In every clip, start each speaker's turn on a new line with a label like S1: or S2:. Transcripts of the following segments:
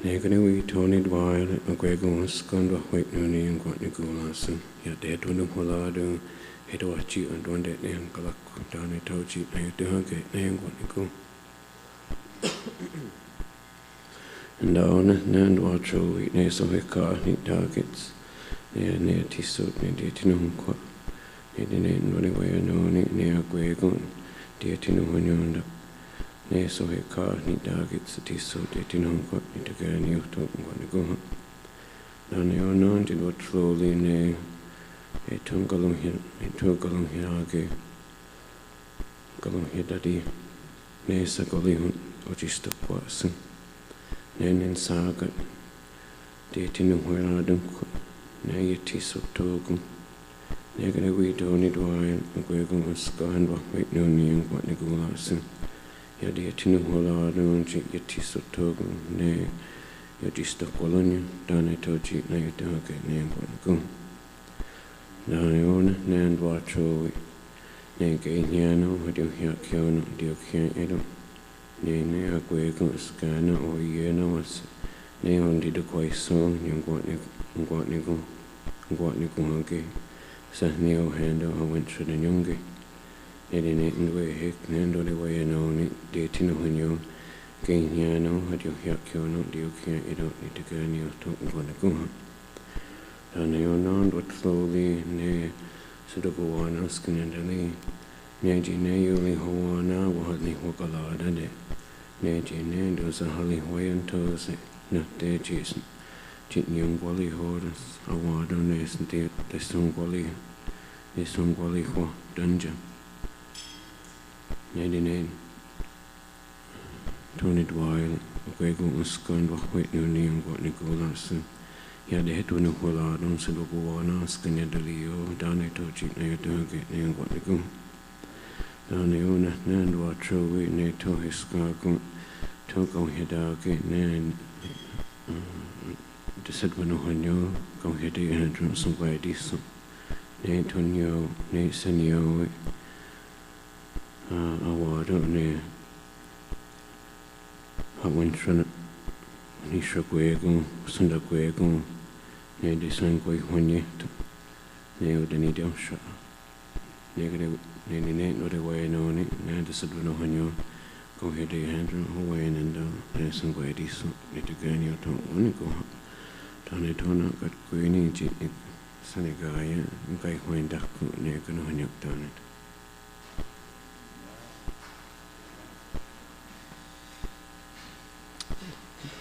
S1: Negani Tony Dwight, a Gregons, Gonda White Nuni, and Guatni Gulason, yet dead one of Holado, Hedoachi, and one dead name Galak, Dani Tochi, and Duhage, name Guatnico. And down and watch all weakness of a car, neat targets, near Tisot, near Deepening. It didn't know where no near Gregon, Deepening when you're ne so he car ni targets ti so Deepening ko ni te ga ni to ngone go na ne ono ti what slowly ne e tungalum hi age galum hi dadi ne sa goli hun o ti sto kwasen ne nen saga Deepening where adum ko ne ye ti so to ne ga we do ni do I go go scan wa wait no ni ngone go lasen ya Deepening holado unchi yeti sotogo ne yeti stokolonya dane toji na yetake ne ngwaniko dane ona ne andwacho ne ge nyano hadio hyakyono dio kyan edo ne agwego skana o yena was ne ondi de kwaiso ngwaniko hage sa ne o hando I went to the nyunge Edine ndwe hek nendo le way no ni Deepening when you gain yano had your hyakyono dio kyan edo ni te gani o to ngwaniko dane ona what slowly ne sudogowana skinendali Neji ne yuli hoana wahadni wakalada de Neji ne dosa hali hoyantos na te jason Jit yung wali horas awado nes de sungwali ho dungeon Nedine Tony Dwight, Grego Uskan, Wahwit Nuni, and Guatnico Larson. Ya de head winning Hollard on Sidoguana, Scanedalio, Dane Tochi, Nayaduga, and Guatnico. Daneona, Nandwa Trovi, Nato Hiscargo, Toko Hidage, Nan the Sedwanohanyo, go Hidi and drunk some by Diso. Natonio, Nasenio. Awado ne Hawantrana Nisha Guego, Sunda Guego, ne de Sangui Honyeto, ne Udani Demsha, negative ne no de way no ne the Sudano Hanyo, go ahead a handle away and ne Sangui Diso, ne to Ganio to Unico, Tonetona got Guini, Sanigaya, Gai Hoin Daku, ne Gano Hanyok done it.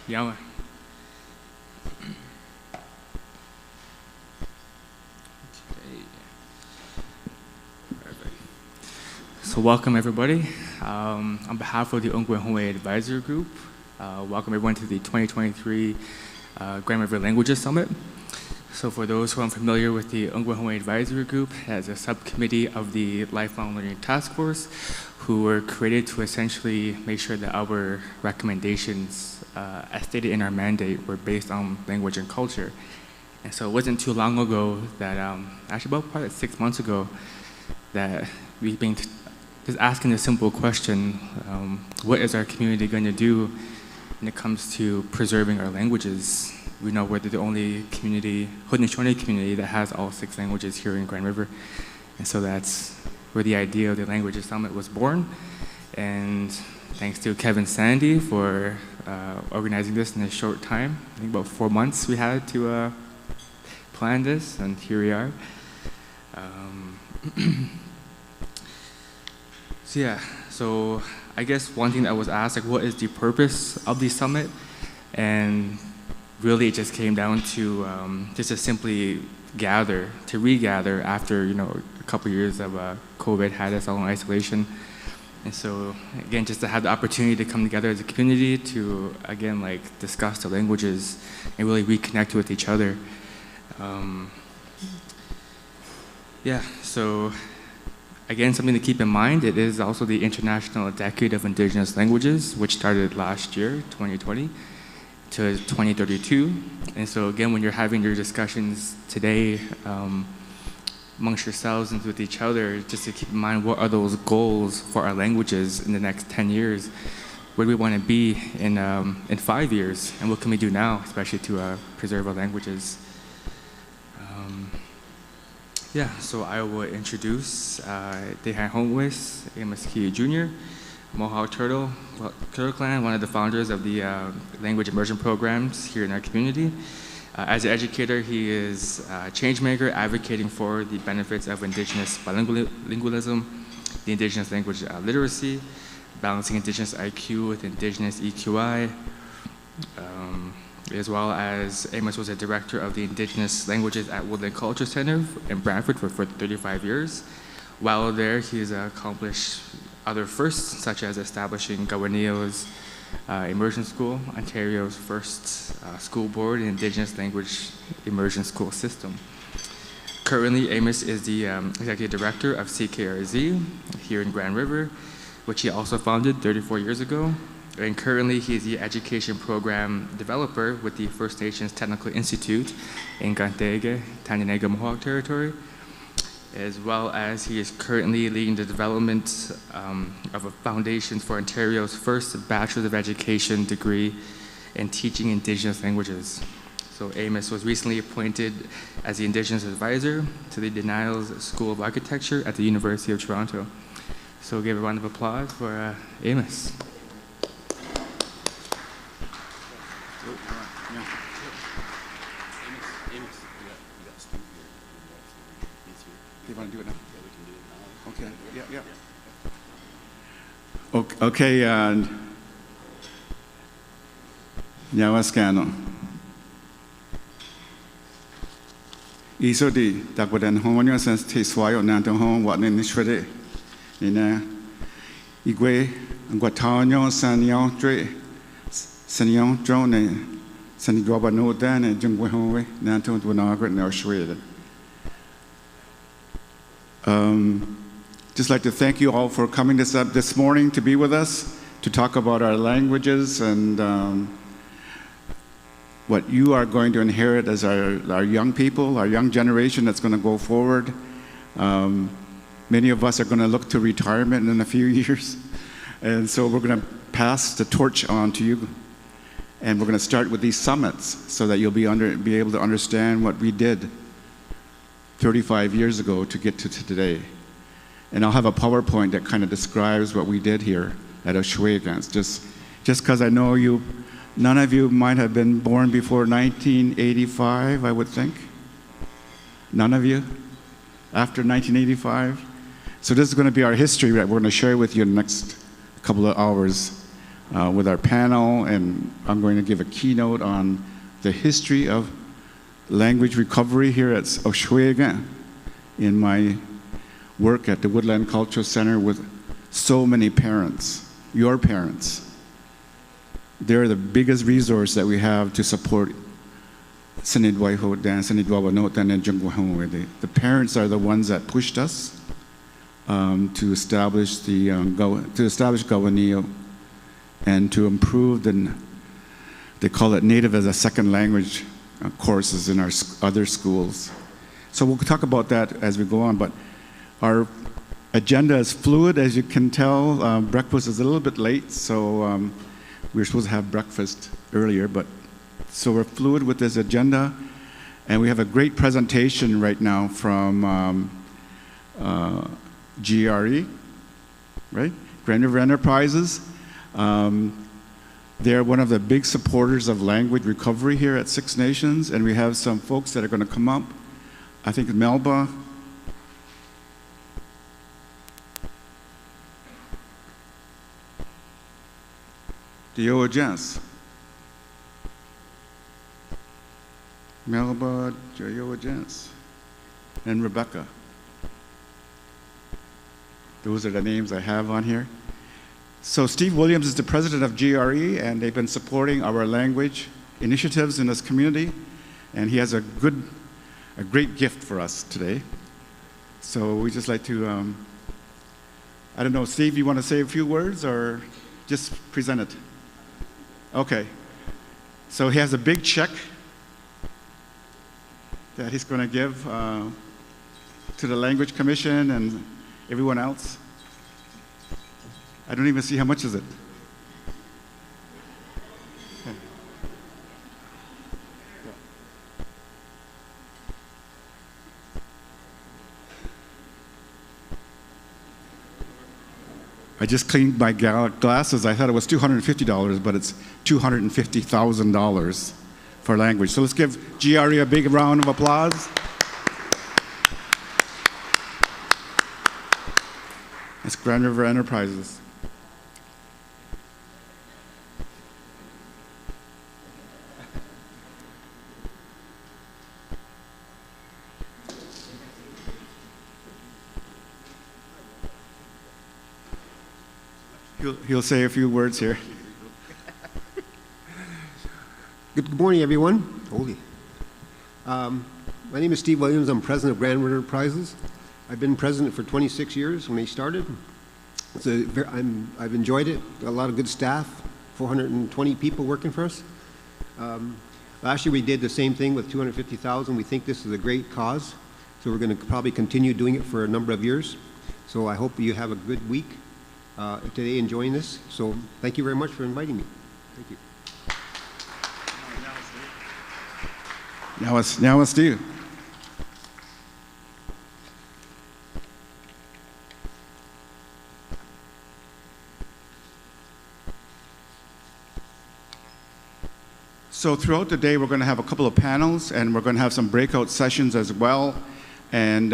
S2: Yeah. So welcome everybody. On behalf of the Ongwen Hongwe Advisory Group, welcome everyone to the 2023 Grand River Languages Summit. So for those who are unfamiliar with the Ongwen Hongwe Advisory Group, as a subcommittee of the Lifelong Learning Task Force, who were created to essentially make sure that our recommendations, as stated in our mandate, were based on language and culture. And so it wasn't too long ago that, actually about probably 6 months ago, that we've been just asking a simple question, what is our community going to do when it comes to preserving our languages? We know we're the only community, Haudenosaunee community, that has all 6 languages here in Grand River. And so that's where the idea of the Languages Summit was born. And thanks to Kevin Sandy for organizing this in a short time. I think about 4 months we had to plan this, and here we are. So I guess one thing that was asked, like, what is the purpose of the summit? And really it just came down to just to simply gather, to regather after, a couple years of COVID had us all in isolation. And so again, just to have the opportunity to come together as a community to, again, discuss the languages and really reconnect with each other. So again, something to keep in mind, it is also the International Decade of Indigenous Languages, which started last year, 2020, to 2032. And so again, when you're having your discussions today amongst yourselves and with each other, just to keep in mind what are those goals for our languages in the next 10 years. where do we want to be in 5 years, and what can we do now, especially to preserve our languages. So I will introduce Dehan Holmwis, Amos Key Jr., Mohawk Turtle Clan, one of the founders of the language immersion programs here in our community. As an educator, he is a change maker advocating for the benefits of indigenous bilingualism, the indigenous language literacy, balancing indigenous IQ with indigenous EQI, as well as Amos was a director of the Indigenous Languages at Woodland Culture Center in Brantford for 35 years. While there, he's accomplished other firsts, such as establishing Gowanio's Immersion School, Ontario's first school board in Indigenous Language Immersion School System. Currently, Amos is the executive director of CKRZ here in Grand River, which he also founded 34 years ago. And currently, he is the education program developer with the First Nations Technical Institute in Gantege, Tanienega, Mohawk Territory, as well as he is currently leading the development of a foundation for Ontario's first Bachelor of Education degree in teaching Indigenous languages. So Amos was recently appointed as the Indigenous Advisor to the Denials School of Architecture at the University of Toronto. So give a round of applause for Amos.
S3: You want to do it now? Okay, yeah. Okay, Nyawaskano. Iso di takwadan homonyo sans tiswayo nanto hon wat ni nishwede. Ina igwe ngwatanyo sanyo dre sanyo drone sanigwaba no dan and jungwe honwe nanto dwanagret no shwede. Just like to thank you all for coming this morning to be with us, to talk about our languages and what you are going to inherit as our young people, our young generation that's going to go forward. Many of us are going to look to retirement in a few years, and so we're going to pass the torch on to you. And we're going to start with these summits so that you'll be able to understand what we did 35 years ago to get to today. And I'll have a PowerPoint that kind of describes what we did here at Oshwegans. Just because I know none of you might have been born before 1985, I would think. None of you? After 1985? So this is going to be our history that we're going to share with you in the next couple of hours with our panel, and I'm going to give a keynote on the history of language recovery here at Oshwegan in my work at the Woodland Cultural Center with so many parents, your parents. They're the biggest resource that we have to support the parents are the ones that pushed us to establish Gowanio and to improve they call it native as a second language courses in our other schools. So we'll talk about that as we go on, but our agenda is fluid, as you can tell. Breakfast is a little bit late, so we were supposed to have breakfast earlier, but so we're fluid with this agenda, and we have a great presentation right now from GRE, right? Grand River Enterprises. They're one of the big supporters of language recovery here at Six Nations, and we have some folks that are going to come up. I think Melba. Dioa Jens. Melba, Dioa Jens, and Rebecca. Those are the names I have on here. So Steve Williams is the president of GRE, and they've been supporting our language initiatives in this community, and he has a great gift for us today. So we just like to, I don't know, Steve, you want to say a few words or just present it? Okay. So he has a big check that he's going to give to the Language Commission and everyone else. I don't even see how much is it. I just cleaned my glasses. I thought it was $250, but it's $250,000 for language. So let's give GRE a big round of applause. That's Grand River Enterprises. He'll say a few words here.
S4: Good morning, everyone. Holy. My name is Steve Williams. I'm president of Grand River Enterprises. I've been president for 26 years when they started. I've enjoyed it. Got a lot of good staff, 420 people working for us. Last year we did the same thing with $250,000. We think this is a great cause, so we're going to probably continue doing it for a number of years. So I hope you have a good week today enjoying this. So thank you very much for inviting me. Thank you.
S3: Now it's Steve. So throughout the day, we're going to have a couple of panels, and we're going to have some breakout sessions as well. And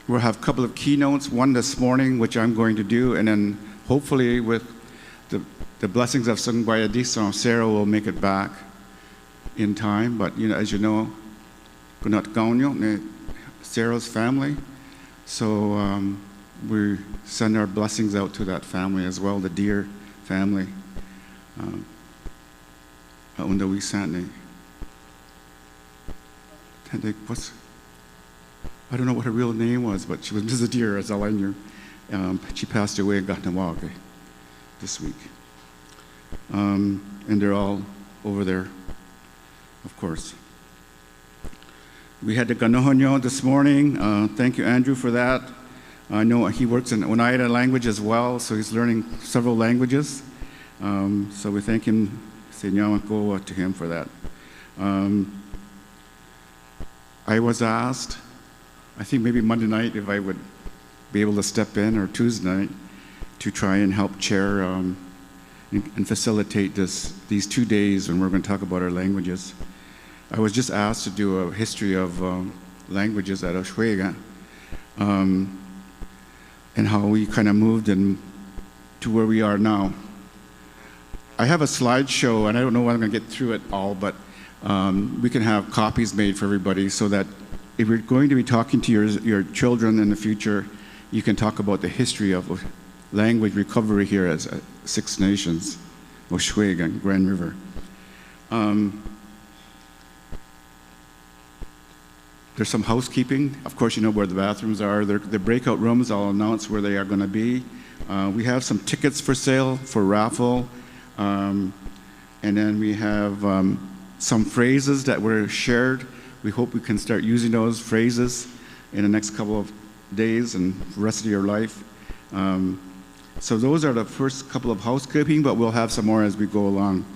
S3: we'll have a couple of keynotes, one this morning, which I'm going to do, and then hopefully with the blessings of Sung Bayadison, Sarah will make it back in time. But as you know, Kunat Gaunyo, Sarah's family. So we send our blessings out to that family as well, the dear family. Unda we sante. I don't know what her real name was, but she was Mrs. Deer, as all I knew. She passed away in Gatnawaga this week. And they're all over there, of course. We had the Ganohonyo this morning. Thank you, Andrew, for that. I know he works in Oneida language as well, so he's learning several languages. So we thank him, to him for that. I was asked, I think maybe Monday night, if I would be able to step in, or Tuesday night, to try and help chair and facilitate these 2 days when we're going to talk about our languages. I was just asked to do a history of languages at Oswego, and how we kind of moved to where we are now. I have a slideshow, and I don't know when I'm going to get through it all, but we can have copies made for everybody so that if you're going to be talking to your children in the future, you can talk about the history of language recovery here as Six Nations, Oswego and Grand River. There's some housekeeping. Of course, you know where the bathrooms are. The breakout rooms, I'll announce where they are going to be. We have some tickets for sale for raffle. And then we have some phrases that were shared. We hope we can start using those phrases in the next couple of days and the rest of your life. So those are the first couple of housekeeping, but we'll have some more as we go along.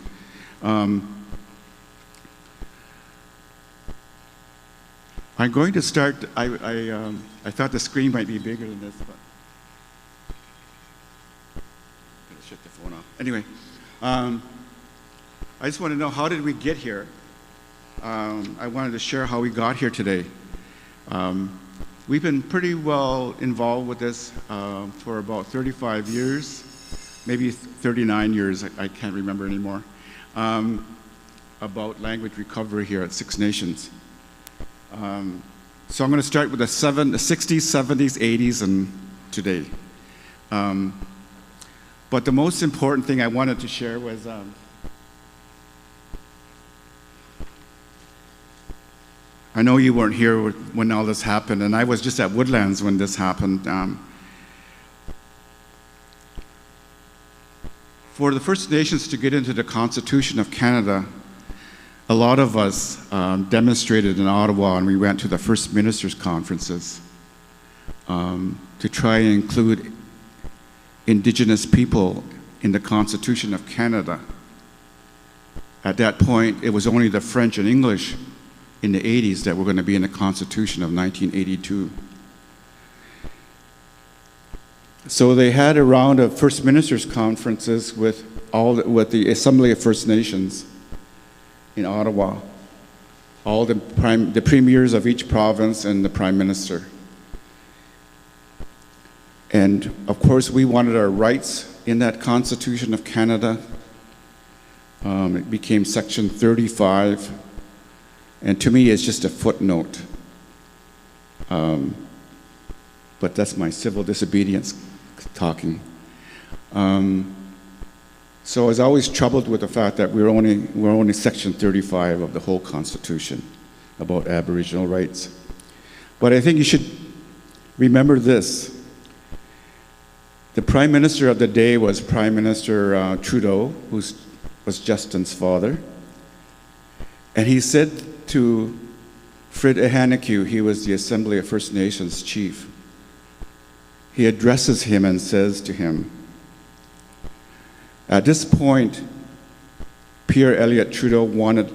S3: I'm going to start, I thought the screen might be bigger than this, but I'm gonna shut the phone off. Anyway, I just want to know, how did we get here? I wanted to share how we got here today. We've been pretty well involved with this for about 35 years, maybe 39 years, I can't remember anymore, about language recovery here at Six Nations. So I'm going to start with the 60s, 70s, 80s, and today. But the most important thing I wanted to share was I know you weren't here when all this happened, and I was just at Woodlands when this happened. For the First Nations to get into the Constitution of Canada, a lot of us demonstrated in Ottawa, and we went to the First Ministers' conferences to try and include Indigenous people in the Constitution of Canada. At that point, it was only the French and English in the 80s that were going to be in the Constitution of 1982. So they had a round of First Ministers conferences with the Assembly of First Nations in Ottawa, all the premiers of each province and the Prime Minister. And of course, we wanted our rights in that Constitution of Canada. It became Section 35, and to me, it's just a footnote. But that's my civil disobedience talking. So I was always troubled with the fact that we're only Section 35 of the whole Constitution about Aboriginal rights. But I think you should remember this. The Prime Minister of the day was Prime Minister Trudeau, who was Justin's father. And he said to Fred Ihanaku, he was the Assembly of First Nations chief, he addresses him and says to him, at this point, Pierre Elliott Trudeau wanted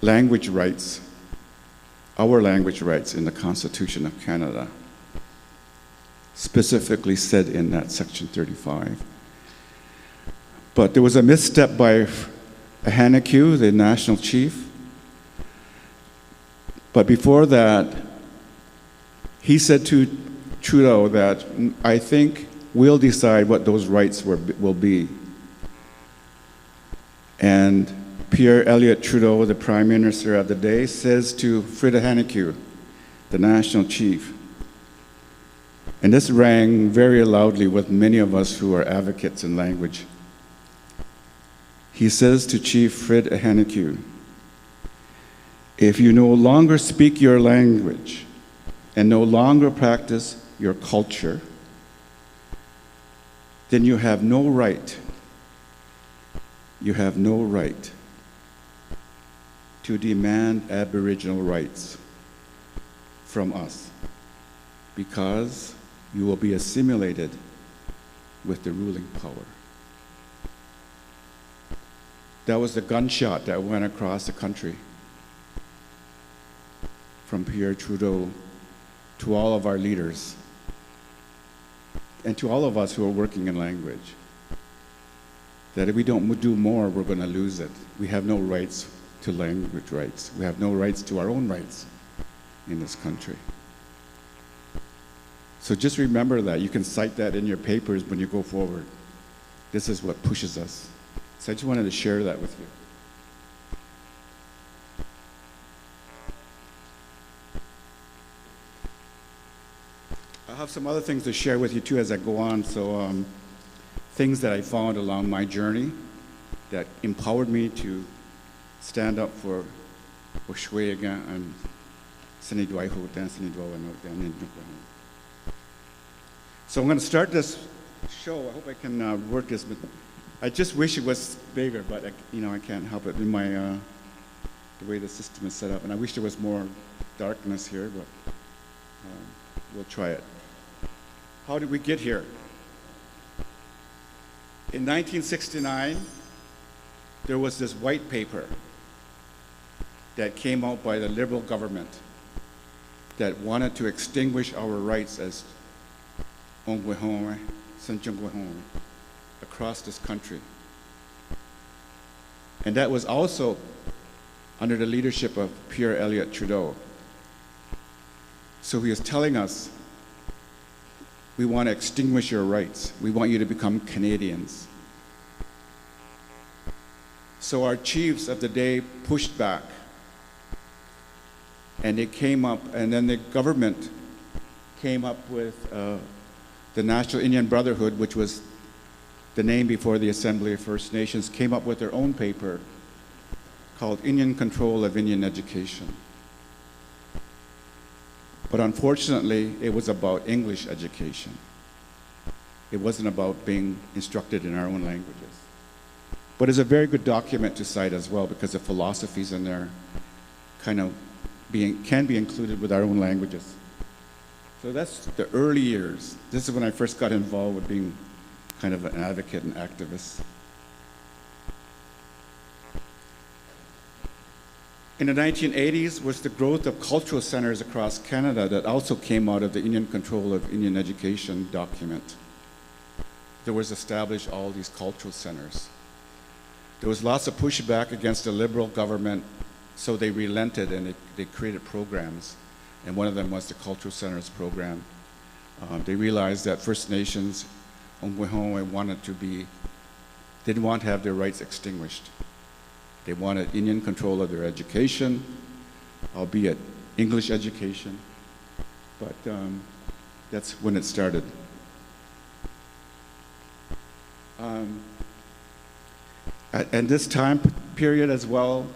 S3: language rights, our language rights in the Constitution of Canada, specifically said in that Section 35. But there was a misstep by Ihanaku, the national chief. But before that, he said to Trudeau that, I think we'll decide what those rights will be. And Pierre Elliott Trudeau, the Prime Minister of the day, says to Fred Ihanaku, the national chief, and this rang very loudly with many of us who are advocates in language. He says to Chief Fred Ihanaku, if you no longer speak your language and no longer practice your culture, then you have no right to demand Aboriginal rights from us, because you will be assimilated with the ruling power. That was the gunshot that went across the country from Pierre Trudeau to all of our leaders and to all of us who are working in language. That if we don't do more, we're going to lose it. We have no rights to language rights. We have no rights to our own rights in this country. So just remember that. You can cite that in your papers when you go forward. This is what pushes us. So I just wanted to share that with you. I'll have some other things to share with you too as I go on. So things that I found along my journey that empowered me to stand up for Oshwega and Sinidwaiho, Dan Sinidwa, and so I'm going to start this show. I hope I can work this, but I just wish it was bigger, but I can't help it in my the way the system is set up, and I wish there was more darkness here, but we'll try it. How did we get here? In 1969, there was this white paper that came out by the Liberal government that wanted to extinguish our rights as Ongwehome, Sanjungwehome, across this country. And that was also under the leadership of Pierre Elliott Trudeau. So he was telling us, we want to extinguish your rights. We want you to become Canadians. So our chiefs of the day pushed back. And they came up, and then the government came up with the National Indian Brotherhood, which was the name before the Assembly of First Nations, came up with their own paper called Indian Control of Indian Education. But unfortunately, it was about English education. It wasn't about being instructed in our own languages. But it's a very good document to cite as well, because the philosophies in there kind of can be included with our own languages. So that's the early years. This is when I first got involved with being kind of an advocate and activist. In the 1980s was the growth of cultural centers across Canada that also came out of the Indian Control of Indian Education document. there was established all these cultural centers. There was lots of pushback against the liberal government, so they relented and they created programs. And one of them was the Cultural Centers program. They realized that First Nations didn't want to have their rights extinguished. They wanted Indian control of their education, albeit English education, but that's when it started. At this time period as well,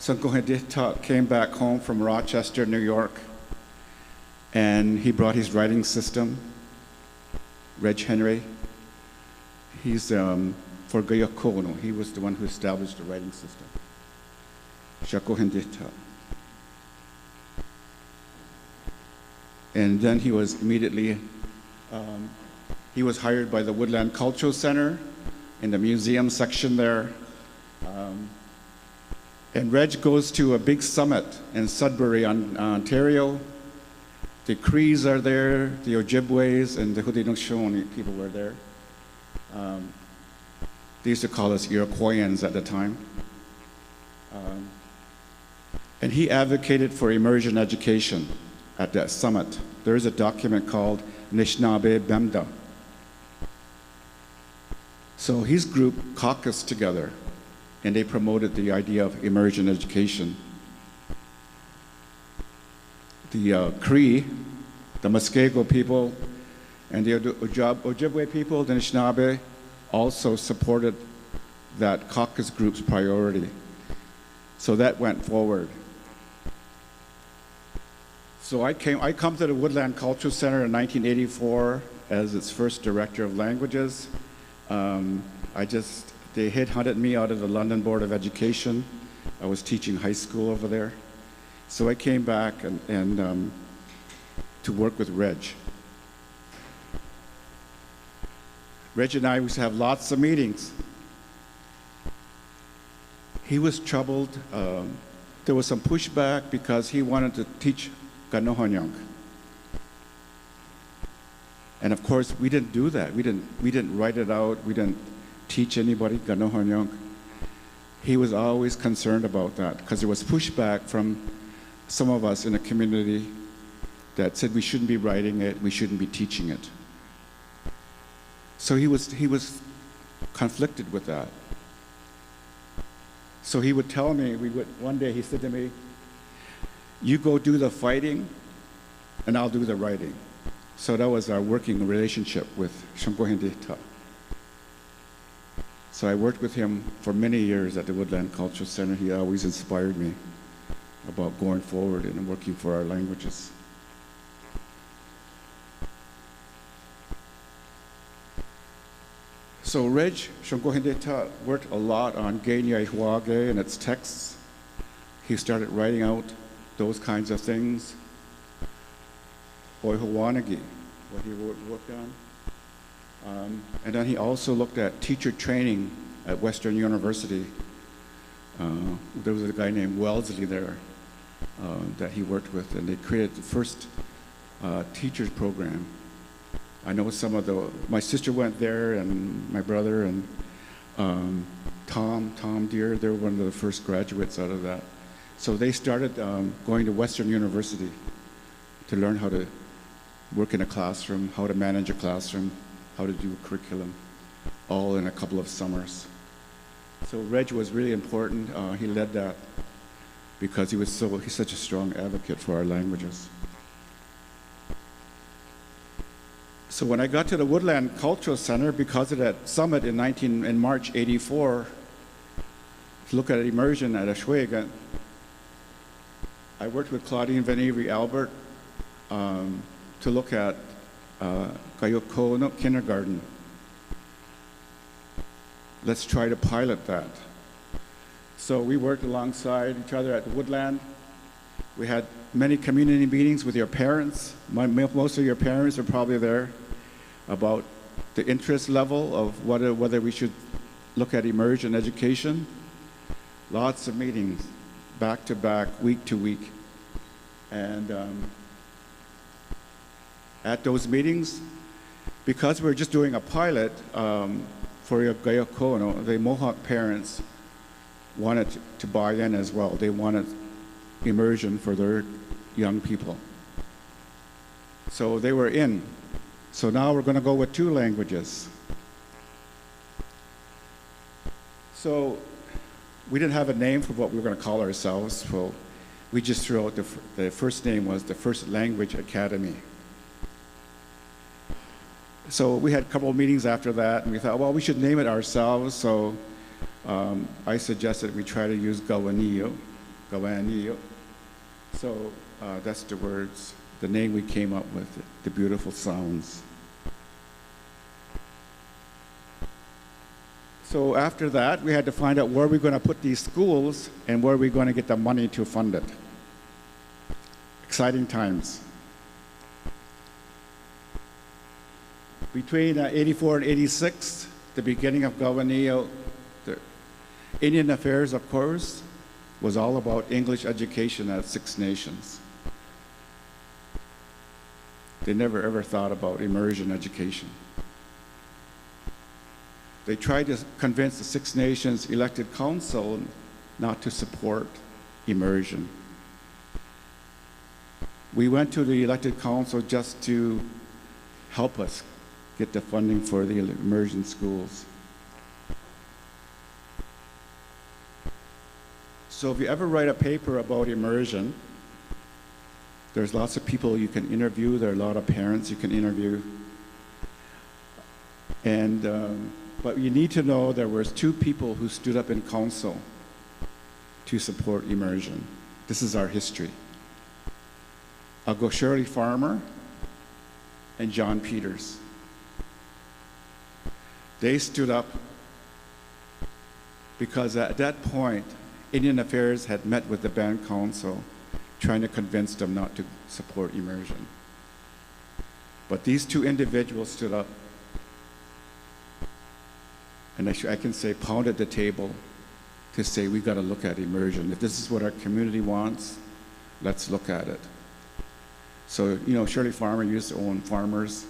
S3: Sankohedita came back home from Rochester, New York, and he brought his writing system. Reg Henry, he's for Gayakono, he was the one who established the writing system. Shakohedita. And then he was immediately, he was hired by the Woodland Cultural Center in the museum section there. And Reg goes to a big summit in Sudbury, Ontario. The Crees are there, the Ojibways, and the Haudenosaunee people were there. They used to call us Iroquoians at the time. And he advocated for immersion education at that summit. There is a document called Anishinaabe Bemda. So his group caucused together, and they promoted the idea of immersion education. The Cree, the Muskego people, and the Ojibwe people, the Anishinaabe, also supported that caucus group's priority. So that went forward. So I come to the Woodland Cultural Center in 1984 as its first director of languages. They headhunted me out of the London Board of Education. I was teaching high school over there. So I came back and to work with Reg. Reg and I used to have lots of meetings. He was troubled. There was some pushback because he wanted to teach Ganohonyang. And of course, we didn't do that. We didn't write it out. We didn't teach anybody Ganohonyang. He was always concerned about that because there was pushback from some of us in the community that said we shouldn't be writing it, we shouldn't be teaching it. So he was conflicted with that. So he would tell me, one day he said to me, "You go do the fighting, and I'll do the writing." So that was our working relationship with Sankohedita. So I worked with him for many years at the Woodland Cultural Center. He always inspired me about going forward and working for our languages. So Reg Sankohedita worked a lot on Genya Ihuage and its texts. He started writing out those kinds of things. Oihowanagi, what he worked on. And then he also looked at teacher training at Western University. There was a guy named Wellesley there that he worked with, and they created the first teachers program. I know my sister went there, and my brother, and Tom Deere, they were one of the first graduates out of that. So they started going to Western University to learn how to work in a classroom, how to manage a classroom, how to do a curriculum, all in a couple of summers. So Reg was really important. He led that because he's such a strong advocate for our languages. So when I got to the Woodland Cultural Center, because of that summit in March '84, to look at immersion at Ashwaubenon, I worked with Claudine Van Albert to look at Gayokono kindergarten. Let's try to pilot that. So we worked alongside each other at the Woodland. We had many community meetings with your parents. Most of your parents are probably there, about the interest level of whether we should look at immersion education. Lots of meetings, back to back, week to week. And at those meetings, because we're just doing a pilot for Gayokono, the Mohawk parents wanted to buy in as well. They wanted immersion for their young people. So they were in. So now we're going to go with 2 languages. So we didn't have a name for what we were going to call ourselves, so we just threw out the first name was the First Language Academy. So we had a couple of meetings after that, and we thought, well, we should name it ourselves. So I suggested we try to use Gawanio. So that's the words, the name we came up with, the beautiful sounds. So after that, we had to find out where we're going to put these schools and where we're going to get the money to fund it. Exciting times. Between 84 and 86, the beginning of Gawanio, the Indian Affairs, of course, was all about English education at Six Nations. They never ever thought about immersion education. They tried to convince the Six Nations elected council not to support immersion. We went to the elected council just to help us get the funding for the immersion schools. So if you ever write a paper about immersion, there's lots of people you can interview. There are a lot of parents you can interview. And but you need to know there was 2 people who stood up in council to support immersion. This is our history. I'll go Shirley Farmer and John Peters. They stood up because at that point, Indian Affairs had met with the band council trying to convince them not to support immersion. But these 2 individuals stood up and I can say pounded the table to say we got to look at immersion. If this is what our community wants, let's look at it. So, you know, Shirley Farmer used to own Farmers,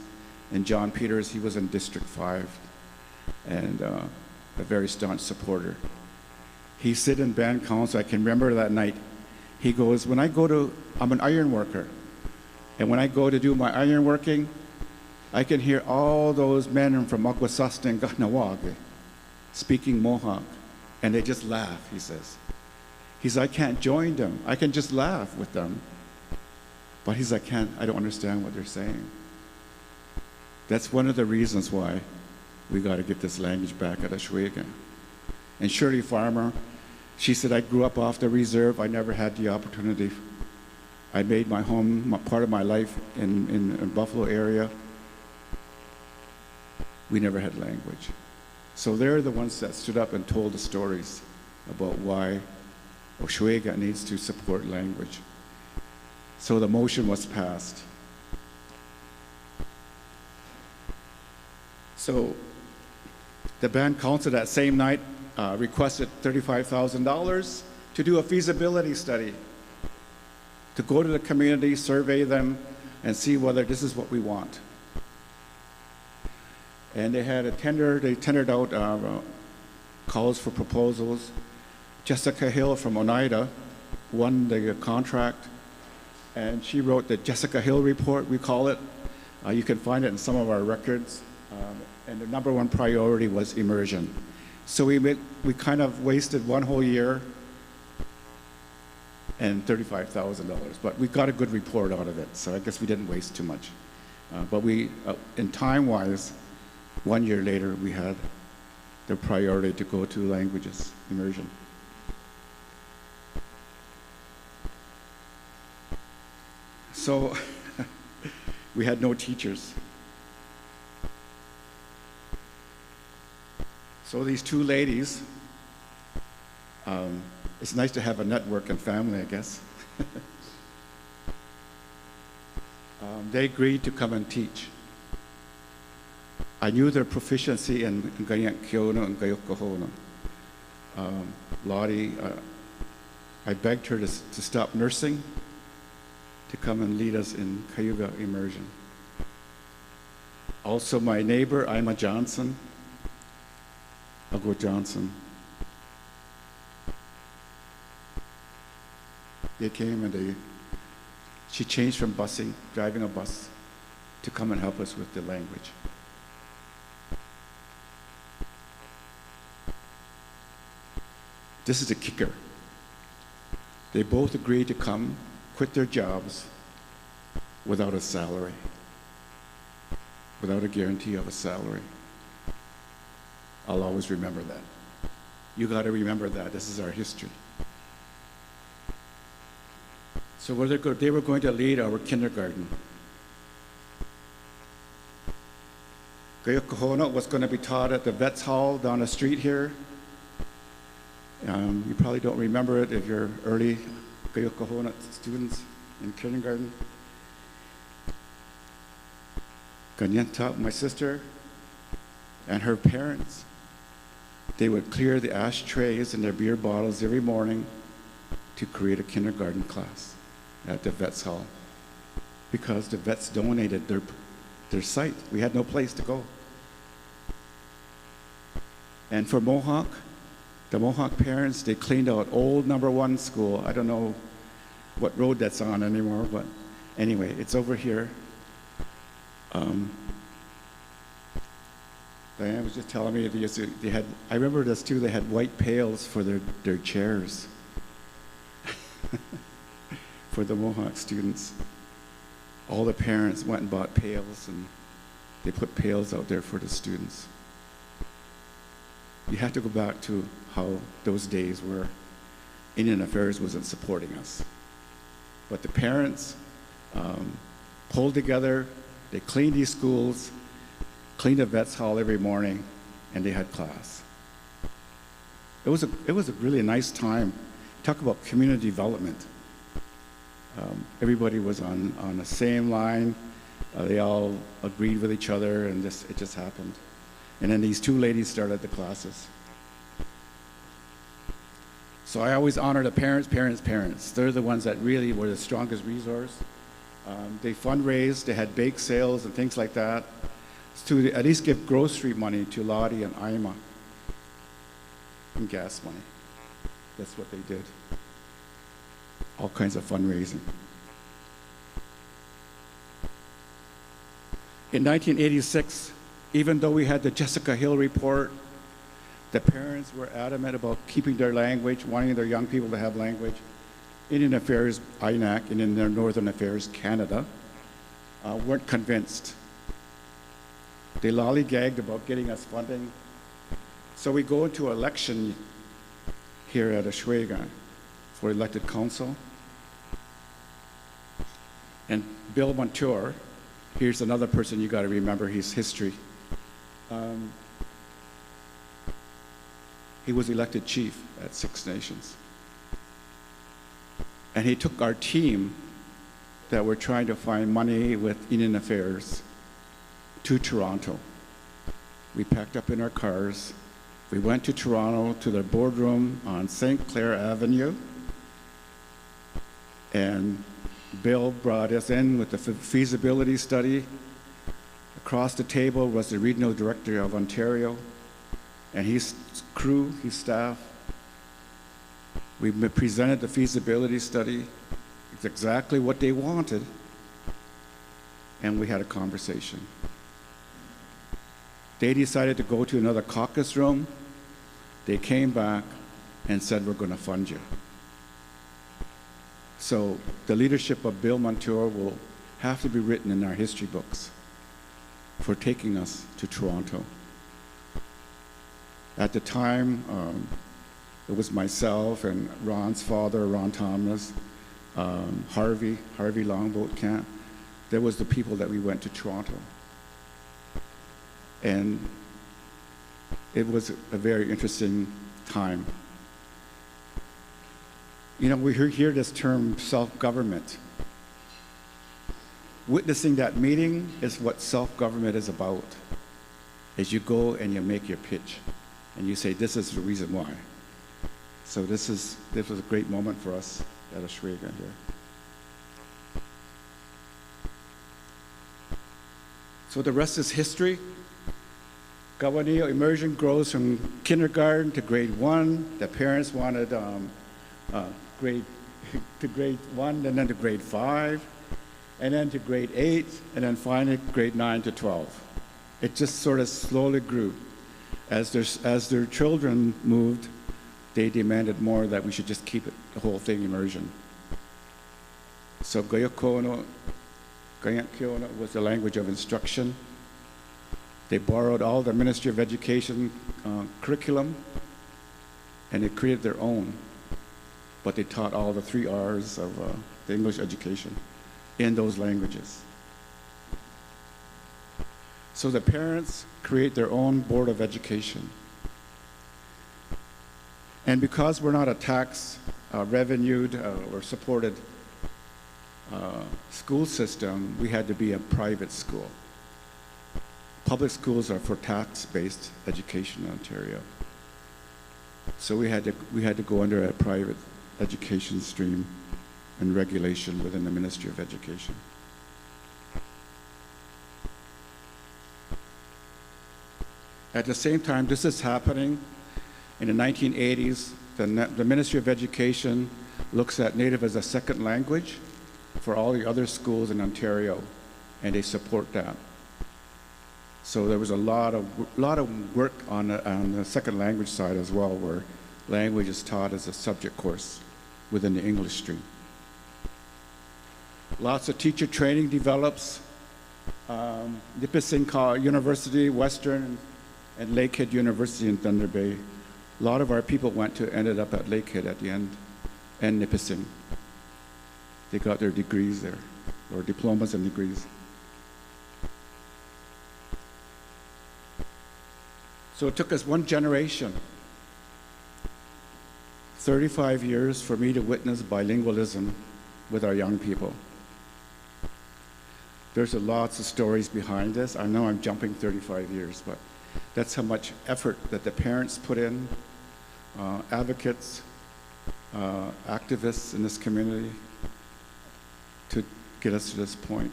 S3: and John Peters, he was in District 5 and a very staunch supporter. He sit in band council. I can remember that night. He goes, I'm an iron worker, and when I go to do my iron working, I can hear all those men from Akwesasne and Ganawag speaking Mohawk, and they just laugh, he says. He says, I can't join them. I can just laugh with them. But he says, I don't understand what they're saying. That's one of the reasons why we got to get this language back at Oswego. And Shirley Farmer, she said, I grew up off the reserve. I never had the opportunity. I made my home part of my life in Buffalo area. We never had language. So they're the ones that stood up and told the stories about why Oswego needs to support language. So the motion was passed. So the band council that same night requested $35,000 to do a feasibility study, to go to the community, survey them, and see whether this is what we want. And they had a tender, they tendered out calls for proposals. Jessica Hill from Oneida won the contract, and she wrote the Jessica Hill report, we call it. You can find it in some of our records. And the number 1 priority was immersion. So we kind of wasted 1 whole year and $35,000, but we got a good report out of it, so I guess we didn't waste too much. But we, in time-wise, 1 year later, we had the priority to go to languages, immersion. So we had no teachers. So these 2 ladies, it's nice to have a network and family, I guess. They agreed to come and teach. I knew their proficiency in Gayak Kyono and Gayokohono. Lottie, I begged her to stop nursing to come and lead us in Cayuga immersion. Also my neighbor, Ima Johnson, Uncle Johnson. They came and she changed from busing, driving a bus, to come and help us with the language. This is the kicker. They both agreed to come, quit their jobs without a salary, without a guarantee of a salary. I'll always remember that. You got to remember that. This is our history. So they were going to lead our kindergarten. Gayuk Kahona was going to be taught at the Vets Hall down the street here. You probably don't remember it if you're early Gayuk Kahona students in kindergarten. Ganyanta, my sister, and her parents, they would clear the ashtrays and their beer bottles every morning to create a kindergarten class at the Vets Hall because the vets donated their site. We had no place to go. And for Mohawk, the Mohawk parents, they cleaned out old number 1 school. I don't know what road that's on anymore, but anyway, it's over here. Diane was just telling me they had, I remember this too, they had white pails for their chairs for the Mohawk students. All the parents went and bought pails and they put pails out there for the students. You have to go back to how those days were. Indian Affairs wasn't supporting us. But the parents pulled together, they cleaned these schools, cleaned the Vets Hall every morning, and they had class. It was a really nice time. Talk about community development. Everybody was on the same line. They all agreed with each other, and it just happened. And then these 2 ladies started the classes. So I always honor the parents. They're the ones that really were the strongest resource. They fundraised, they had bake sales and things like that to at least give grocery money to Lottie and Ima and gas money. That's what they did. All kinds of fundraising. In 1986, even though we had the Jessica Hill report, the parents were adamant about keeping their language, wanting their young people to have language. Indian Affairs, INAC, and in their Northern Affairs, Canada, weren't convinced. They lollygagged about getting us funding. So we go into election here at Oswego for elected council. And Bill Montour, here's another person you got to remember his history. He was elected chief at Six Nations. And he took our team that were trying to find money with Indian Affairs to Toronto. We packed up in our cars. We went to Toronto to their boardroom on St. Clair Avenue. And Bill brought us in with the feasibility study. Across the table was the regional director of Ontario and his crew, his staff. We presented the feasibility study. It's exactly what they wanted. And we had a conversation. They decided to go to another caucus room. They came back and said, we're going to fund you. So the leadership of Bill Montour will have to be written in our history books for taking us to Toronto. At the time, it was myself and Ron's father, Ron Thomas, Harvey Longboat Camp. There was the people that we went to Toronto. And it was a very interesting time. You know, we hear this term self-government. Witnessing that meeting is what self-government is about. Is you go and you make your pitch. And you say, this is the reason why. So this was a great moment for us at Oswego here. So the rest is history. Gawaneo immersion grows from kindergarten to grade 1. The parents wanted grade to grade 1, and then to grade 5, and then to grade 8, and then finally grade 9 to 12. It just sort of slowly grew. As their children moved, they demanded more, that we should just keep it, the whole thing immersion. So Gayakono was the language of instruction. They borrowed all the Ministry of Education curriculum, and they created their own. But they taught all the 3 R's of the English education in those languages. So the parents create their own Board of Education. And because we're not a tax revenued or supported school system, we had to be a private school. Public schools are for tax-based education in Ontario. So we had to go under a private education stream and regulation within the Ministry of Education. At the same time, this is happening. In the 1980s, the Ministry of Education looks at Native as a second language for all the other schools in Ontario, and they support that. So there was a lot of work on the second language side as well, where language is taught as a subject course within the English stream. Lots of teacher training develops. Nipissing University, Western, and Lakehead University in Thunder Bay. A lot of our people ended up at Lakehead at the end, and Nipissing. They got their degrees there, or diplomas and degrees. So it took us one generation, 35 years, for me to witness bilingualism with our young people. There's lots of stories behind this. I know I'm jumping 35 years, but that's how much effort that the parents put in, advocates, activists in this community, to get us to this point.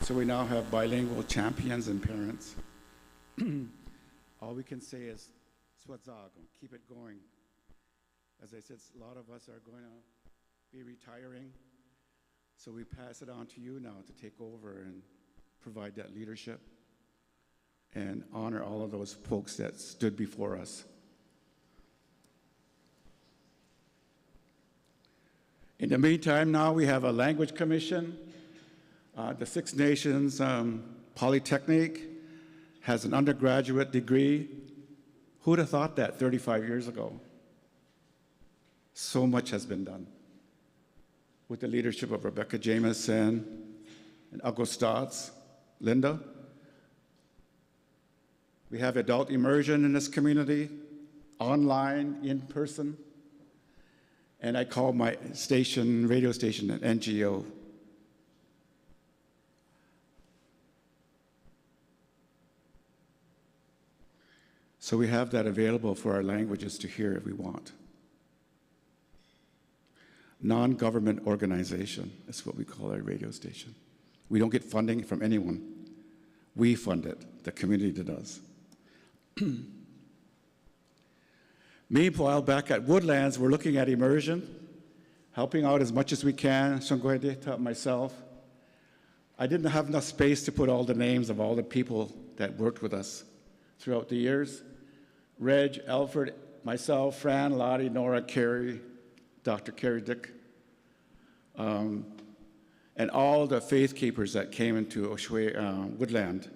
S3: So we now have bilingual champions and parents. All we can say is, Swadzago, keep it going. As I said, a lot of us are going to be retiring, so we pass it on to you now to take over and provide that leadership and honor all of those folks that stood before us. In the meantime, now we have a language commission. The Six Nations Polytechnic has an undergraduate degree. Who would have thought that 35 years ago? So much has been done with the leadership of Rebecca Jameson and Augustats, Linda. We have adult immersion in this community, online, in person, and I call my station, radio station, an NGO. So we have that available for our languages to hear if we want. Non-government organization is what we call our radio station. We don't get funding from anyone. We fund it, the community does. Meanwhile, back at Woodlands, we're looking at immersion, helping out as much as we can. Myself, I didn't have enough space to put all the names of all the people that worked with us throughout the years. Reg, Alfred, myself, Fran, Lottie, Nora, Carrie, Dr. Carrie Dick, and all the faith keepers that came into Woodland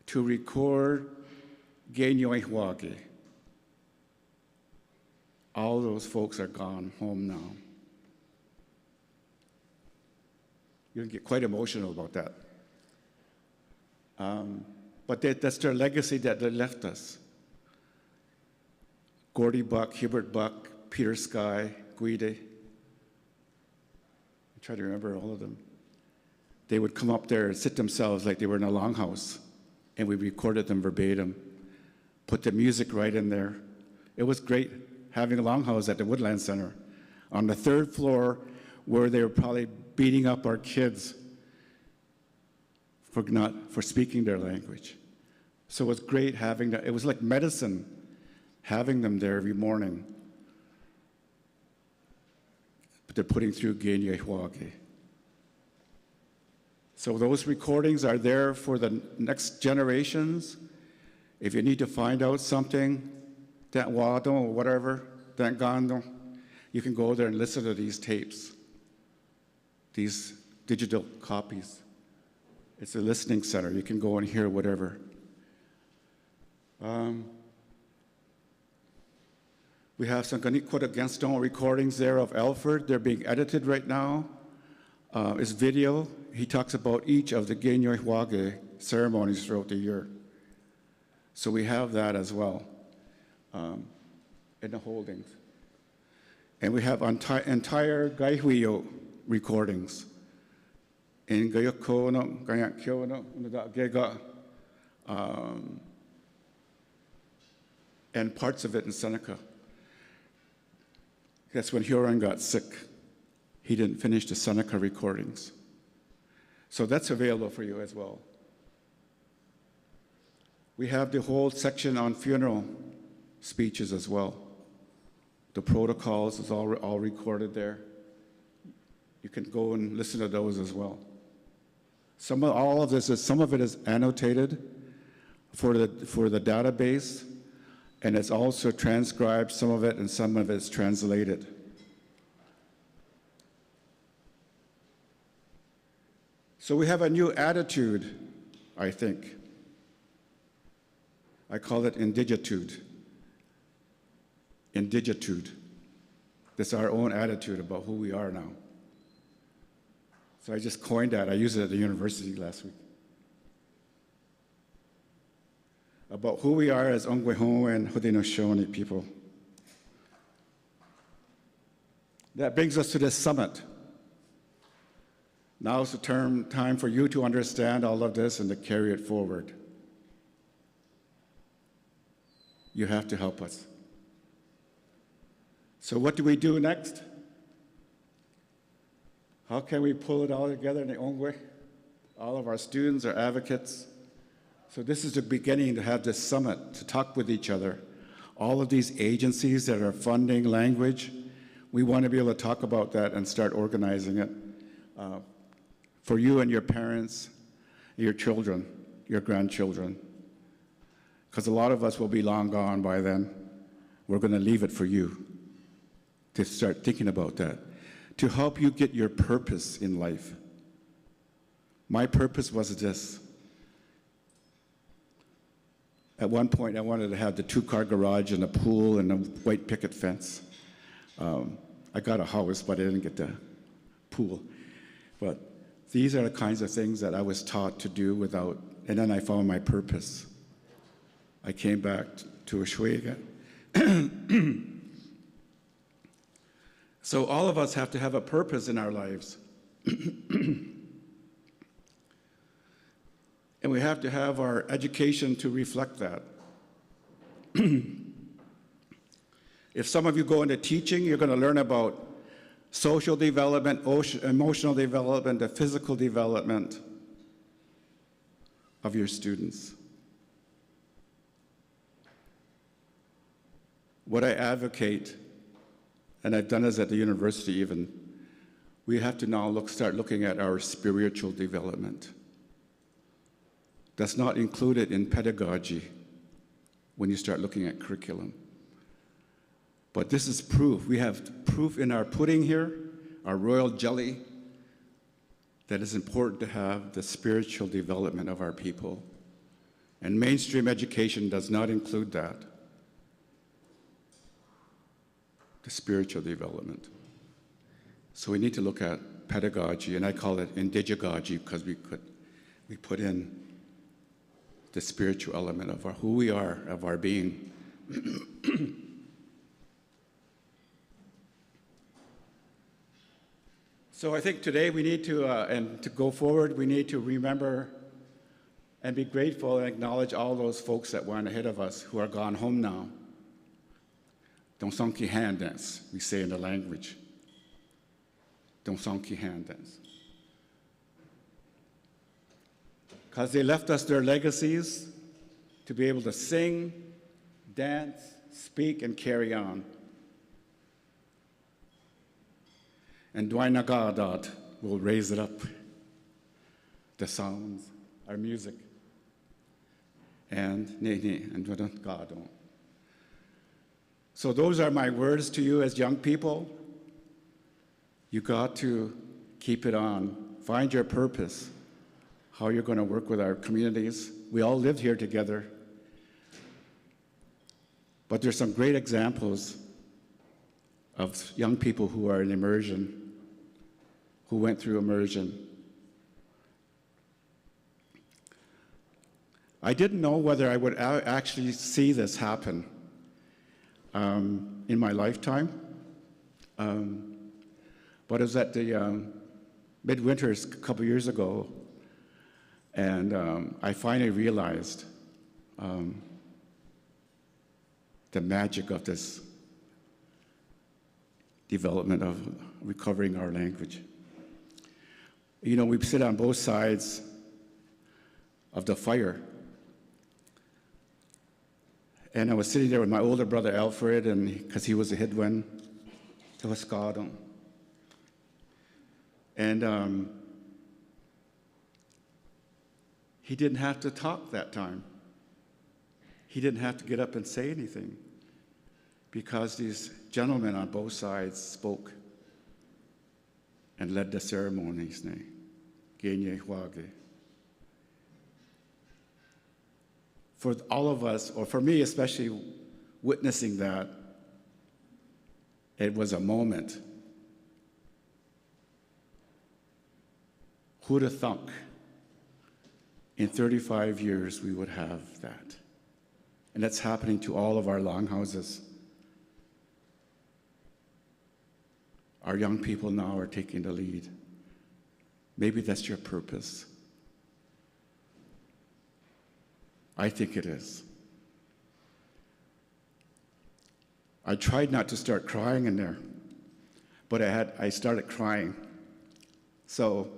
S3: to record Genyoihwagi. All those folks are gone home now. You can get quite emotional about that. But that's their legacy that they left us. Gordy Buck, Hubert Buck, Peter Sky, Guide. I try to remember all of them. They would come up there and sit themselves like they were in a longhouse, and we recorded them verbatim, put the music right in there. It was great having a longhouse at the Woodland Center on the 3rd floor, where they were probably beating up our kids for speaking their language. So it was great having that. It was like medicine, having them there every morning. But they're putting through Genye Huage. So those recordings are there for the next generations. If you need to find out something, that wado or whatever, that gando, you can go there and listen to these tapes, these digital copies. It's a listening center. You can go and hear whatever. We have some Ganikota Gaston recordings there of Alfred. They're being edited right now. It's video. He talks about each of the Genye Huage ceremonies throughout the year. So we have that as well in the holdings. And we have entire Gaihuio recordings in Gayakono, Gayakyono, Gega, and parts of it in Seneca. That's when Huron got sick. He didn't finish the Seneca recordings. So that's available for you as well. We have the whole section on funeral speeches as well. The protocols is all recorded there. You can go and listen to those as well. Some of it is annotated for the database, and it's also transcribed, some of it, and some of it's translated. So we have a new attitude, I think. I call it indigitude. Indigitude. That's our own attitude about who we are now. So I just coined that. I used it at the university last week. About who we are as Ongweho and Haudenosaunee people. That brings us to this summit. Now is the time for you to understand all of this and to carry it forward. You have to help us. So what do we do next? How can we pull it all together in the Ongwe? All of our students are advocates. So this is the beginning to have this summit, to talk with each other. All of these agencies that are funding language, we want to be able to talk about that and start organizing it for you and your parents, your children, your grandchildren. Because a lot of us will be long gone by then. We're going to leave it for you to start thinking about that, to help you get your purpose in life. My purpose was this. At one point, I wanted to have the 2-car garage and a pool and a white picket fence. I got a house, but I didn't get the pool. But these are the kinds of things that I was taught to do without, and then I found my purpose. I came back to Oswego. So all of us have to have a purpose in our lives. And we have to have our education to reflect that. If some of you go into teaching, you're going to learn about social development, emotional development, the physical development of your students. What I advocate, and I've done this at the university even, we have to now start looking at our spiritual development. That's not included in pedagogy when you start looking at curriculum. But this is proof. We have proof in our pudding here, our royal jelly, that it's important to have the spiritual development of our people. And mainstream education does not include that. The spiritual development. So we need to look at pedagogy, and I call it indigigogy because we put in the spiritual element of who we are, of our being. So I think today we need to, and to go forward, we need to remember and be grateful and acknowledge all those folks that went ahead of us who are gone home now. Donsonki hand dance, we say in the language. Donsonki hand dance. because they left us their legacies to be able to sing, dance, speak, and carry on. And Dwainagadot will raise it up, the sounds, our music. And Gadon. So those are my words to you as young people. You got to keep it on. Find your purpose, how you're going to work with our communities. We all lived here together. But there's some great examples of young people who are in immersion, who went through immersion. I didn't know whether I would actually see this happen in my lifetime. But it was at the midwinters a couple years ago, and I finally realized the magic of this development of recovering our language. You know, we sit on both sides of the fire. And I was sitting there with my older brother Alfred, and because he was a headwind, to a skadon. And he didn't have to talk that time. He didn't have to get up and say anything, because these gentlemen on both sides spoke and led the ceremonies. For all of us, or for me especially, witnessing that, it was a moment. Who'd have thunk in 35 years we would have that? And that's happening to all of our longhouses. Our young people now are taking the lead. Maybe that's your purpose. I think it is. I tried not to start crying in there, but I started crying. So,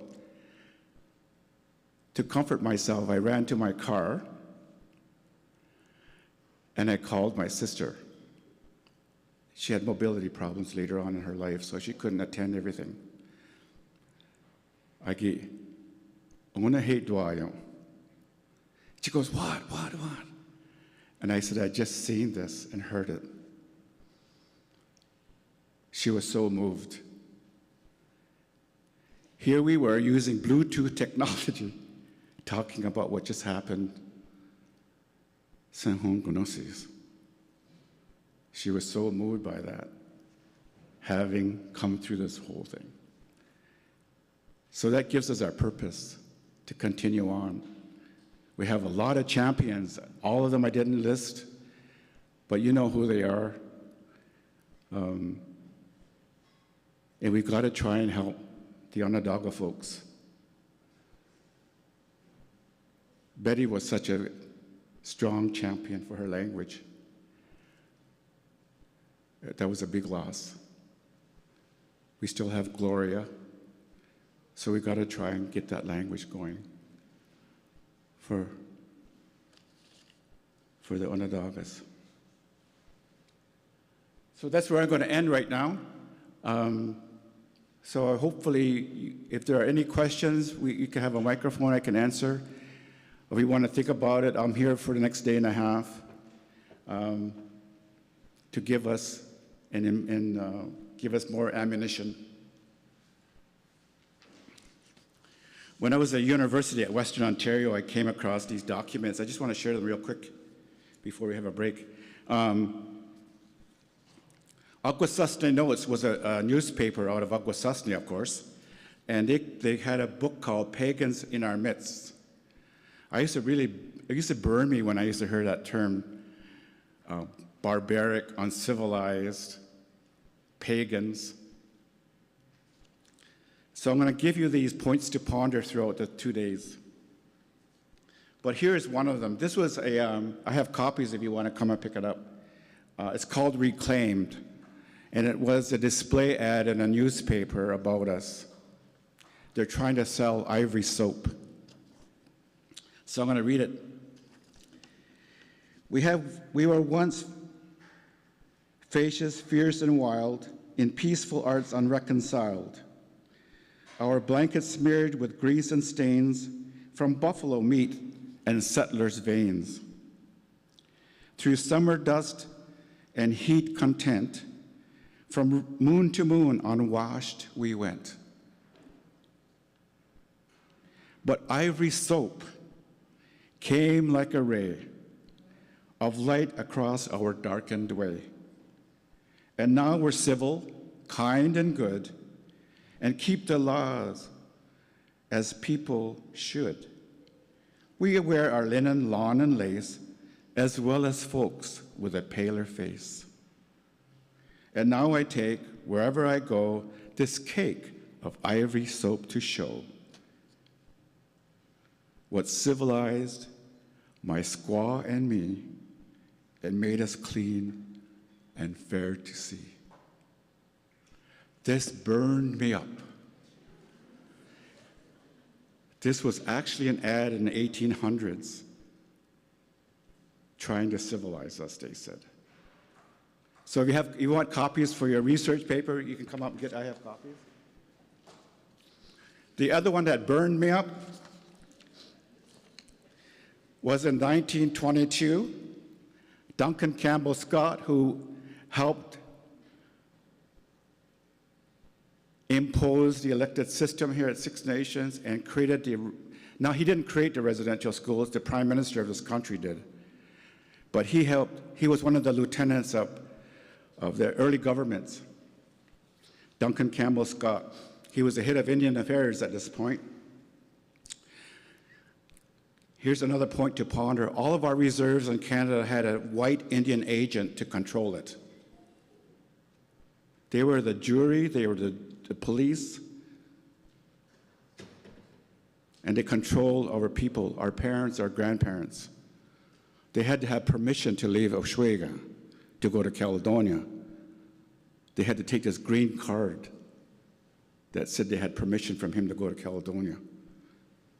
S3: to comfort myself, I ran to my car and I called my sister. She had mobility problems later on in her life, so she couldn't attend everything. I'm gonna hate Dwayo. She goes, what? And I said, I just seen this and heard it. She was so moved. Here we were using Bluetooth technology, talking about what just happened. She was so moved by that, having come through this whole thing. So that gives us our purpose to continue on. We have a lot of champions. All of them I didn't list, but you know who they are. And we've got to try and help the Onondaga folks. Betty was such a strong champion for her language. That was a big loss. We still have Gloria, so we've got to try and get that language going for the Onondagas. So that's where I'm going to end right now. So hopefully, if there are any questions, you can have a microphone I can answer. If you want to think about it, I'm here for the next day and a half to give us and give us more ammunition. When I was at university at Western Ontario, I came across these documents. I just want to share them real quick before we have a break. Akwesasne Notes was a newspaper out of Akwesasne, of course, and they had a book called Pagans in Our Midst. It used to burn me when I used to hear that term, barbaric, uncivilized, pagans. So I'm going to give you these points to ponder throughout the 2 days. But here's one of them. This was I have copies if you want to come and pick it up. It's called Reclaimed, and it was a display ad in a newspaper about us. They're trying to sell ivory soap. So I'm going to read it. We were once facious, fierce, and wild, in peaceful arts unreconciled. Our blankets smeared with grease and stains from buffalo meat and settlers' veins. Through summer dust and heat content, from moon to moon unwashed we went. But ivory soap came like a ray of light across our darkened way. And now we're civil, kind, and good, and keep the laws as people should. We wear our linen, lawn, and lace, as well as folks with a paler face. And now I take, wherever I go, this cake of ivory soap to show what civilized my squaw and me, and made us clean and fair to see. This burned me up. This was actually an ad in the 1800s trying to civilize us, they said. So if you want copies for your research paper, you can come up and get, I have copies. The other one that burned me up was in 1922. Duncan Campbell Scott, who helped impose the elected system here at Six Nations and created now he didn't create the residential schools, the Prime Minister of this country did. But he was one of the lieutenants of the early governments. Duncan Campbell Scott. He was the head of Indian Affairs at this point. Here's another point to ponder. All of our reserves in Canada had a white Indian agent to control it. They were the jury, they were the police, and they controlled our people, our parents, our grandparents. They had to have permission to leave Oswego to go to Caledonia. They had to take this green card that said they had permission from him to go to Caledonia.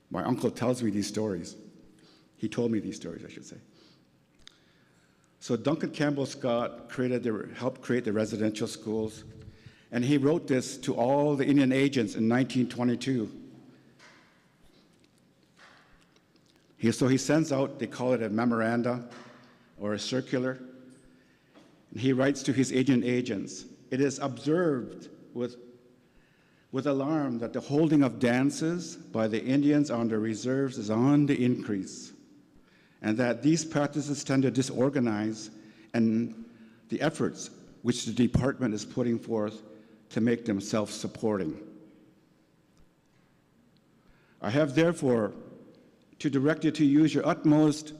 S3: My uncle tells me these stories. He told me these stories, I should say. So Duncan Campbell Scott helped create the residential schools, and he wrote this to all the Indian agents in 1922. So he sends out, they call it a memoranda or a circular, and he writes to his Indian agents, "It is observed with alarm that the holding of dances by the Indians on their reserves is on the increase, and that these practices tend to disorganize and the efforts which the department is putting forth to make them self-supporting. I have therefore to direct you to use your utmost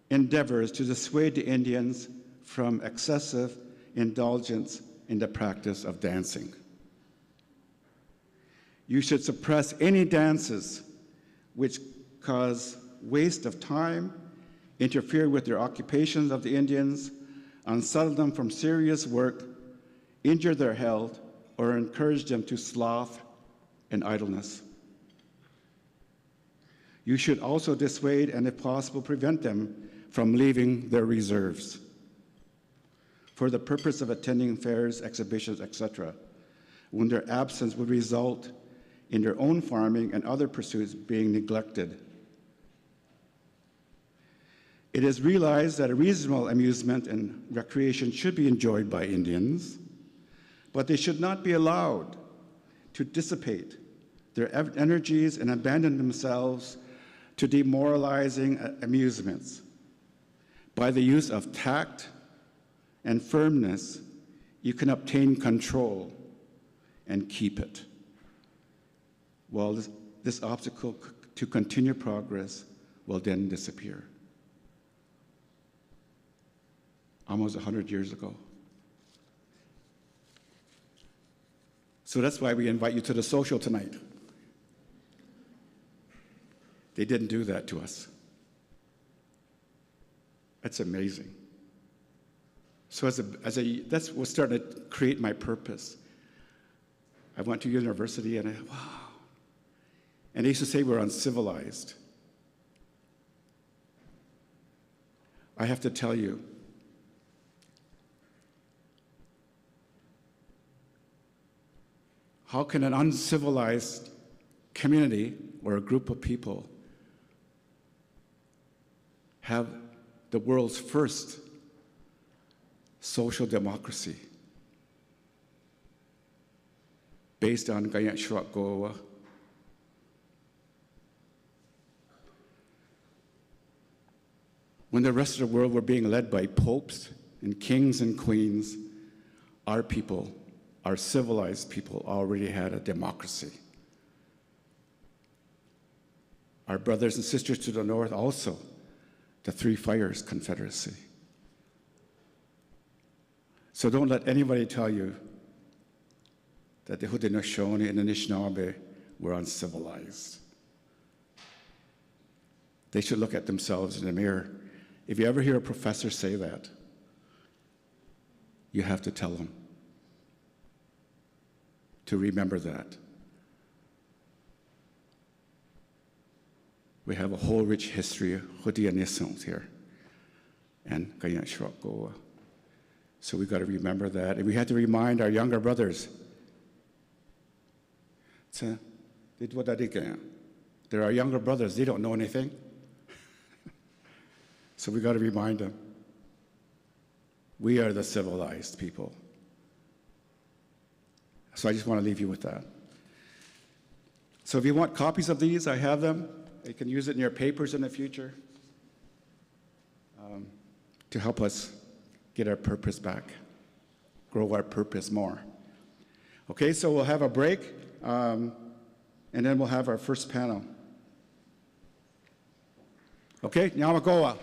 S3: endeavors to dissuade the Indians from excessive indulgence in the practice of dancing. You should suppress any dances which cause waste of time, interfere with their occupations of the Indians, unsettle them from serious work, injure their health, or encourage them to sloth and idleness. You should also dissuade and, if possible, prevent them from leaving their reserves for the purpose of attending fairs, exhibitions, etc., when their absence would result in their own farming and other pursuits being neglected. It is realized that a reasonable amusement and recreation should be enjoyed by Indians, but they should not be allowed to dissipate their energies and abandon themselves to demoralizing amusements. By the use of tact and firmness, you can obtain control and keep it, while this obstacle to continued progress will then disappear. Almost 100 years ago. So that's why we invite you to the social tonight. They didn't do that to us. That's amazing. So that's what's starting to create my purpose. I went to university and wow. And they used to say we're uncivilized. I have to tell you, how can an uncivilized community or a group of people have the world's first social democracy based on Gayat Shwak Goa? When the rest of the world were being led by popes and kings and queens, our people, our civilized people, already had a democracy. Our brothers and sisters to the north also, the Three Fires Confederacy. So don't let anybody tell you that the Haudenosaunee and the Anishinaabe were uncivilized. They should look at themselves in the mirror. If you ever hear a professor say that, you have to tell them to remember that. We have a whole rich history of Haudenosaunee here and Gayat Shwak Goa. So we've got to remember that. And we have to remind our younger brothers. They're our younger brothers, they don't know anything. So we've got to remind them. We are the civilized people. So I just want to leave you with that. So if you want copies of these, I have them. You can use it in your papers in the future to help us get our purpose back, grow our purpose more. Okay, so we'll have a break, and then we'll have our first panel. Okay, Nyamagoa.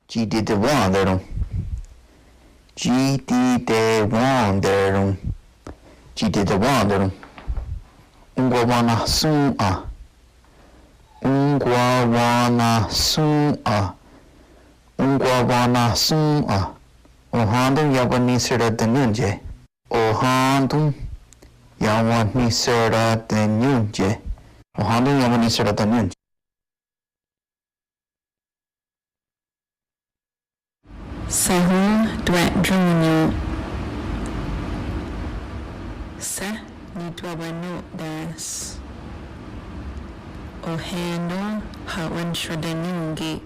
S5: GD wanderum. GD wanderum. GD wanderum. Ungwawana sua. Ungwawana sua. Ungwawana sua. Ohandum yawanisera denunje. Ohandum yawanisera denunje. Ohandum yawanisera denunje.
S6: Sahun dwet drunu. Sa ni dwabanu das. Ohendo hawan shradanungi.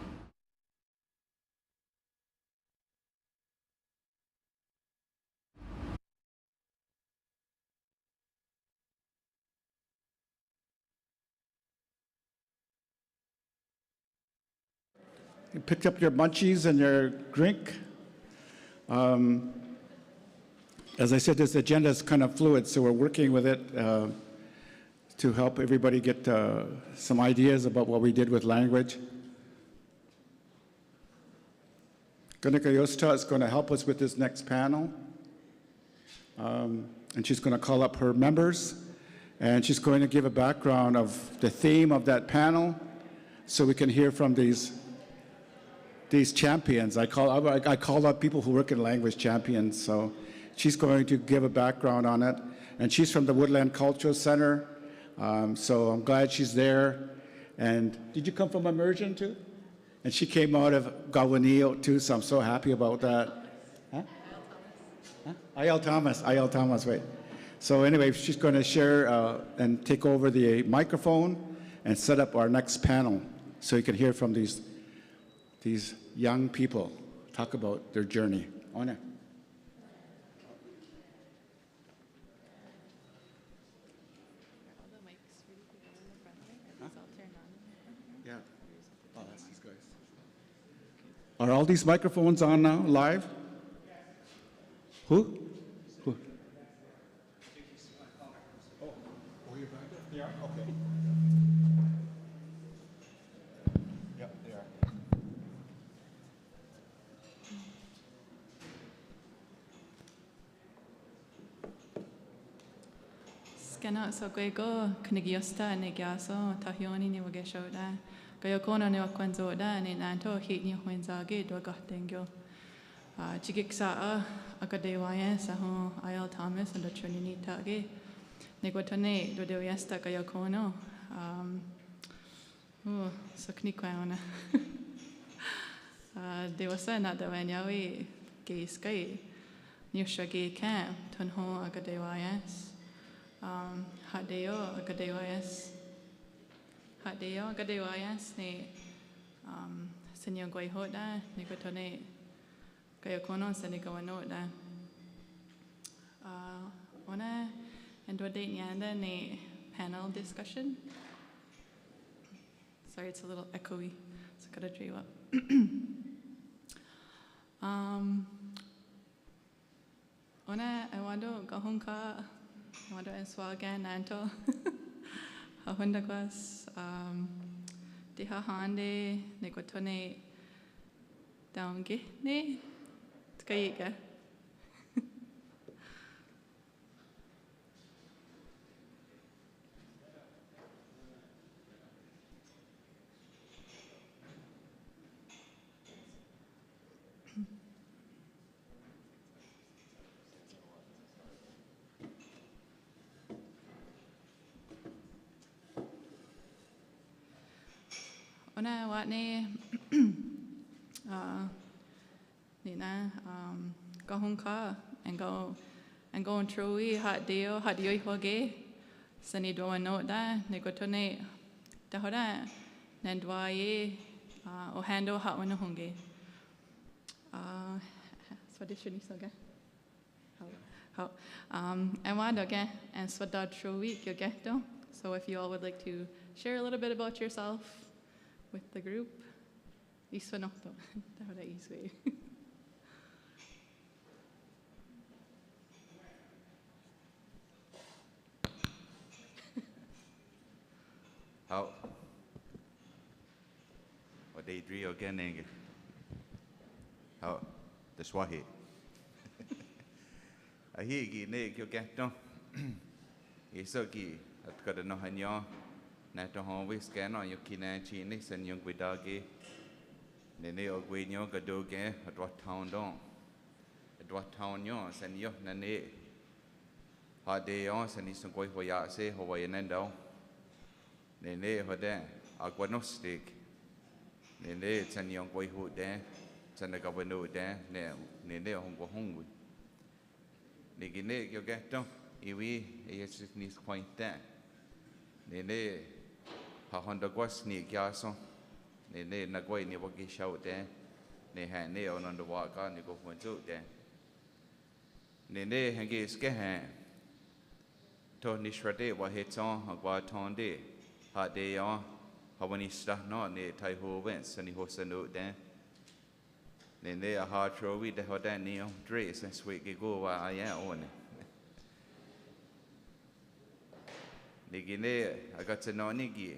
S3: You picked up your munchies and your drink. As I said, this agenda is kind of fluid, so we're working with it to help everybody get some ideas about what we did with language. Ganika Yosta is going to help us with this next panel. And she's going to call up her members, and she's going to give a background of the theme of that panel so we can hear from these champions. I call up people who work in language champions. So she's going to give a background on it. And she's from the Woodland Cultural Center. So I'm glad she's there. And did you come from immersion too? And she came out of Gawaneo too, so I'm so happy about that. Huh? Ayel Thomas, wait. So anyway, she's going to share and take over the microphone and set up our next panel so you can hear from these young people talk about their journey. Ona. Yeah. Oh, that's these guys. Are all these microphones on now, live? Who? Who? Oh, you're back there? They are? Okay. Yep, they are.
S7: Skena so gwego knigiosta negiaso tahioni ni wageshoda kayo kono ne wakwanzoda ne nanto hit ni hwenzage do gahtengyo chigiksa akadewaye saho Ayel Thomas and Trinity tage negotane do dewesta kayo kono saknikwana dewasa na dawanyawi geiskai nyushage kam tonho akadewayes Hadeo Agadewayas ne Senyo Guayhoda, Nicotone Gayokono, Senigawanoda. Ona and Dode Nyanda ne panel discussion. Sorry, it's a little echoey, so I gotta dream up. Ona, I want to go home. Wanda en swagan nanto hahunda kwas diha hande negotone downge ne tkaiga Ona watne nina kahunka and go and trui hot dio hoge sani do no da negotone dahora nandwaye o hando hot one hunge swadishuni soga how and one again and swada trui yogeto. So if you all would like to share a little bit about yourself with the group. Isso no to. Dahora iswe.
S8: How? What they dream again? how the Swahi. I hear you, Nick, you get no. It's okay. I've got no hanyo. Not to home with scan on your kinachi, Nicks and young widagi. Nene or Guinyo Gadoge, at what town don. At what town yours and yo nane. Hard day on, and it's some quite for ya say Hawaiian and down. Nene, her there, agnostic. Nene, it's an young boy who there, it's an governor there, Nene, home go hungry. Nigine, you get them, Iwi, it's needs point there. Nene, her Honda was sneak yaso. Nene, Nagway, never get shout there. They had nail on the walk on the go for there. Nene, and get scared. Tony Shrade, what hits on, a guard ton day. Hot day on, how when he stuck not near Taiho went, and he was a note there. Then they are hard throw with the hot and neon dress and sweet go while I am on it. Nigine, I got to know Nigi.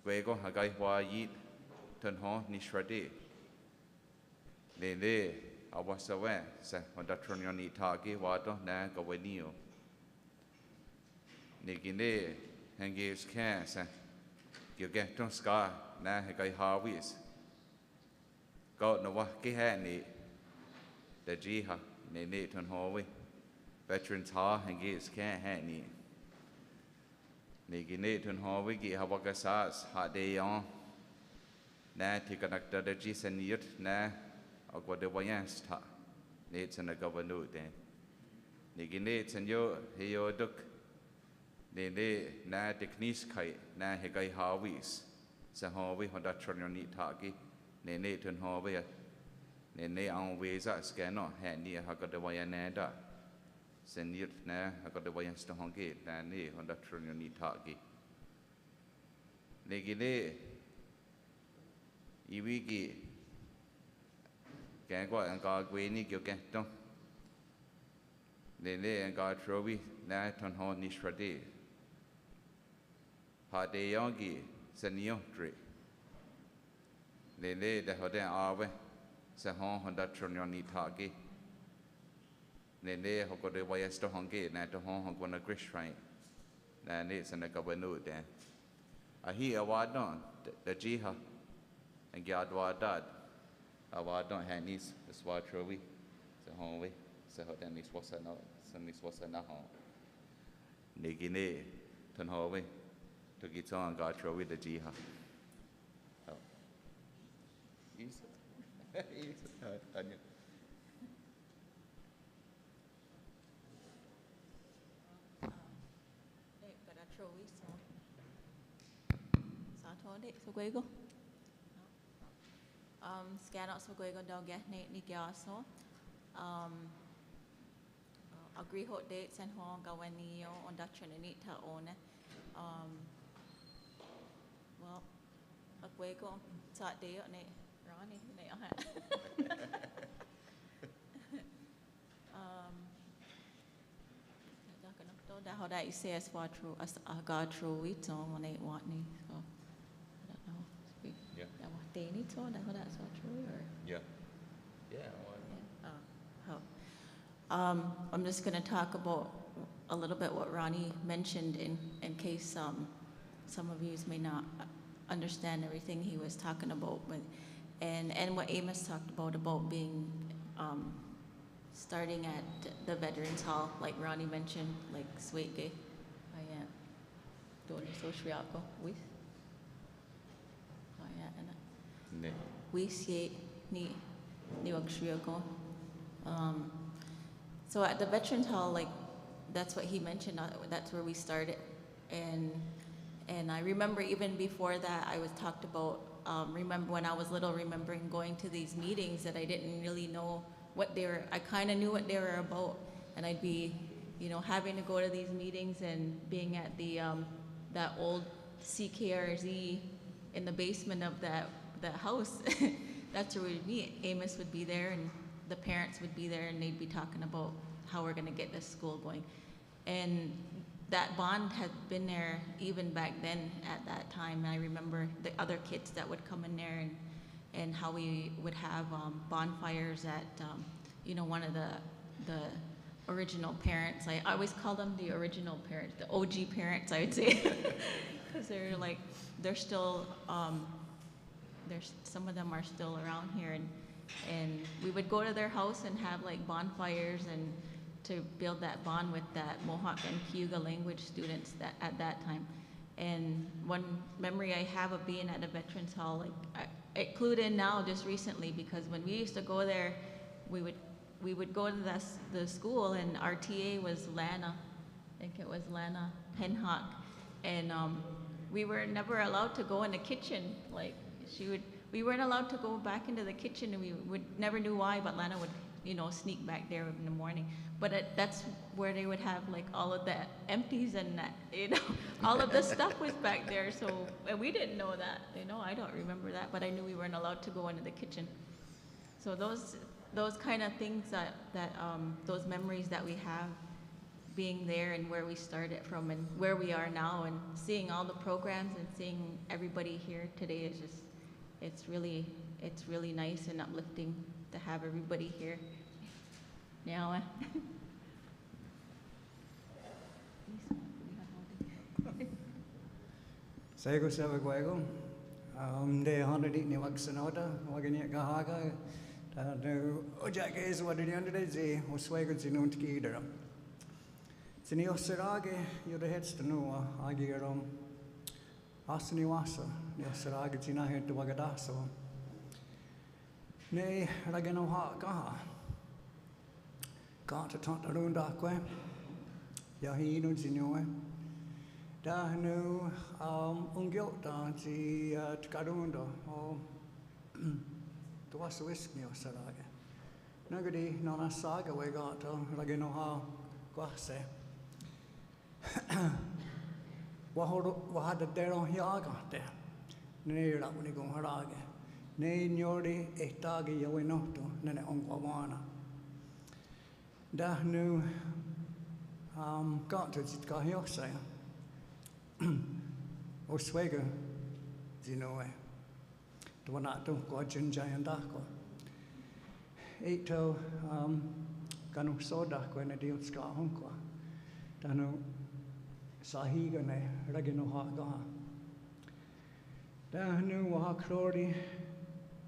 S8: Wego, I got why eat, turn home, Nishrade. Then they, I was aware, said, when that turn on the target, water, now go with Neo. Nigine, and gives cares, you get to scar, now I got harvest. God no what cái hè nị the G ha nị nị thon hoi veterans ha and gives care hè nị nị cái nị thon hoi gi ha baka sas ha day on na thì connector the G sen yut na ở qua the wayans ta nị sen the governor then nị cái nị sen yo he yo duk nị nị na techniques khai na he gai harvest sa hoi honda turn nị ta gi Nene turn home Nene on ways at scanner, hand near I got the way and ada. Send it now, I got the way and stone gate, and near on the turn need target. Negine Iwigi can go and guard Gwini, you get them. Nene and guard Trovi, now turn home Nishrade. Hard day yongi, send you tree. Nene the hotel awe, se hon Honda Tronioni Tagi. Nene ho got the wayest to honge, na to hon hon a grish train. Then it's in the governor then. I hear a wad on the Jiha and Gyadwa dad. A wad on Hannis, the Swatrovi, the home so hotel is was a no, some is was a no home. Nigine, Tonhove, to get on Gatrovi the Jiha. Easy. Easy. Onion.
S9: But I throw it so. So I told it so go. Scan out so go down get ni so. Agree hot dates and hong go when you on Dutch and need to own it. Well, a go start day on it. Ronnie, nè hả? Đó how that says what true as I got through it on when they want me. So I don't know.
S8: Yeah.
S9: That what they need to that how that's what true or
S8: yeah. Yeah.
S9: I'm just going to talk about a little bit what Ronnie mentioned in case some of you may not understand everything he was talking about, but and what Amos talked about being starting at the Veterans Hall, like Ronnie mentioned, like Sweke, I don't so Shriako with. We see ni Shriako. So at the Veterans Hall, like that's what he mentioned. That's where we started, and I remember even before that, I was talked about. Remember when I was little, remembering going to these meetings that I didn't really know what they were. I kind of knew what they were about, and I'd be, having to go to these meetings and being at the that old CKRZ in the basement of that house. That's where we'd meet. Amos would be there, and the parents would be there, and they'd be talking about how we're going to get this school going, and that bond had been there even back then at that time. I remember the other kids that would come in there and how we would have bonfires at, one of the original parents. I always call them the original parents, the OG parents, I would say, because they're still, some of them are still around here, and we would go to their house and have like bonfires and to build that bond with that Mohawk and Cayuga language students at that time. And one memory I have of being at a Veterans Hall, it clued in now just recently, because when we used to go there, we would go to the school, and our TA was Lana. I think it was Lana Penhawk. And we were never allowed to go in the kitchen. We weren't allowed to go back into the kitchen, and we never knew why, but Lana would, sneak back there in the morning. But that's where they would have like all of the empties and that, all of the stuff was back there. So, and we didn't know that, I don't remember that, but I knew we weren't allowed to go into the kitchen. So those kind of things those memories that we have being there and where we started from and where we are now, and seeing all the programs and seeing everybody here today is just, it's really nice and uplifting to have everybody here now.
S10: Sego sebe guego, de honadi ni waksanota, wagani gahaga, no ojake is what did you under the oswego zinunt kider. Sini osirage, you're the heads to know, agirum asani wasa, the osirage zina head to wagadaso. Nay, ragano ha gaha. Got to talk to Rundakwe, Yahino Zinue. Dahnu Ungiota, the Tkarundo, or to us whiskey or Sarage. Nagadi, Nona Saga, we got to Raganoha Guase. Wahad the Deron Hiaga there. Near up when you go Harage. Nay, Nordi, Etagi, Yawinoto, Nene Ongwana. Dahnu got to Zitkahiosaya. Oswego, Zinoe. The one at Gojin Jayandako. Eto Ganu Sodako and a deal Ska Honqua. Danu Sahigane, Regino Haga. Dahnu Wahakrori,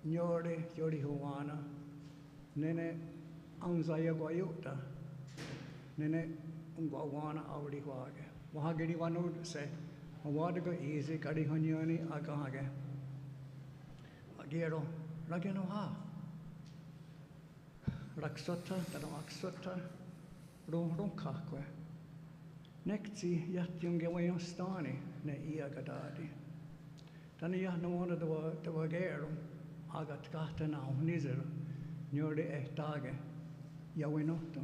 S10: Nyori, Yori Huana, Nene. Anzaya Guayuta, Nene Ungwana already wage. Wahagiri wanu say, a water go easy, Kadi Honyoni, Agahage. Agero, Raganoha. Raksota, Tanaksota, Runkakwe. Nekti Yatyungawayo Stani, Ne Iagadadi. Tania no one of the Wagero, Agat Gata now, Nizer, Nyori Ehtage. Yawinoto.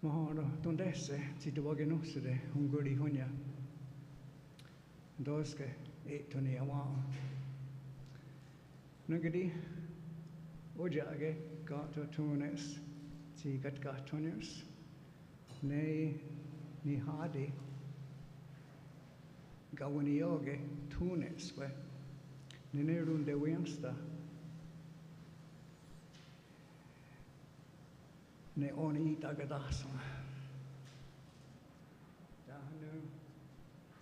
S10: Mahara Tondese, Tituagenuside, Hunguri Hunya. Doske, 8 to Niawa. Nugadi, Ojage, got to Tunis, Tigat Gatunius, Nay Nihadi, Gawanioge, Tunis, where Ninerun de Winsta. Ne oni tagadasa. Dahnu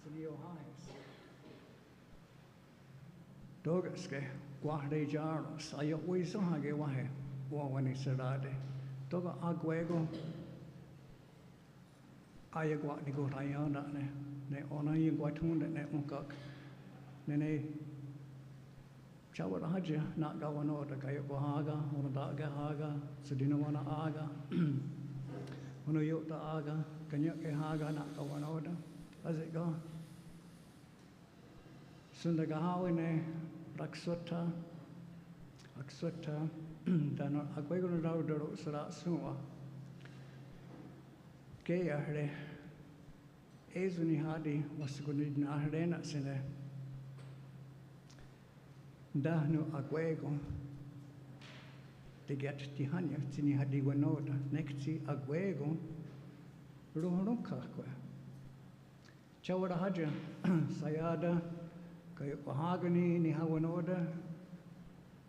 S10: Sinio Hines. Dogaske, Guarde Jaros, Ayawisohage Wahe, Wawani Serade. Toga Aguego Ayaguatni go Rayana, ne Onayi Guatunda, ne Unkak, Nene. Chawar Haja, not Gawano, the Gayabahaga, Onadaga Haga, Sudinawana Aga, Unuyota Aga, Kanyake Haga, not Gawanoda. As it go? Sundagahawine, Raksota, Dano Aquego Raudo Sara Sua. Gayahre, Ezuni Hadi was good in Ahrena Sine. Dahnu Aguego, they get Tihanya, Tini Hadiwanoda, Nexti Aguego, Ruhunukakwe. Chawara Haja, Sayada, Kayo pahagani ni hawanoda,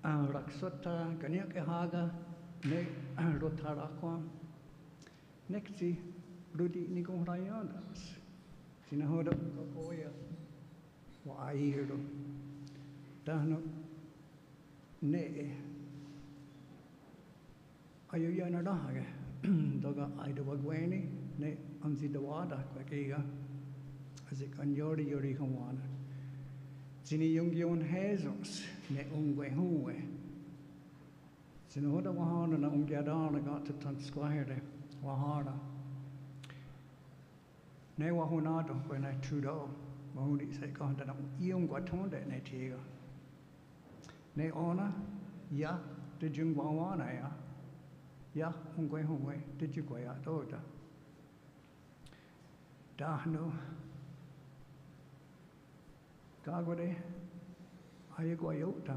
S10: raksota, kanya ke haga, ne rotarakwa. Nexti, rudi ni kong rayadas. Sinahoda kakoya, wa aihiro. Dahno, ne, ayo yana rahage, doga aida wagweni, ne amzi dawada kwakiga, azik anyori yori kawana. Sini yungyon hezons, ne ungwe huwe. Sinahoda wahana na ungyadana got to tansquire, wahana. Ne wahunado when I Trudeau, Mahudi say Gondana, Ium Guatonda Netiga. Ne ona, ya, did you wawana ya, ungwe huwe, did you goya doda? Dahno Gagwade, Ayaguayota,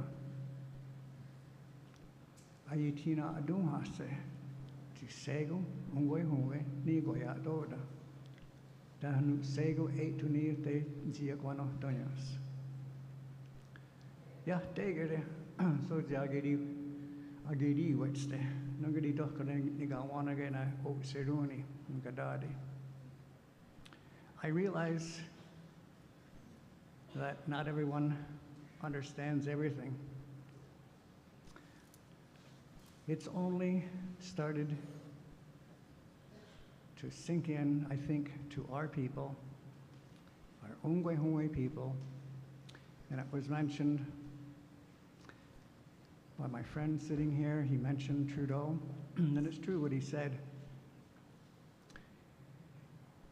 S10: Ayatina Adumhase, Tisego, ungwe huwe, ni goya doda. Dahnu sego 8 to near te ziaquano doñas. Ya, tegere, so agedi wetste, nugadi dokane nigawana gena o seruni, gadadi. I realize that not everyone understands everything. It's only started to sink in, I think, to our people, our Ongwehongwe people, and it was mentioned by my friend sitting here. He mentioned Trudeau, and it's true what he said,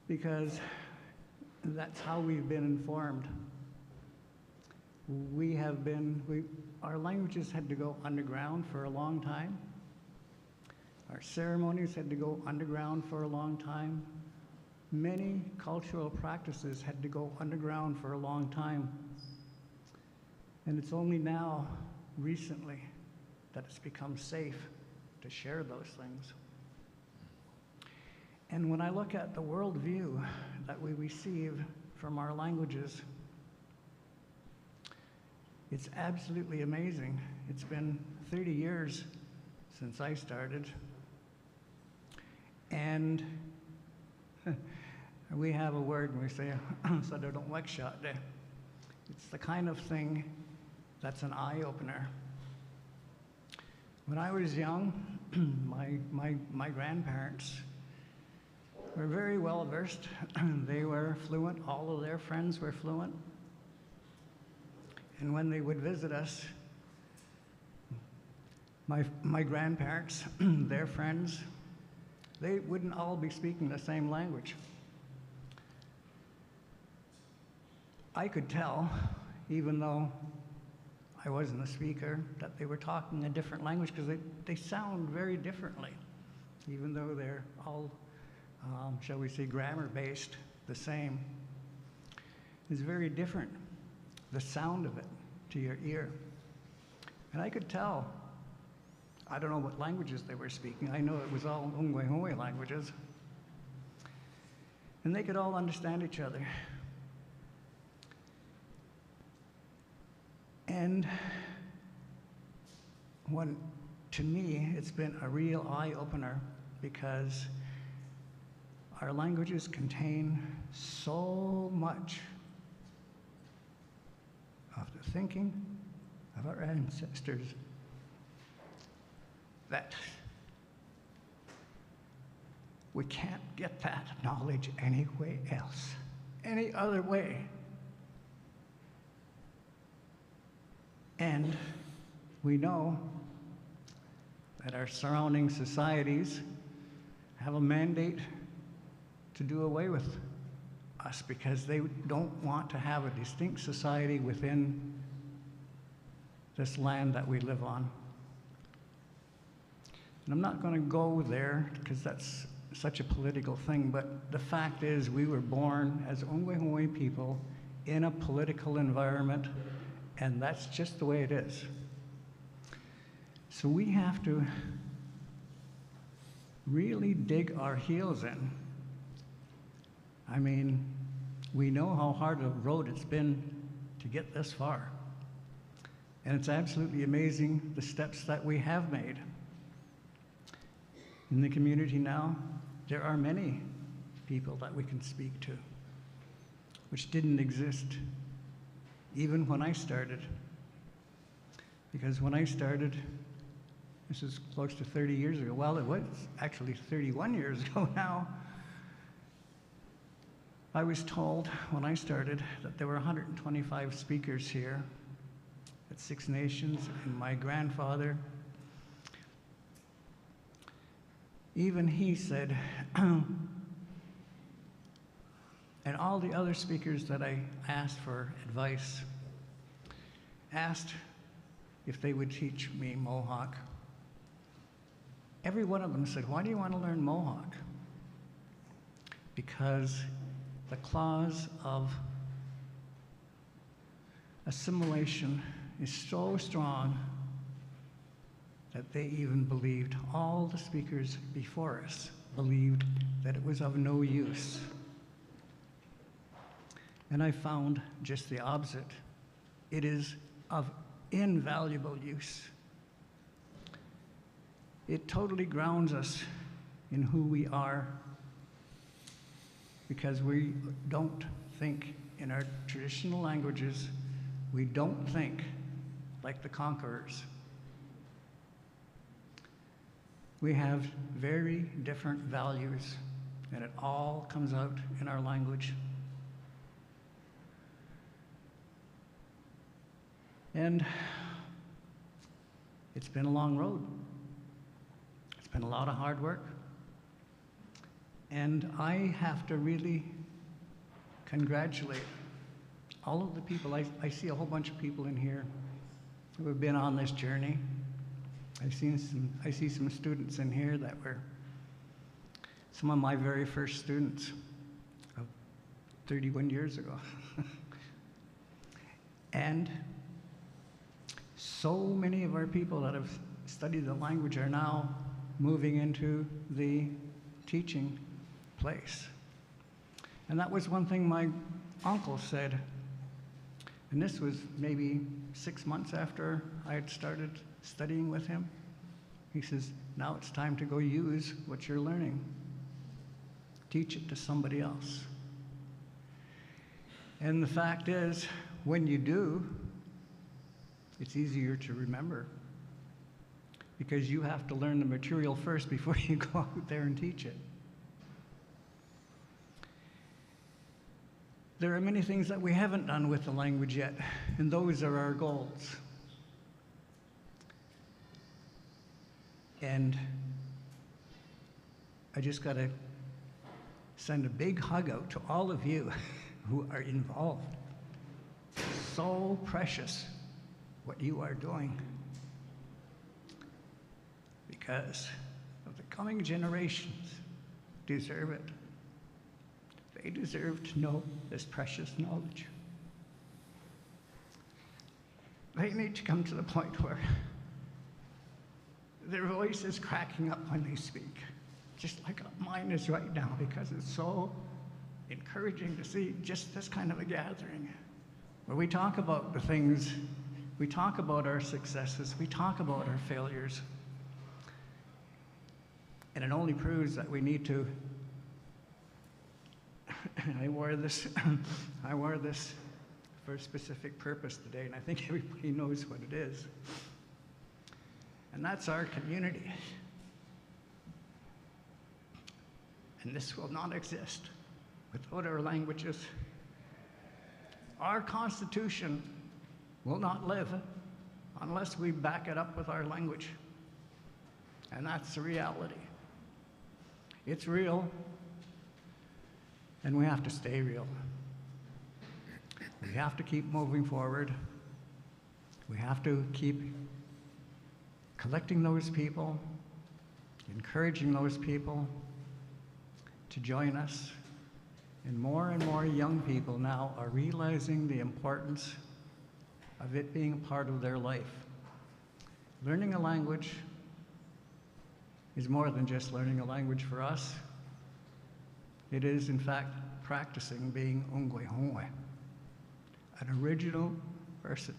S10: because that's how we've been informed. Our languages had to go underground for a long time. Our ceremonies had to go underground for a long time. Many cultural practices had to go underground for a long time. And it's only now, recently, that it's become safe to share those things. And when I look at the worldview that we receive from our languages, it's absolutely amazing. It's been 30 years since I started. And we have a word when we say, so they don't work shot there. It's the kind of thing that's an eye-opener. When I was young, my grandparents were very well versed. They were fluent, all of their friends were fluent. And when they would visit us, my grandparents, their friends, they wouldn't all be speaking the same language. I could tell, even though I wasn't a speaker, that they were talking a different language because they sound very differently, even though they're all, shall we say, grammar-based, the same. It's very different, the sound of it to your ear. And I could tell. I don't know what languages they were speaking. I know it was all Ongwehongwe languages. And they could all understand each other. And to me, it's been a real eye-opener because our languages contain so much of the thinking of our ancestors that we can't get that knowledge any way else, any other way. And we know that our surrounding societies have a mandate to do away with us because they don't want to have a distinct society within this land that we live on. And I'm not going to go there because that's such a political thing, but the fact is we were born as Ongwehongwe people in a political environment, and that's just the way it is. So we have to really dig our heels in. I mean, we know how hard a road it's been to get this far. And it's absolutely amazing the steps that we have made. In the community now, there are many people that we can speak to, which didn't exist even when I started. Because when I started, this is close to 30 years ago. Well, it was actually 31 years ago now. I was told when I started that there were 125 speakers here at Six Nations, and my grandfather, even he said, and all the other speakers that I asked for advice, asked if they would teach me Mohawk. Every one of them said, why do you want to learn Mohawk? Because the clause of assimilation is so strong that they even believed, all the speakers before us believed that it was of no use. And I found just the opposite. It is of invaluable use. It totally grounds us in who we are, because we don't think in our traditional languages, we don't think like the conquerors. We have very different values, and it all comes out in our language. And it's been a long road. It's been a lot of hard work. And I have to really congratulate all of the people. I see a whole bunch of people in here who have been on this journey. I see some students in here that were some of my very first students of 31 years ago. And so many of our people that have studied the language are now moving into the teaching place. And that was one thing my uncle said, and this was maybe 6 months after I had started studying with him. He says, now it's time to go use what you're learning. Teach it to somebody else. And the fact is, when you do, it's easier to remember, because you have to learn the material first before you go out there and teach it. There are many things that we haven't done with the language yet, and those are our goals. And I just got to send a big hug out to all of you who are involved. So precious what you are doing, because of the coming generations deserve it. They deserve to know this precious knowledge. They need to come to the point where their voice is cracking up when they speak, just like mine is right now, because it's so encouraging to see just this kind of a gathering where we talk about the things, we talk about our successes, we talk about our failures, and it only proves that we need to. I wore this for a specific purpose today, and I think everybody knows what it is. And that's our community. And this will not exist without our languages. Our Constitution will not live unless we back it up with our language. And that's the reality. It's real, and we have to stay real. We have to keep moving forward. We have to keep collecting those people, encouraging those people to join us. And more young people now are realizing the importance of it being a part of their life. Learning a language is more than just learning a language for us. It is, in fact, practicing being Ungwe Hongwe, an original person.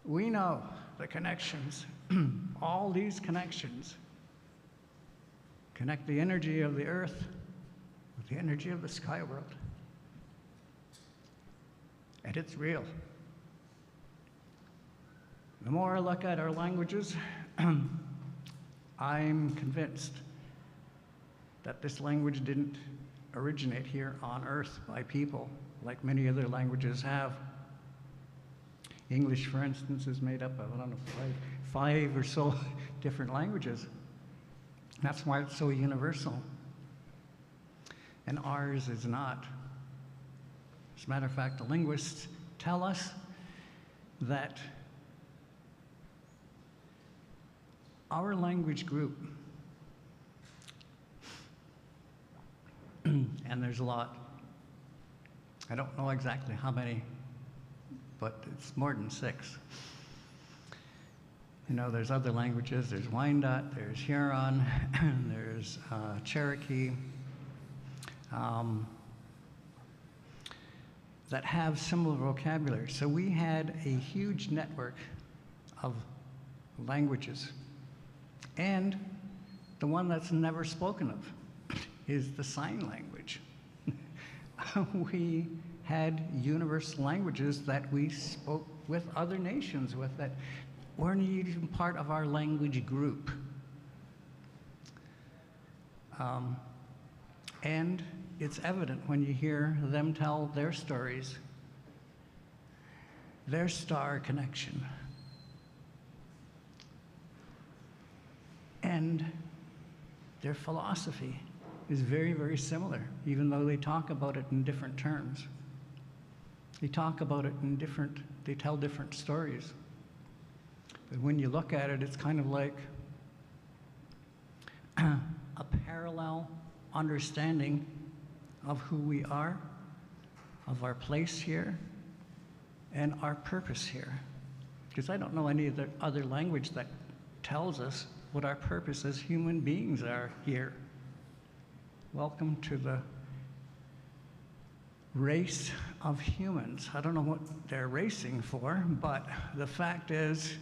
S10: We know the connections, all these connections connect the energy of the earth with the energy of the sky world. And it's real. The more I look at our languages, I'm convinced that this language didn't originate here on earth by people like many other languages have. English, for instance, is made up of, I don't know, five or so different languages. That's why it's so universal. And ours is not. As a matter of fact, the linguists tell us that our language group, and there's a lot, I don't know exactly how many, but it's more than 6. You know, there's other languages, there's Wyandot, there's Huron, there's Cherokee, that have similar vocabulary. So we had a huge network of languages. And the one that's never spoken of is the sign language. We had universal languages that we spoke with other nations with that weren't even part of our language group. And it's evident when you hear them tell their stories, their star connection. And their philosophy is very, very similar, even though they talk about it in different terms. They talk about it in different, they tell different stories. But when you look at it, it's kind of like a parallel understanding of who we are, of our place here, and our purpose here. Because I don't know any other language that tells us what our purpose as human beings are here. Welcome to the race of humans. I don't know what they're racing for, but the fact is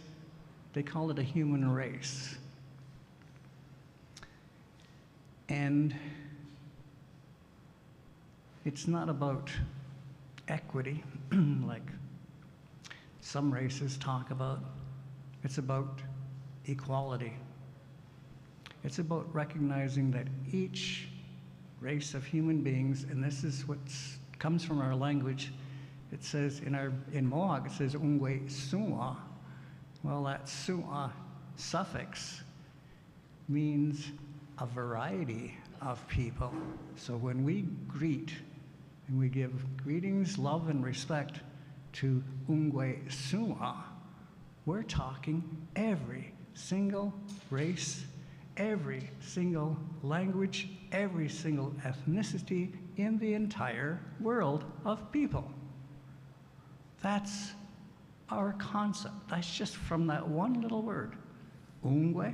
S10: they call it a human race. And it's not about equity like some races talk about. It's about equality. It's about recognizing that each race of human beings, and this is what comes from our language, it says in Mohawk, it says Ungwe Suwa. Well, that Suwa suffix means a variety of people. So when we greet and we give greetings, love, and respect to Ungwe Suwa, we're talking every single race, every single language, every single ethnicity in the entire world of people. That's our concept. That's just from that one little word. Ungwe,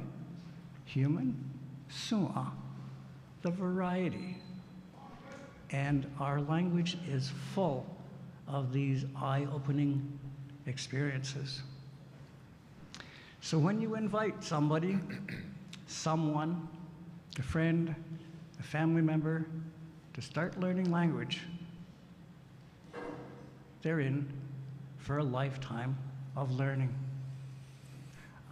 S10: human, Su'a, the variety. And our language is full of these eye-opening experiences. So when you invite somebody, someone, a friend, a family member, to start learning language, they're in for a lifetime of learning,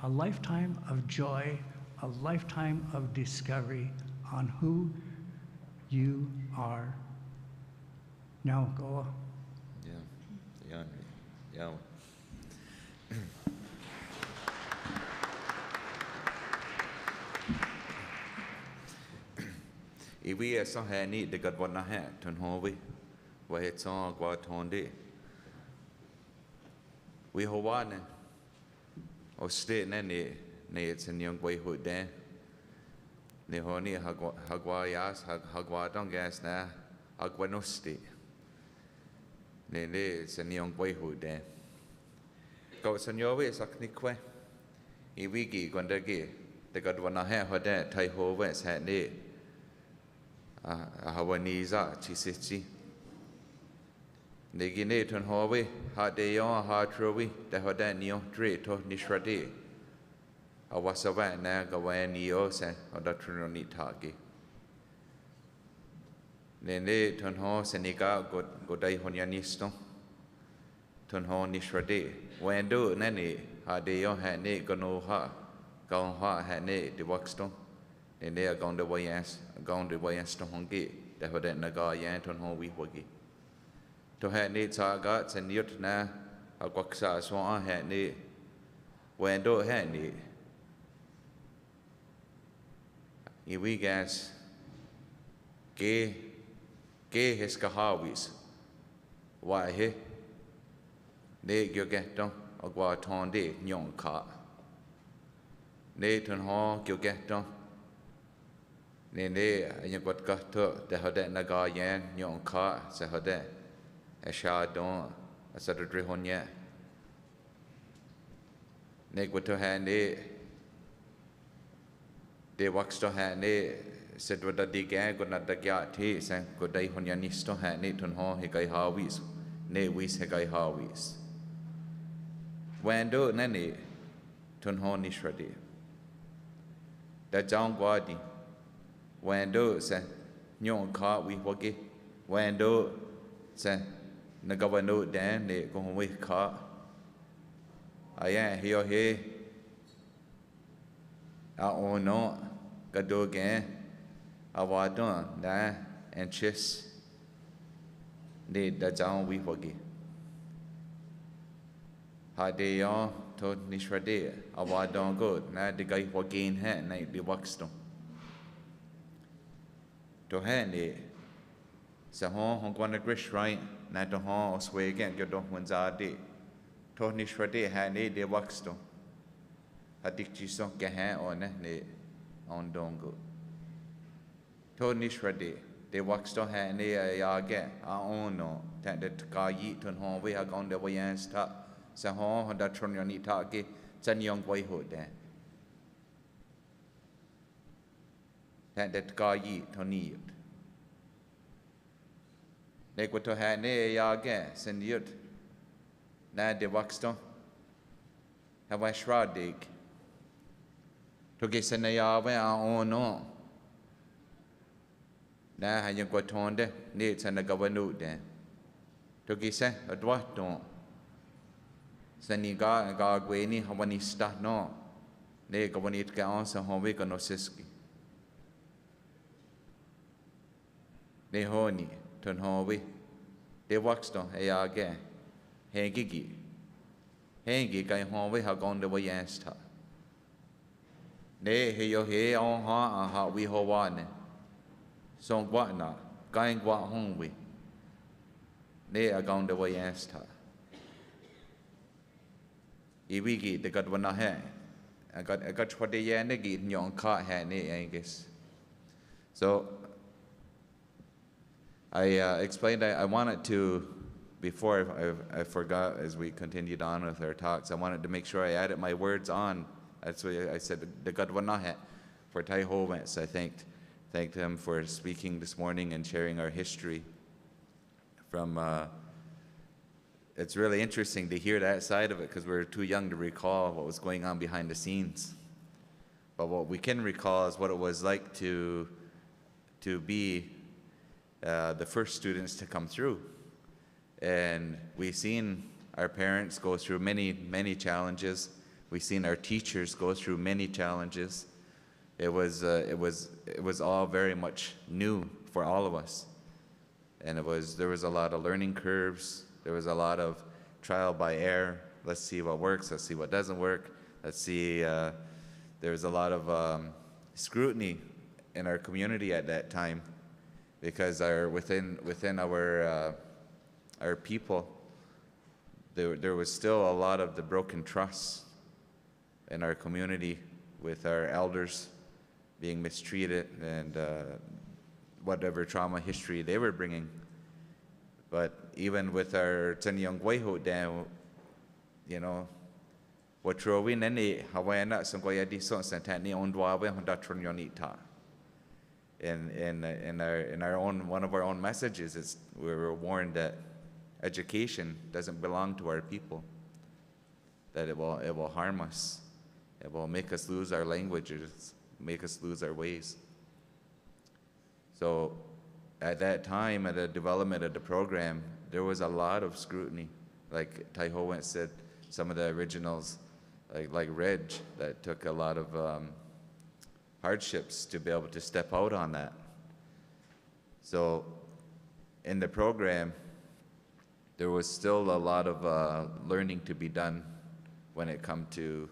S10: a lifetime of joy, a lifetime of discovery on who you are. Now, go.
S8: Yeah. We are so happy to get one hat to Hawaii, where it's all got on day. We Hawaii, or state any needs in young boyhood there. Nehoni Hagwayas, Hagwadon gas na, Hagwanosti. Needs in young boyhood there. Go to your ways, Aknikwe. Iwigi, Gondagi, the God one I have her there, Tai Ho West had need. Hawaniza Chisitsi. Negine ton Hawe, Hadeon, Hatrowi, the Hodanio, Dreto, Nishrade. Awasavana, Gawanio, San, or the Trinitagi. Nene ton ho Seneca, Godai Honianisto, ton ho Nishrade. When do Nene, Hadeo Hane, Gonoha, Gonha Hane, the Waxton. And they are gone the way as gone the way as to Hongi, the Hodet Naga Yanton Ho Wihwagi. To have needs our gods and yut na a quaxa swan had need when do had need. We gas gay his kahawis. Why he? They you get them a guaton de yon car. Nathan Hall you get them. Nene, you got to the Hodet Naga Yan, yon car, say Hodet. A shadon, a sort of drihonia. Nick with to hand it. They wax to hand it, said with a digag, good not the gatti, sang good day when Yanisto hand it on home, Higai Hawis, ne wis Higai Hawis. When do Nani, ton home Nishradi. The John Guardi. When do, say, Nyon car we wagi. When do, say, Nagavano Dan, they go away car. I am here, here. I own no, Gado again. I was done, da, and chess. They the down we wagi. Hadeon told Nishrade, I was done good. Now the guy wagi in hand, night the waxstone. To hand it. So hon gonna grish right. Na to hon sway again get off when zade. Tony Shrade had ne de waxto. Adikchi son gahan on ne on dongo. Tony Shrade, de waxto had ne a yage, a own no, tended ka yeet on hon we have on the way and stop. So hon that turn your neat target, send young boyhood there. Tended ka yeet on need. They go to have ne yage, send yut. Na de waxton. Have I shroud dig? To get send a yawe on no. Na have you got on there? Needs and a governor there. To get sent a dwat don. Send you got and got gwenny, how when he start no. They go when it gets on home, we can no siski. They honey. Turn home, they waxed on a yage. Hengigi. Hengi guy home, we have gone the way and start. They hear your hair on her and how we hold one. So what not? Going what home we. They are gone the way and start. Ibigi, they got one hand. I got what they are negating your car hand, I guess. So, I explained I wanted to, before I forgot as we continued on with our talks, I wanted to make sure I added my words on. That's why I said the Gadwanahet for Tai Hovens. I thanked him for speaking this morning and sharing our history. From it's really interesting to hear that side of it because we're too young to recall what was going on behind the scenes. But what we can recall is what it was like to be the first students to come through. And we've seen our parents go through many, many challenges. We've seen our teachers go through many challenges. It was all very much new for all of us. And there was a lot of learning curves. There was a lot of trial by error. Let's see what works. Let's see what doesn't work. Let's see, there was a lot of scrutiny in our community at that time. Because within our people, there was still a lot of the broken trust in our community with our elders being mistreated and whatever trauma history they were bringing. But even with our Tanyong Guayho down, what Trovin and Hawana Sangoya di Son Santani on Dwawe Hondatron Yonita. in our own, one of our own messages is we were warned that education doesn't belong to our people, that it will harm us, it will make us lose our languages, make us lose our ways. So at that time, at the development of the program, there was a lot of scrutiny. Like Taiho once said, some of the originals, like Reg, that took a lot of hardships to be able to step out on that. So in the program, there was still a lot of learning to be done when it come to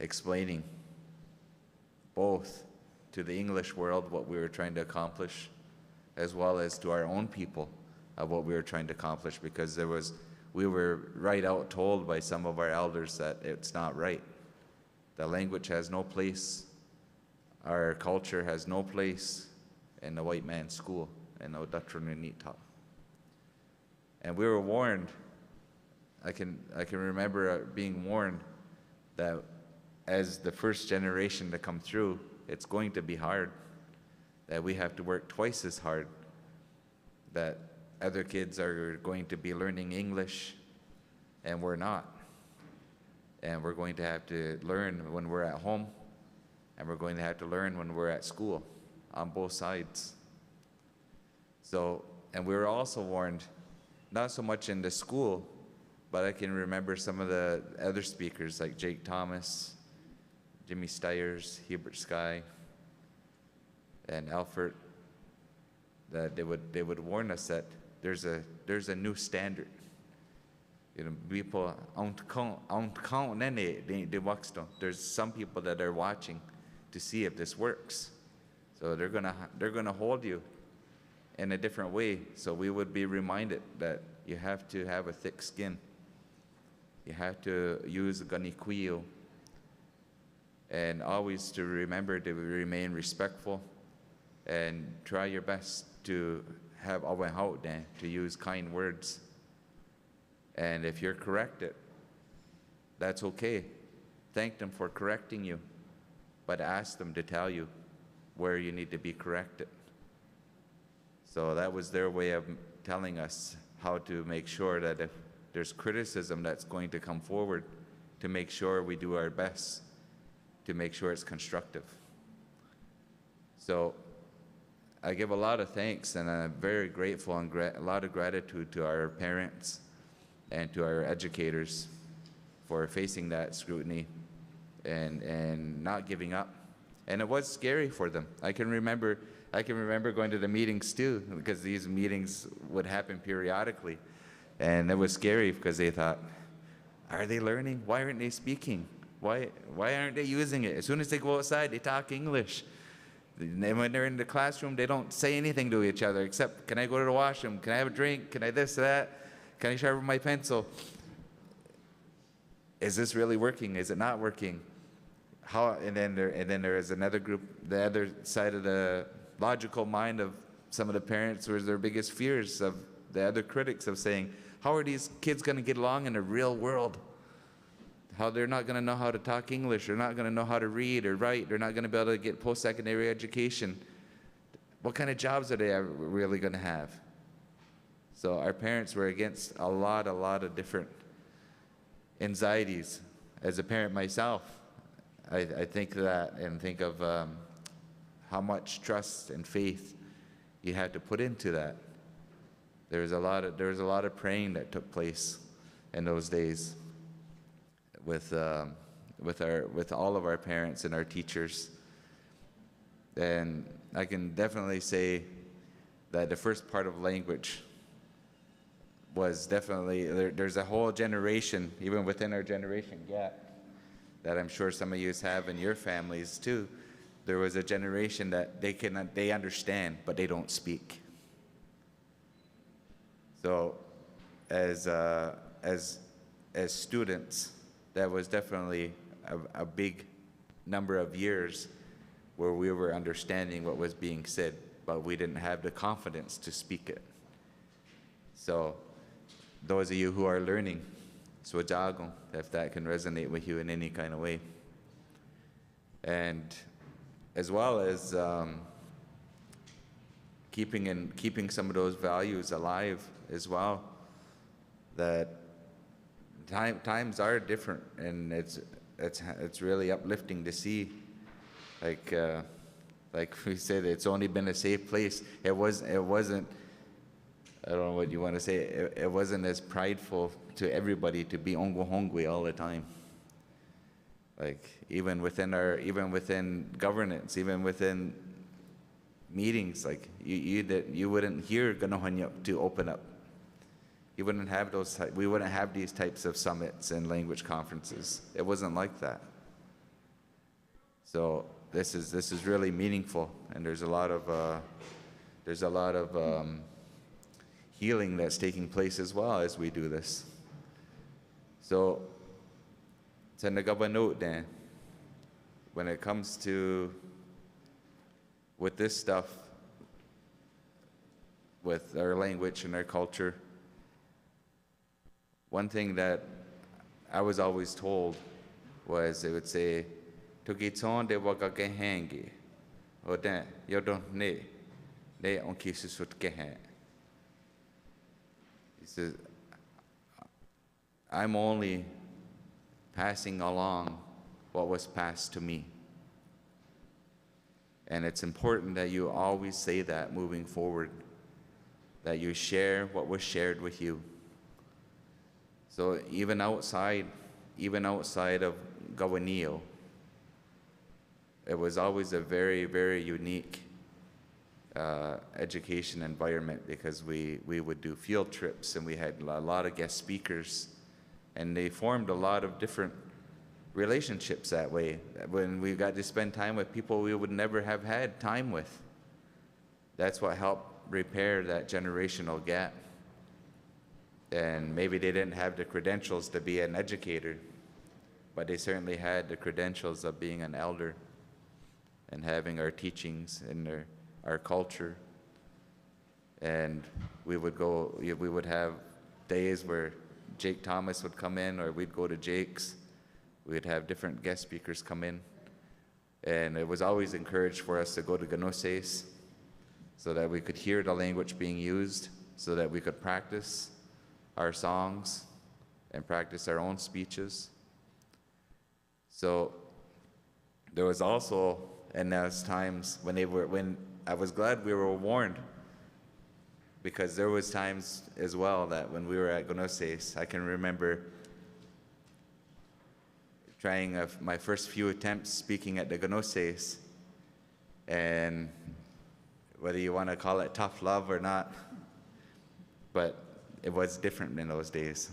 S8: explaining both to the English world what we were trying to accomplish, as well as to our own people of what we were trying to accomplish, because we were right out told by some of our elders that it's not right. The language has no place, our culture has no place in the white man's school, in the Datranunita. And we were warned, I can remember being warned that as the first generation to come through, it's going to be hard, that we have to work twice as hard, that other kids are going to be learning English and we're not. And we're going to have to learn when we're at home, and we're going to have to learn when we're at school, on both sides. So, and we were also warned, not so much in the school, but I can remember some of the other speakers like Jake Thomas, Jimmy Stiers, Hubert Skye, and Alfred, that they would warn us that there's a new standard. You know, people there's some people that are watching to see if this works. So they're gonna hold you in a different way. So we would be reminded that you have to have a thick skin. You have to use ganikuyo, and always to remember to remain respectful and try your best to have awenhautne, to use kind words. And if you're corrected, that's okay. Thank them for correcting you, but ask them to tell you where you need to be corrected. So that was their way of telling us how to make sure that if there's criticism that's going to come forward, to make sure we do our best to make sure it's constructive. So I give a lot of thanks, and I'm very grateful and a lot of gratitude to our parents and to our educators for facing that scrutiny and not giving up. And it was scary for them. I can remember going to the meetings too, because these meetings would happen periodically. And it was scary because they thought, are they learning? Why aren't they speaking? Why aren't they using it? As soon as they go outside, they talk English. And when they're in the classroom, they don't say anything to each other except, can I go to the washroom? Can I have a drink? Can I this, that? Can I sharpen my pencil? Is this really working? Is it not working? How? And then there is another group, the other side of the logical mind of some of the parents, were their biggest fears of the other critics of saying, how are these kids going to get along in the real world? How they're not going to know how to talk English, they're not going to know how to read or write, they're not going to be able to get post-secondary education. What kind of jobs are they really going to have? So our parents were against a lot of different anxieties. As a parent myself, I think that and think of how much trust and faith you had to put into that. There was a lot of praying that took place in those days with all of our parents and our teachers. And I can definitely say that the first part of language was definitely, there's a whole generation, even within our generation gap, that I'm sure some of you have in your families too. There was a generation that they understand, but they don't speak. So as students, that was definitely a big number of years where we were understanding what was being said, but we didn't have the confidence to speak it. So those of you who are learning, Swajago, if that can resonate with you in any kind of way. And as well as keeping some of those values alive as well. That times are different, and it's really uplifting to see. Like we said, it's only been a safe place. It wasn't. I don't know what you want to say. It wasn't as prideful to everybody to be Ongo Hongwe all the time. Like even within governance, even within meetings, like you wouldn't hear Ganohanyuk to open up. You wouldn't have we wouldn't have these types of summits and language conferences. It wasn't like that. So this is really meaningful, and there's a lot of healing that's taking place as well as we do this. So, note then, when it comes to with this stuff, with our language and our culture, one thing that I was always told was it would say, "Tugiton de wagage hangi, or then you don't ne on kisusut gehan." He says, "I'm only passing along what was passed to me." And it's important that you always say that moving forward, that you share what was shared with you. So even outside of Gawanio, it was always a very, very unique education environment, because we would do field trips and we had a lot of guest speakers, and they formed a lot of different relationships that way. When we got to spend time with people we would never have had time with. That's what helped repair that generational gap. And maybe they didn't have the credentials to be an educator, but they certainly had the credentials of being an elder and having our teachings and our culture. And we would have days where Jake Thomas would come in, or we'd go to Jake's. We'd have different guest speakers come in. And it was always encouraged for us to go to Ganoses so that we could hear the language being used, so that we could practice our songs and practice our own speeches. So there was also, and those times when I was glad we were warned, because there was times as well that when we were at Ganoses, I can remember trying my first few attempts speaking at the Ganoses, and whether you want to call it tough love or not, but it was different in those days.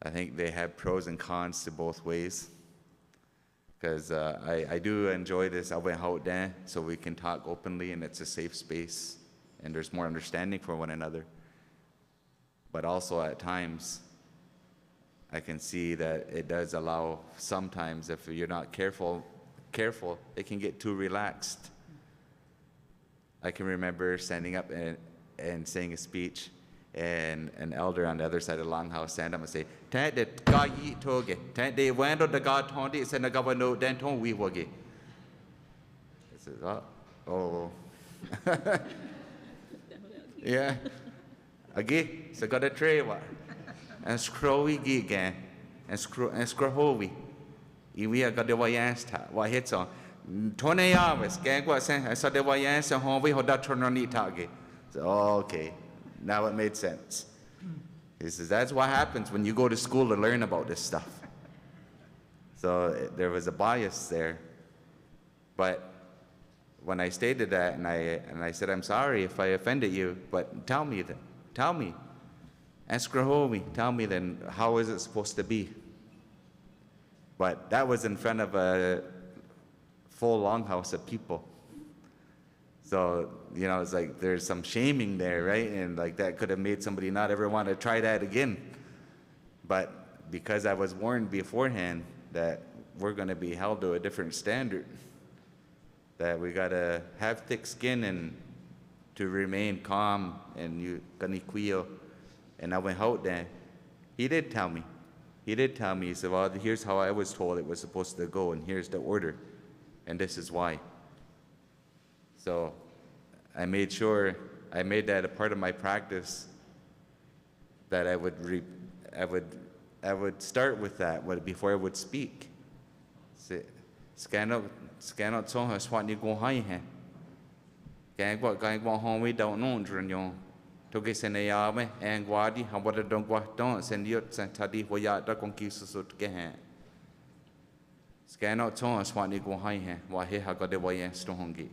S8: I think they have pros and cons to both ways, because I do enjoy this Awen, so we can talk openly and it's a safe space and there's more understanding for one another. But also at times, I can see that it does allow, sometimes if you're not careful, it can get too relaxed. I can remember standing up and saying a speech, and an elder on the other side of the longhouse stand up and say, "Tan de ga yi toge, tan de wando de ga tondi se na gavano den ton we woge." I said, "Oh, yeah, agi se got a tray wa, and scrowy gi gan, and scrohowi, iwi got the wayasta wa hits on." 20 hours, I saw the wayans and home we hold that turn on the target. So, okay, now it made sense. He says, that's what happens when you go to school to learn about this stuff. So there was a bias there. But when I stated that and I said, I'm sorry if I offended you, but tell me then, tell me. Ask Rahomi, tell me then, how is it supposed to be? But that was in front of a full longhouse of people. So, you know, it's like there's some shaming there, right? And like that could have made somebody not ever want to try that again. But because I was warned beforehand that we're going to be held to a different standard, that we got to have thick skin and to remain calm and you ganiquio. And I went out there. He did tell me. He did tell me. He said, well, here's how I was told it was supposed to go, and here's the order. And this is why. So I made that a part of my practice, that I would start with that before I would speak. Scan out so has what you go high here. Gang what home we don't know Drunyon. Toge Senayame and Guadi, how what a don't send you sent Tadi Hoyata Conquisut Gehan. Scan out so has what you go high here, what he had got the way and stongi.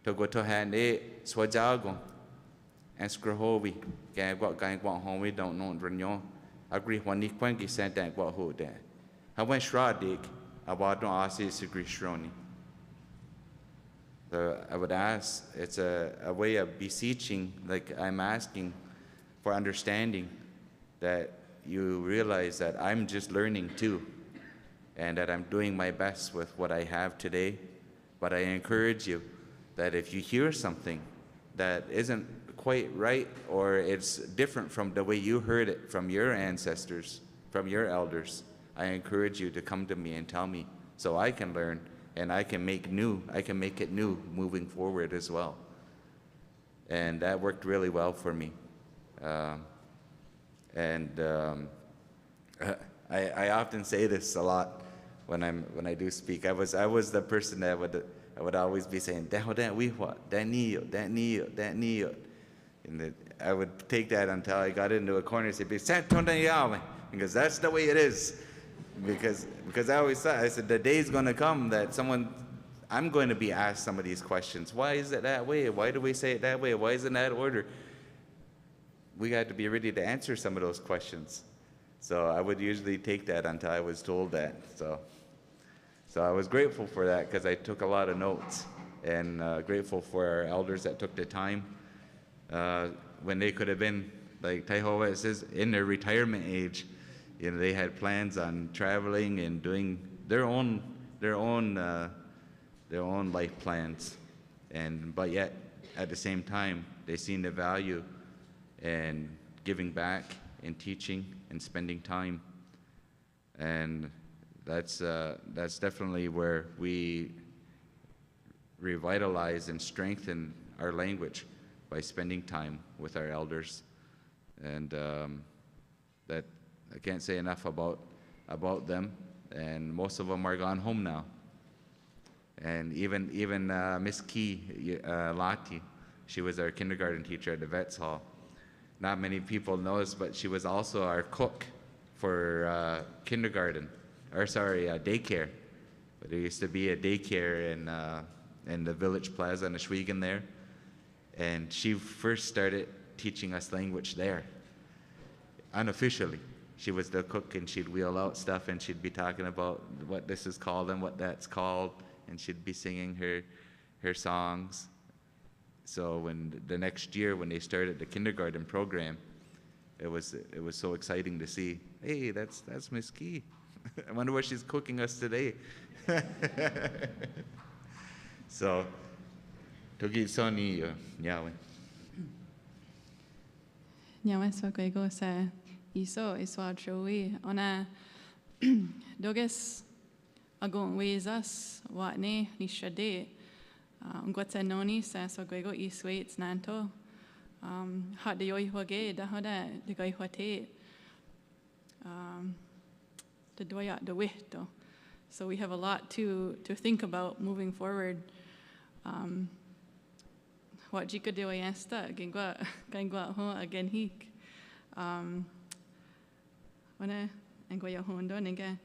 S8: To go to hand Swajago and Scrahovi, gang what home we don't know Drunyon. Agree when he quanky sent that what who there. I went Shradik, about no Asi Sigri Shroni. So I would ask, it's a way of beseeching, like I'm asking for understanding, that you realize that I'm just learning too, and that I'm doing my best with what I have today. But I encourage you that if you hear something that isn't quite right, or it's different from the way you heard it from your ancestors, from your elders, I encourage you to come to me and tell me, so I can learn and I can make it new moving forward as well. And that worked really well for me. I often say this a lot when I do speak. I was the person that would always be saying, that we what, that neo. And I would take that until I got into a corner and say, because that's the way it is. Because I always thought, I said, the day's going to come that I'm going to be asked some of these questions. Why is it that way? Why do we say it that way? Why is it in that order? We got to be ready to answer some of those questions. So I would usually take that until I was told that. So I was grateful for that, because I took a lot of notes, and grateful for our elders that took the time when they could have been, like Taihoa says, in their retirement age. You know, they had plans on traveling and doing their own life plans, but yet at the same time they seen the value in giving back and teaching and spending time, and that's definitely where we revitalize and strengthen our language, by spending time with our elders, and that. I can't say enough about them, and most of them are gone home now. And even Miss Key Lati, she was our kindergarten teacher at the Vets Hall. Not many people know this, but she was also our cook for daycare. But there used to be a daycare in the Village Plaza in Ashwegan there, and she first started teaching us language there, unofficially. She was the cook, and she'd wheel out stuff, and she'd be talking about what this is called and what that's called, and she'd be singing her songs. So when the next year, when they started the kindergarten program, it was so exciting to see. Hey, that's Miss Key. I wonder what she's cooking us today. So, togi soni nyawe.
S7: Nyawe so kwego sa. Iso iswa joey ona doges agon weisas watne ni shade ngwatsa noni sa so gwego iswaits nanto hat de yoi hoge da hoda de gai hote the doya de wihto. So we have a lot to think about moving forward. What jika de yasta gengwa ho again hik ona angwa hondo ninga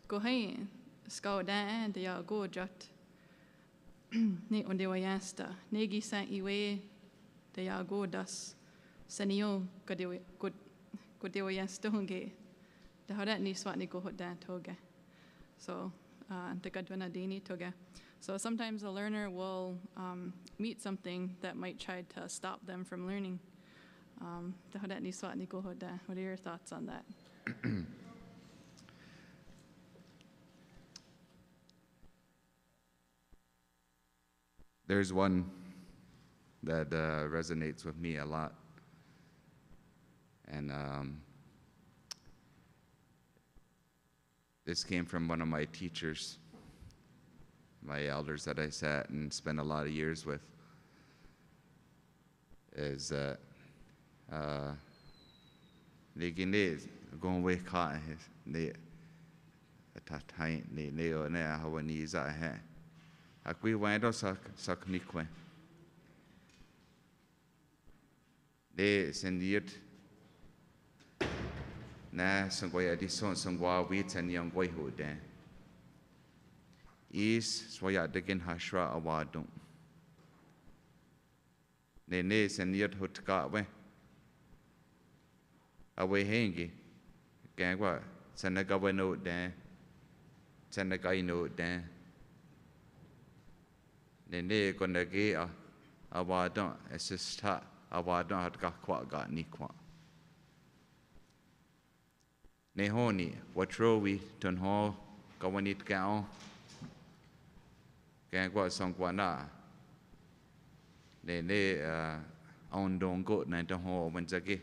S7: go hai skau da de ya go jot ne onde wayasta negi sa iwe de ya go das sanio kode de wayasta honge de hada ni swat ni go hoda toga. So the gadwana dini toga. So sometimes a learner will meet something that might try to stop them from learning. What are your thoughts on that?
S8: There's one that resonates with me a lot, and this came from one of my teachers. my elders that I sat and spent a lot of years with, is that they can go away caught they attack they or now how when he's at hand. We went to suck Nique. They send it na some way at this some wheat and young boyhood then. Is so ya digging hashra a wadum. They nays and yet hut got away hangy. Gangwa, send a governor note there, send a guy note there. They gonna get a wadon, assist her, a wadon had got niqua. Nehoni, what row we turn hall, go when it gown. Gangwa song guana. They on don't go night to hall when zagi.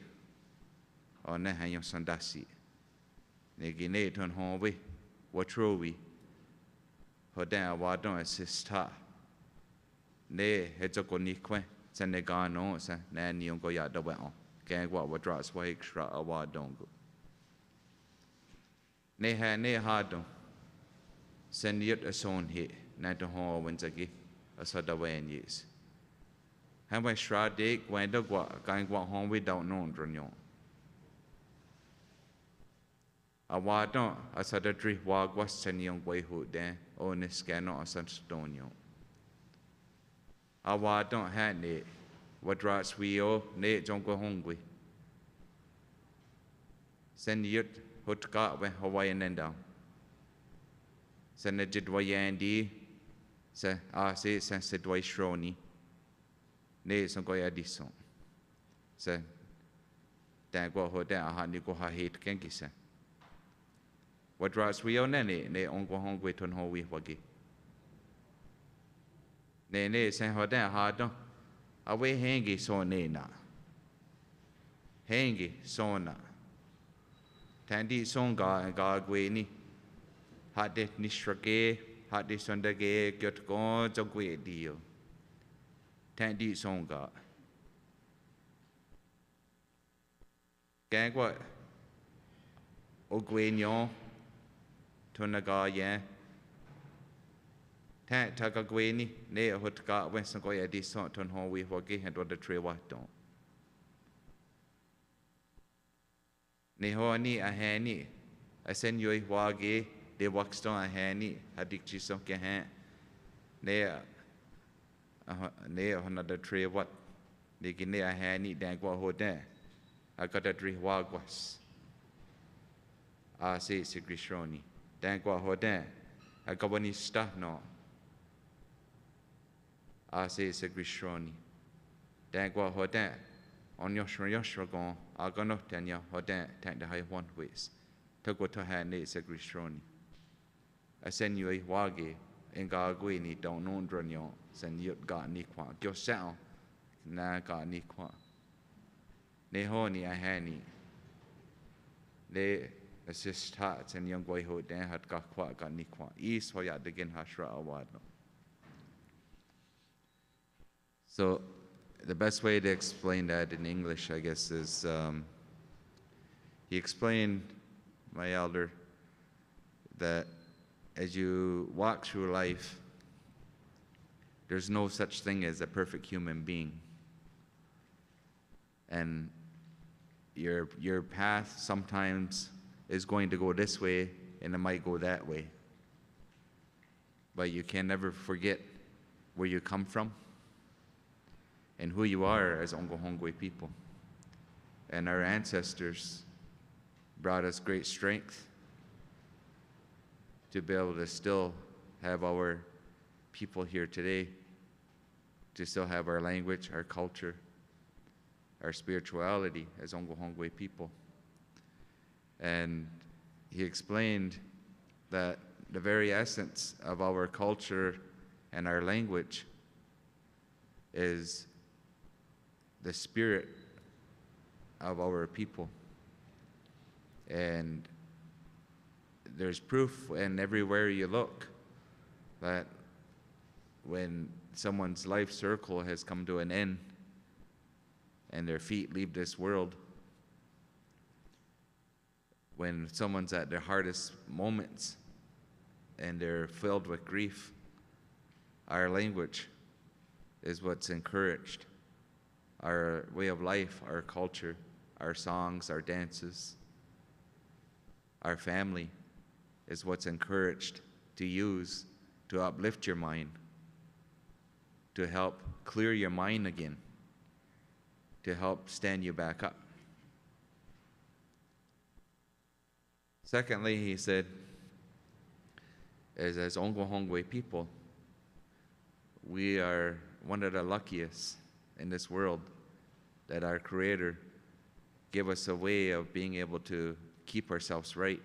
S8: Or ne hang your sandasi. They get turn hall we, what row we. Hodan wadon assist her. Ne heads up on Nique, send a gun on, and you go yard the well. Gang what drops way extra a wad don't go. Ne ha ne hard send yet a son here, night to hall when zagi, a sort of way in years. How my shroud dig when the gang what home we don't know, Dronyon. A wad don't, a sort of tree wag was send young boyhood there, on a scan or such stone yon. I don't have it. What drops we all, Nate don't go hungry. Send yet, hot got when Hawaiian and down. Send a jidwayandy, say, say, sense a dway shrony. Nate some go adison. Say, then go hold down, honey go her hate kanky, say. What drops we all, Nanny, they on go hungry to know we waggy. Nene sen hodan hardon away hangy so nena hangy sona tandi songa and gagweni had it nishrage had this on the gay get gone to great deal tandi songa gang what ogwenyo tonaga yeah Tagagweni, ne a hot got when some goy a decent on home we waggy and what the tree what don't. Nehoni a hanny, I send you a waggy, they waxed on a hanny, a dicty some can ne another tree what they can ne a hanny, then go hold there. I got a tree wag was. I say it's a grishoni, then go hold there. I got one is stuff no. I say it's a grishoni. Then go hodan on your gone. I go not ten ya hodan tank the high one ways. To go to hand it's a grishoni. I send you a wagi and gagwini don't know dronyo, send you got niqua. Yourself na got niqua. Nehoni a hanny. They assist hearts and young boyhood then had got niqua. East for ya again hashra award. So the best way to explain that in English, I guess, is he explained, my elder, that as you walk through life, there's no such thing as a perfect human being. And your path sometimes is going to go this way and it might go that way. But you can never forget where you come from and who you are as Ongohongwe people. And our ancestors brought us great strength to be able to still have our people here today, to still have our language, our culture, our spirituality as Ongohongwe people. And he explained that the very essence of our culture and our language is the spirit of our people. And there's proof, and everywhere you look, that when someone's life circle has come to an end and their feet leave this world, when someone's at their hardest moments and they're filled with grief, our language is what's encouraged. Our way of life, our culture, our songs, our dances, our family is what's encouraged to use to uplift your mind, to help clear your mind again, to help stand you back up. Secondly, he said, as Ongwahongwe people, we are one of the luckiest in this world that our Creator gave us a way of being able to keep ourselves right.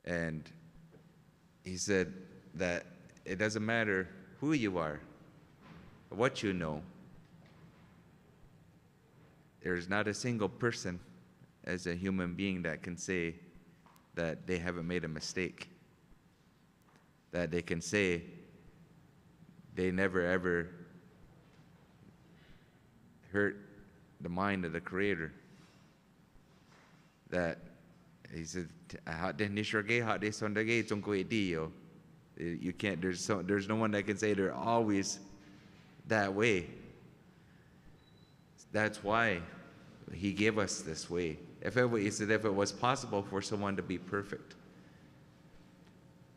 S8: And he said that it doesn't matter who you are, what you know. There's not a single person as a human being that can say that they haven't made a mistake, that they can say they never ever hurt the mind of the Creator. That he said, you can't, there's no one that can say they're always that way. That's why he gave us this way. He said if it was possible for someone to be perfect,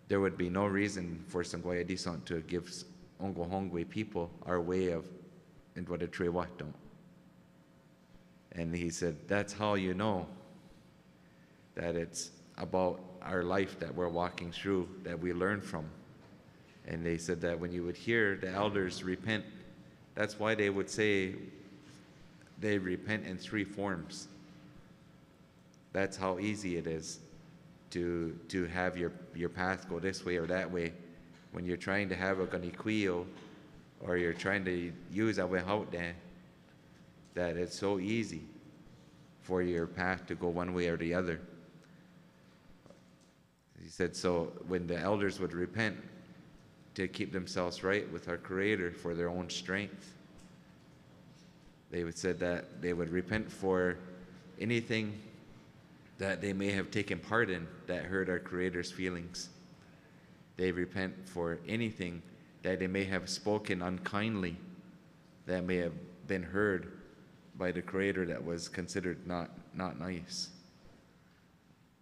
S8: there would be no reason for Sangwaya Disant to give Ongwahongwe people our way of Indwadatrewatung. And he said, that's how you know that it's about our life that we're walking through, that we learn from. And they said that when you would hear the elders repent, that's why they would say they repent in 3 forms. That's how easy it is to have your path go this way or that way. When you're trying to have a ganikuyo, or you're trying to use a wehautne, that it's so easy for your path to go one way or the other. He said, so when the elders would repent to keep themselves right with our Creator for their own strength, they would said that they would repent for anything that they may have taken part in that hurt our Creator's feelings. They repent for anything that they may have spoken unkindly that may have been heard by the Creator that was considered not nice.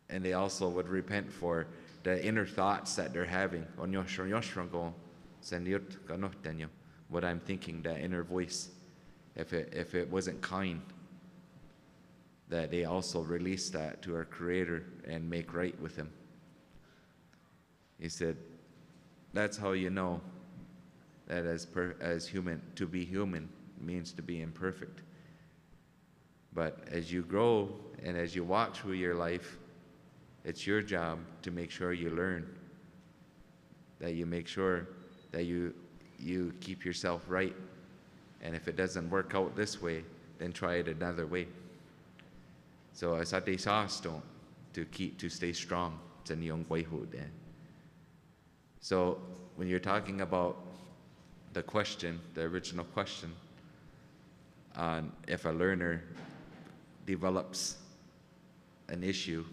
S8: And they also would repent for the inner thoughts that they're having. What I'm thinking, that inner voice, if it wasn't kind, that they also release that to our Creator and make right with Him. He said, that's how you know that as human, to be human means to be imperfect. But as you grow and as you walk through your life, it's your job to make sure you learn, that you make sure that you keep yourself right. And if it doesn't work out this way, then try it another way. So asate sasto to stay strong. So when you're talking about the question, the original question on if a learner develops an issue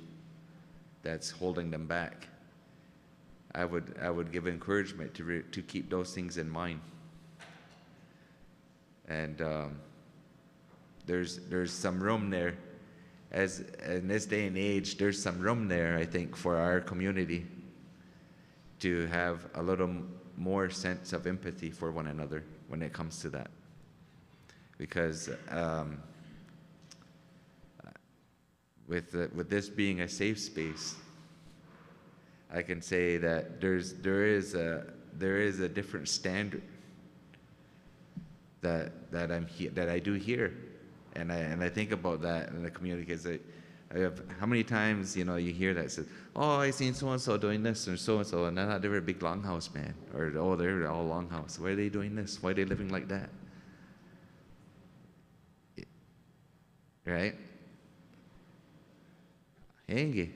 S8: that's holding them back, I would give encouragement to keep those things in mind. And there's some room there, as in this day and age, there's some room there, I think, for our community to have a little more sense of empathy for one another when it comes to that. Because with this being a safe space, I can say that there is a different standard that I do hear, and I think about that in the community, because I have, how many times you hear that says, oh, I seen so and so doing this or so and so, and they were a big longhouse, man, or oh, they're all longhouse. Why are they doing this? Why are they living like that? Right? Henge.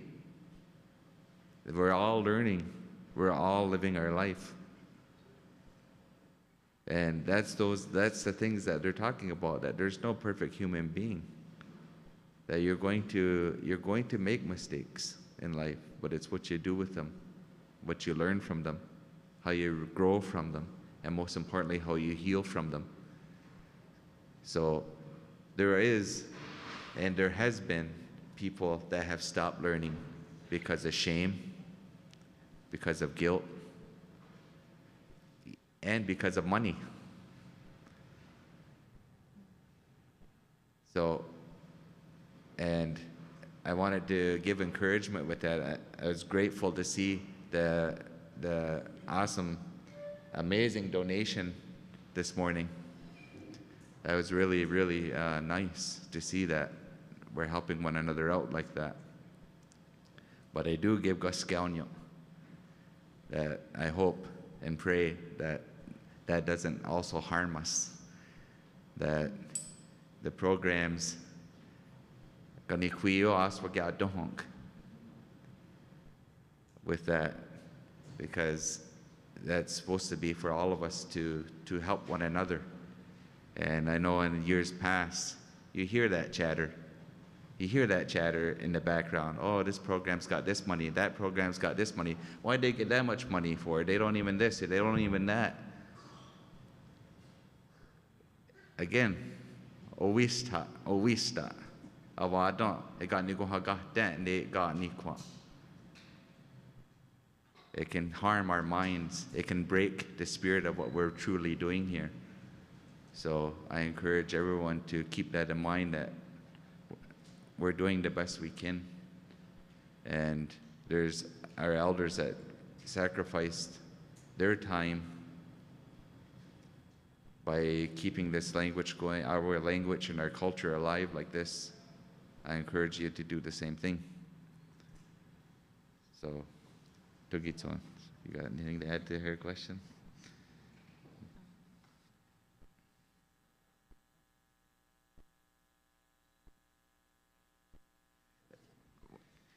S8: We're all learning We're all living our life. And that's the things that they're talking about, that there's no perfect human being. That you're going to make mistakes in life, but it's what you do with them, what you learn from them, how you grow from them, and most importantly, how you heal from them. So there is, and there has been, people that have stopped learning because of shame, because of guilt, and because of money. So, and I wanted to give encouragement with that. I was grateful to see the awesome, amazing donation this morning. That was really, really nice to see that we're helping one another out like that. But I do give Gaskaunya that I hope and pray that that doesn't also harm us, that the programs with that, because that's supposed to be for all of us to help one another. And I know in years past, you hear that chatter. You hear that chatter in the background. Oh, this program's got this money, that program's got this money. Why'd they get that much money for? They don't even this, they don't even that. Again, owista, awadon, it can harm our minds. It can break the spirit of what we're truly doing here. So I encourage everyone to keep that in mind, that we're doing the best we can. And there's our elders that sacrificed their time by keeping this language going, our language and our culture alive like this. I encourage you to do the same thing. So, Togitson, you got anything to add to her question?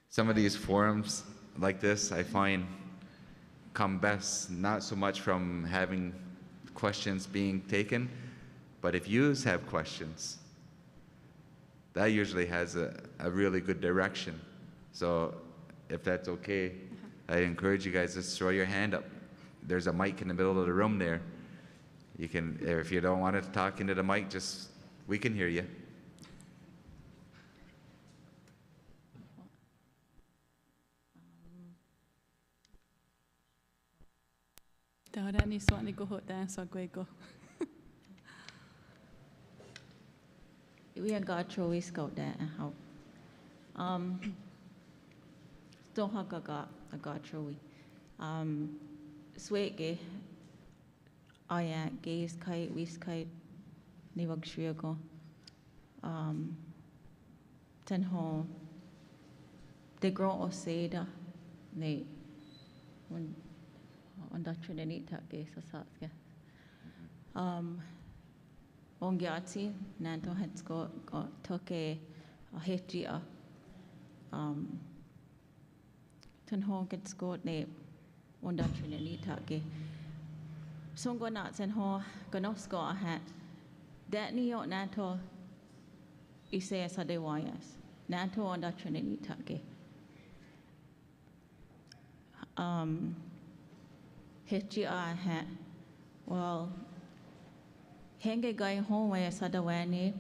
S8: Some of these forums like this, I find, come best not so much from having questions being taken, but if you have questions, that usually has a really good direction. So if that's okay, I encourage you guys to throw your hand up. There's a mic in the middle of the room there. You can, if you don't want to talk into the mic, we can hear you.
S9: We are God Troy Scout that and how. Don't have a God Troy. Sweke, I gaze kite, whisk kite, Nivag Shriago. Ten home. They grow or seda, nay. On that Trinity take Sasaska. Ongyati, Nanto had got took a hetia. Ten home gets got name on that Trinity take. So go nuts and ho, Gonosko hat. That New York Nanto is say as a day wires. Nanto on that Trinity take. Hetia hat. Well, henge guy home where Sadawani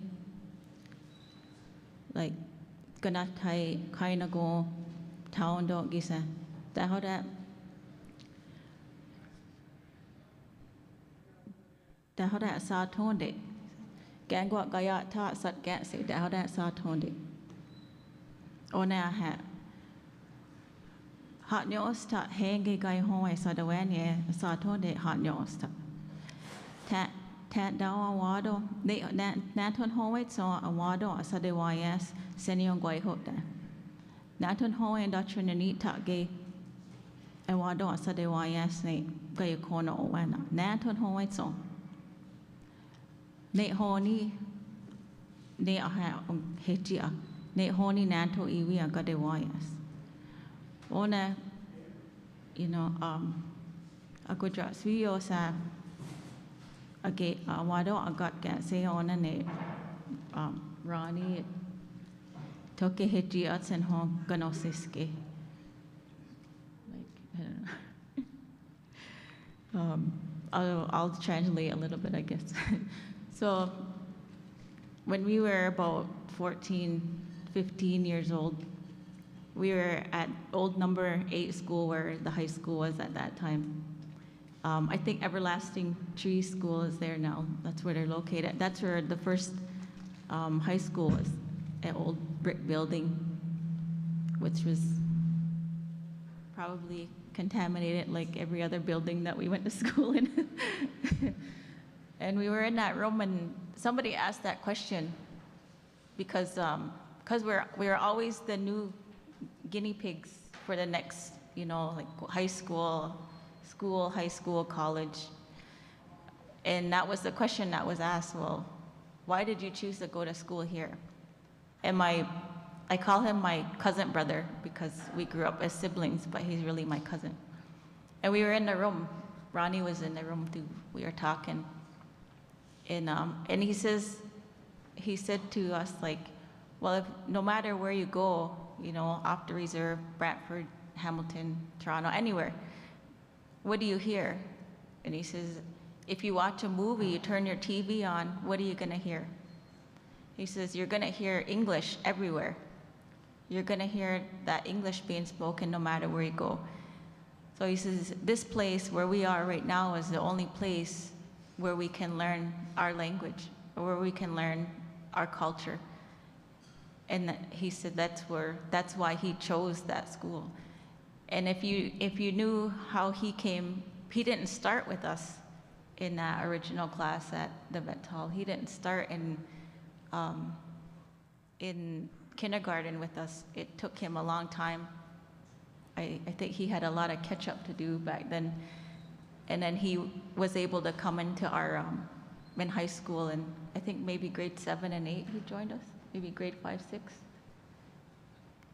S9: like gonna tie kind of go town dog is that how that saw toned it. Gang what Gaya taught sat gat say that how that saw toned it. Oh now hat. Hot news ta henge guy home where Sadawani saw toned it hot news ta. Tat down a wado, they Naton Hoy saw a wado, a Sadewayas, Senior Guay Hota. Naton Hoy and Dutch and Neat Tage, a wado, a Sadewayas, Gay corner or one. Naton Hoy saw. Nate Honey, they are Hetia, Nate Honey Nato Iwi, a Gadewayas. Ona you know, aku just video sa okay, wado agak get say on and Ronnie took a hit at and home ganosiske. Like I don't know. I'll translate a little bit, I guess. So when we were about 14, 15 years old, we were at old number 8 school where the high school was at that time. I think Everlasting Tree School is there now. That's where they're located. That's where the first high school was, an old brick building, which was probably contaminated like every other building that we went to school in. And we were in that room and somebody asked that question because we were always the new guinea pigs for the next, you know, like high school, college. And that was the question that was asked, well, why did you choose to go to school here? And I call him my cousin brother because we grew up as siblings, but he's really my cousin. And we were in the room. Ronnie was in the room too. We were talking. And he said to us like, well, if no matter where you go, you know, off the reserve, Brantford, Hamilton, Toronto, anywhere, what do you hear? And he says, if you watch a movie, you turn your TV on, what are you gonna hear? He says, you're gonna hear English everywhere. You're gonna hear that English being spoken no matter where you go. So he says, this place where we are right now is the only place where we can learn our language, or where we can learn our culture. And he said that's why he chose that school. And if you knew how he came, he didn't start with us in that original class at the vet hall. He didn't start in kindergarten with us. It took him a long time. I think he had a lot of catch up to do back then. And then he was able to come into our, in high school, and I think maybe grade 7 and 8 he joined us, maybe grade 5, 6.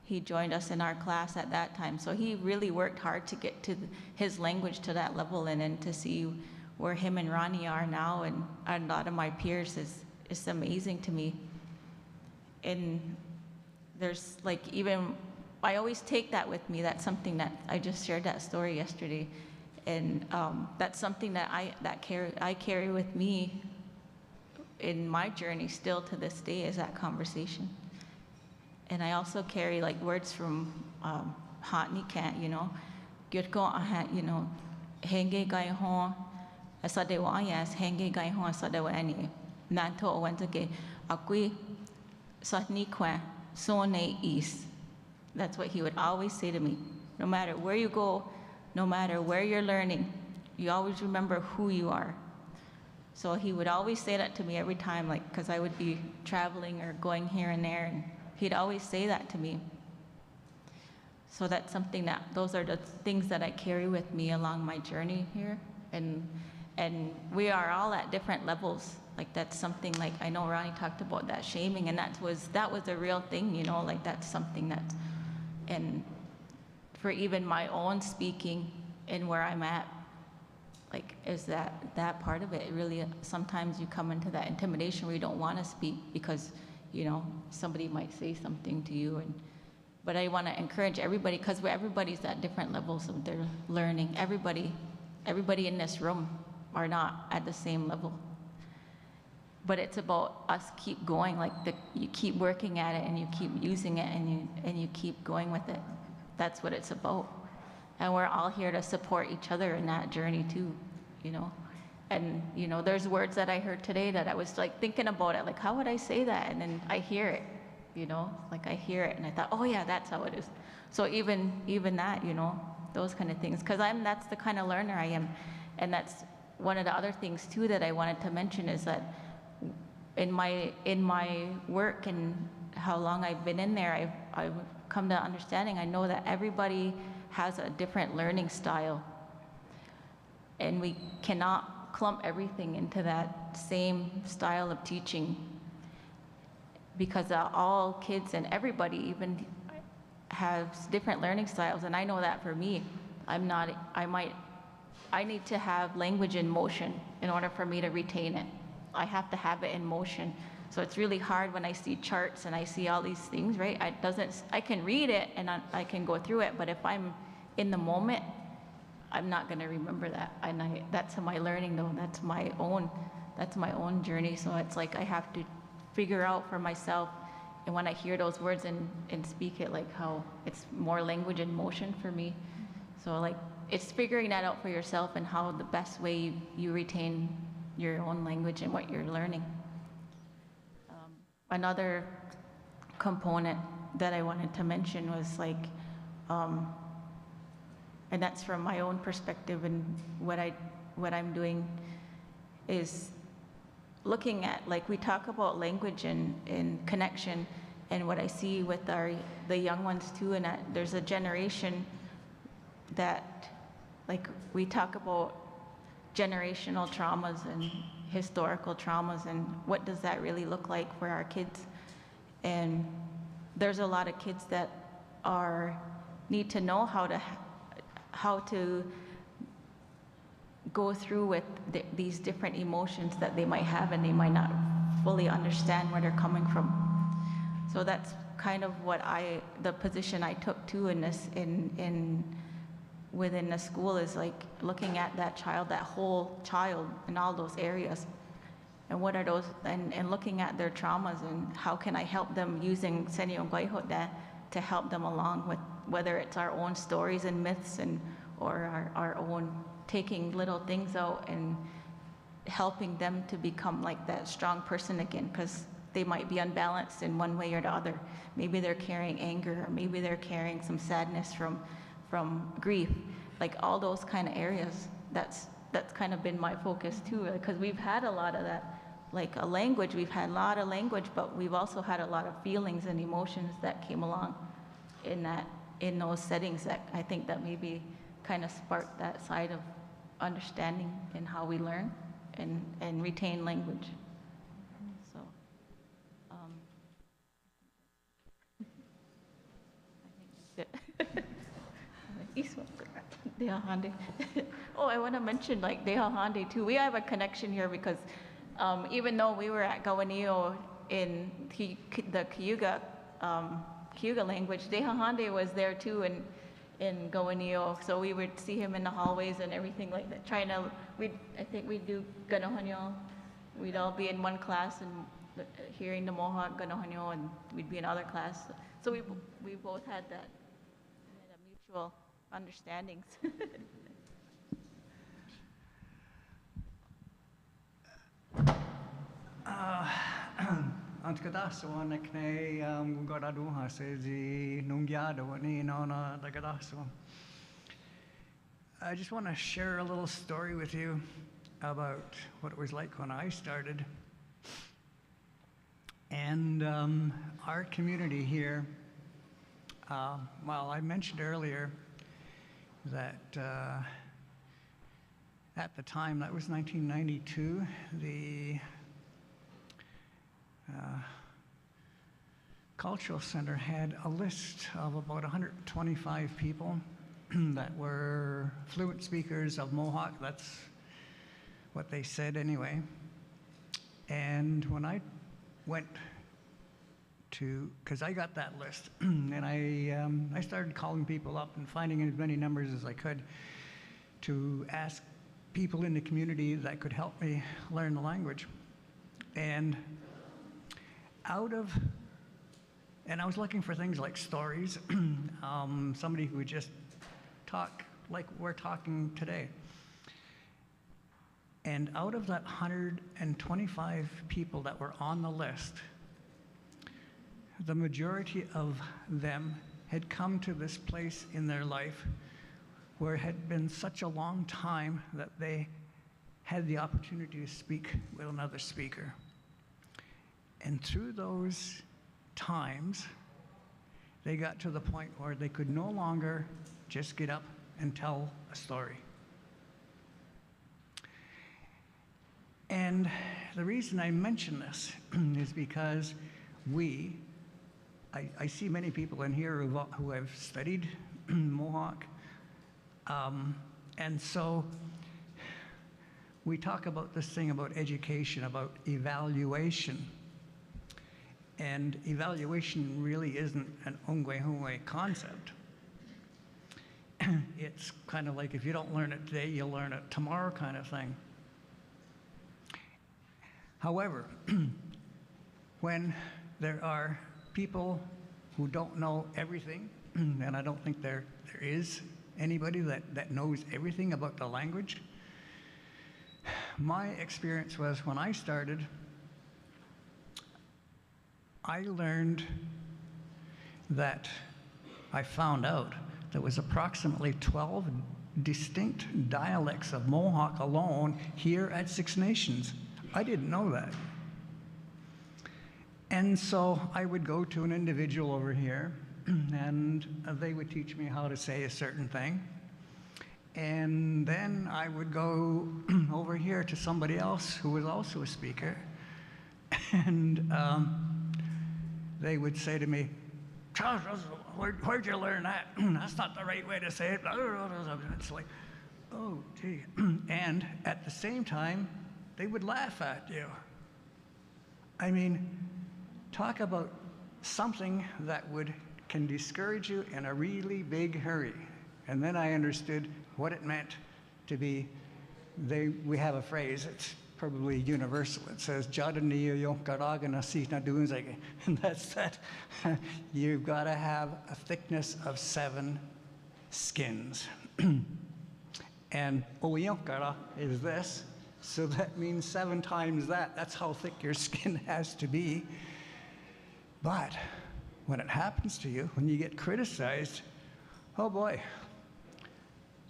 S9: He joined us in our class at that time. So he really worked hard to get to his language to that level, and then to see where him and Ronnie are now and a lot of my peers is amazing to me. And there's like even, I always take that with me. That's something that I just shared that story yesterday. And that's something that I carry with me in my journey still to this day, is that conversation. And I also carry like words from Hatni Kant, you know, Gyutko Ahat, you know, Henge Gai Hon, Asadewa Ayas, Henge Gai Hon, Asadewa Ani, Nanto Owenzake, Akui Satni Kwan, Sone East. That's what he would always say to me. No matter where you go, no matter where you're learning, you always remember who you are. So he would always say that to me every time, like, because I would be traveling or going here and there, and he'd always say that to me. So that's something those are the things that I carry with me along my journey here. And we are all at different levels. Like that's something, like I know Ronnie talked about that shaming, and that was a real thing, you know, like that's something that, and for even my own speaking and where I'm at, like is that part of it. Really, sometimes you come into that intimidation where you don't want to speak because, you know, somebody might say something to you. But I want to encourage everybody, because everybody's at different levels of their learning. Everybody in this room are not at the same level. But it's about us keep going, like you keep working at it and you keep using it and you keep going with it. That's what it's about. And we're all here to support each other in that journey too, you know. And, you know, there's words that I heard today that I was like thinking about it, like how would I say that? And then I hear it, you know, like I hear it and I thought, oh yeah, that's how it is. So even that, you know, those kind of things, because that's the kind of learner I am. And that's one of the other things too that I wanted to mention, is that in my work and how long I've been in there, I've come to understanding, I know that everybody has a different learning style. And we cannot clump everything into that same style of teaching, because all kids and everybody even has different learning styles. And I know that for me, I need to have language in motion in order for me to retain it. I have to have it in motion. So it's really hard when I see charts and I see all these things, right? I can read it and I can go through it, but if I'm in the moment, I'm not going to remember that. And that's my learning though. That's my own journey. So it's like I have to figure out for myself. And when I hear those words and speak it, like how it's more language in motion for me. So like it's figuring that out for yourself and how the best way you retain your own language and what you're learning. Another component that I wanted to mention was like, and that's from my own perspective and what I'm doing is looking at, like we talk about language and connection, and what I see with the young ones too, and that there's a generation that, like we talk about generational traumas and historical traumas and what does that really look like for our kids. And there's a lot of kids that need to know how to go through with these different emotions that they might have, and they might not fully understand where they're coming from. So that's kind of what the position I took too in this, within the school, is like looking at that child, that whole child in all those areas. And what are those, and looking at their traumas and how can I help them using Senyo Goihoda to help them along with, whether it's our own stories and myths or our own taking little things out and helping them to become like that strong person again, because they might be unbalanced in one way or the other. Maybe they're carrying anger, or maybe they're carrying some sadness from grief, like all those kind of areas. That's kind of been my focus too, because we've had a lot of that, like a language, we've had a lot of language, but we've also had a lot of feelings and emotions that came along in those settings that I think that maybe kind of sparked that side of understanding in how we learn and retain language. So, I think that's it. Oh, I want to mention like Dehahande too. We have a connection here because even though we were at Gawanio in the Cayuga language, Dehahande was there too in Gawanio. So we would see him in the hallways and everything like that. I think we'd do Ganohanyo. We'd all be in one class and hearing the Mohawk Ganohanyo, and we'd be in other class. So we both had that mutual understandings.
S10: I just want to share a little story with you about what it was like when I started. And our community here, well, I mentioned earlier that at the time, that was 1992, the Cultural Center had a list of about 125 people that were fluent speakers of Mohawk. That's what they said anyway. And when I went because I got that list, and I started calling people up and finding as many numbers as I could to ask people in the community that could help me learn the language. And I was looking for things like stories, somebody who would just talk like we're talking today. And out of that 125 people that were on the list, the majority of them had come to this place in their life where it had been such a long time that they had the opportunity to speak with another speaker. And through those times, they got to the point where they could no longer just get up and tell a story. And the reason I mention this is because I see many people in here who have studied Mohawk, And so we talk about this thing about education, about evaluation. And evaluation really isn't an ongwe concept. It's kind of like if you don't learn it today, you'll learn it tomorrow kind of thing. However, when there are people who don't know everything, and I don't think there is anybody that knows everything about the language, my experience was when I started, I learned that I found out there was approximately 12 distinct dialects of Mohawk alone here at Six Nations. I didn't know that. And so I would go to an individual over here and they would teach me how to say a certain thing. And then I would go over here to somebody else who was also a speaker. And they would say to me, "Charles, where'd you learn that? That's not the right way to say it." It's like, oh, gee. And at the same time, they would laugh at you. I mean, talk about something that can discourage you in a really big hurry. And then I understood what it meant to be, we have a phrase, it's probably universal. It says, and that's that you've got to have a thickness of 7 skins. And Oyonkara is this, so that means 7 times that. That's how thick your skin has to be. But when it happens to you, when you get criticized, oh boy,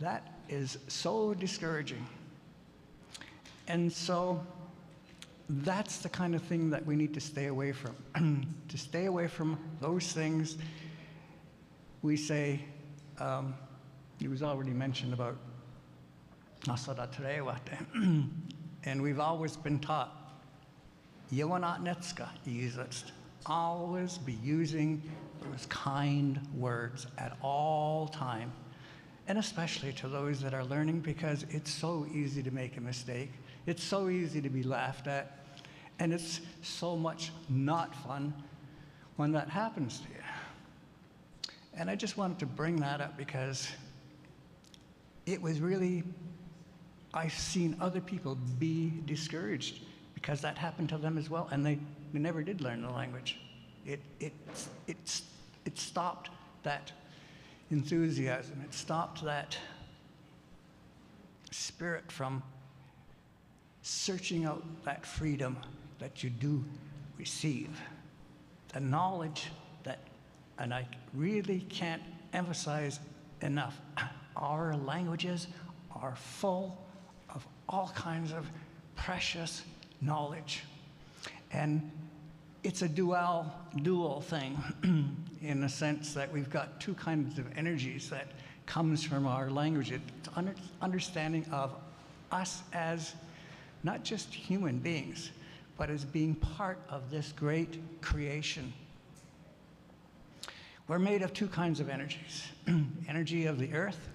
S10: that is so discouraging. And so that's the kind of thing that we need to stay away from. To stay away from those things, we say, it was already mentioned about Nasada Terewate, and we've always been taught, Yawana Netska, always be using those kind words at all time, and especially to those that are learning, because it's so easy to make a mistake. It's so easy to be laughed at, and it's so much not fun when that happens to you. And I just wanted to bring that up because it was really, I've seen other people be discouraged because that happened to them as well, and they never did learn the language. It stopped that enthusiasm. It stopped that spirit from searching out that freedom that you do receive. The knowledge that, and I really can't emphasize enough, our languages are full of all kinds of precious knowledge. And it's a dual thing in the sense that we've got 2 kinds of energies that comes from our language. It's understanding of us as not just human beings, but as being part of this great creation. We're made of 2 kinds of energies, energy of the earth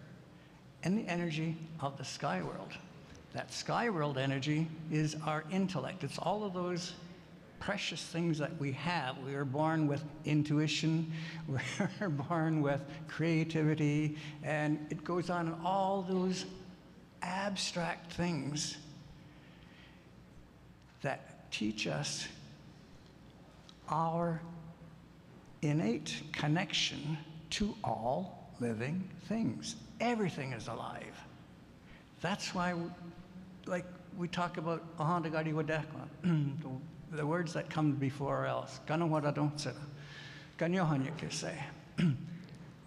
S10: and the energy of the sky world. That sky world energy is our intellect. It's all of those precious things that we have. We are born with intuition, we're born with creativity, and it goes on in all those abstract things that teach us our innate connection to all living things. Everything is alive. That's why, like we talk about Ahandagadi Wadekwa, the words that come before else,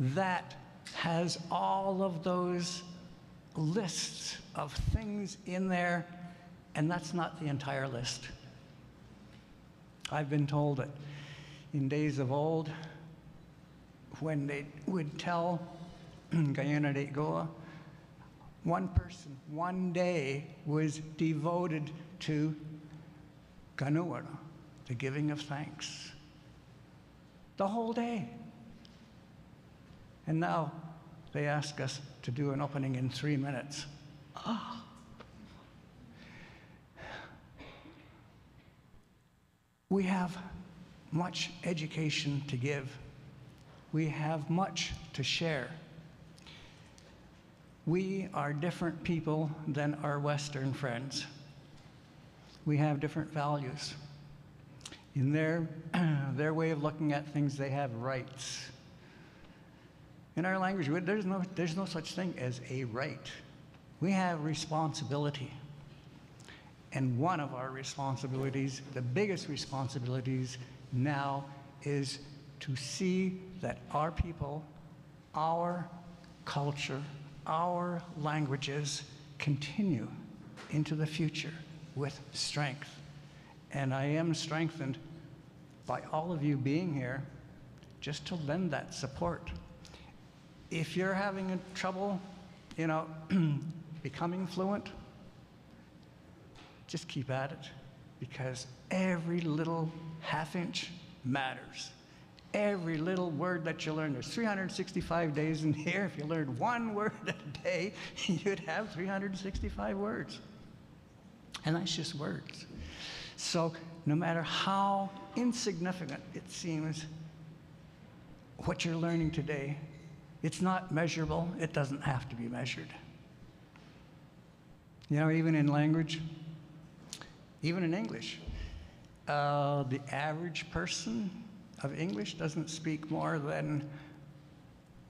S10: that has all of those lists of things in there, and that's not the entire list. I've been told that in days of old, when they would tell Guyana de Goa, one person, one day was devoted to Ganuara, the giving of thanks. The whole day. And now they ask us to do an opening in 3 minutes. We have much education to give. We have much to share. We are different people than our Western friends. We have different values. In their way of looking at things, they have rights. In our language, there's no such thing as a right. We have responsibility. And one of our responsibilities, the biggest responsibilities now, is to see that our people, our culture, our languages continue into the future with strength. And I am strengthened by all of you being here just to lend that support. If you're having trouble, becoming fluent, just keep at it, because every little half-inch matters. Every little word that you learn, there's 365 days in the year. If you learned one word a day, you'd have 365 words. And that's just words. So no matter how insignificant it seems, what you're learning today, it's not measurable. It doesn't have to be measured. Even in language, even in English, the average person of English doesn't speak more than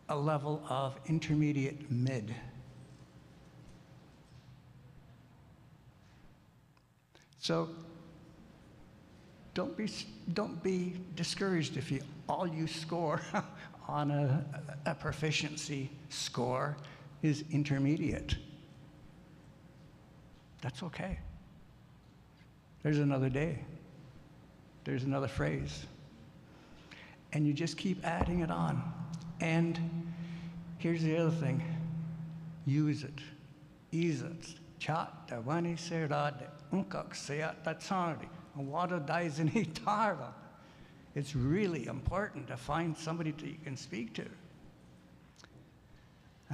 S10: a level of intermediate mid. So don't be discouraged if all you score on a proficiency score is intermediate. That's okay. There's another day. There's another phrase. And you just keep adding it on. And here's the other thing. Use it. Ease it. Chat da wani serade unkak sayat tatsari. Wada daisini tarva. It's really important to find somebody that you can speak to.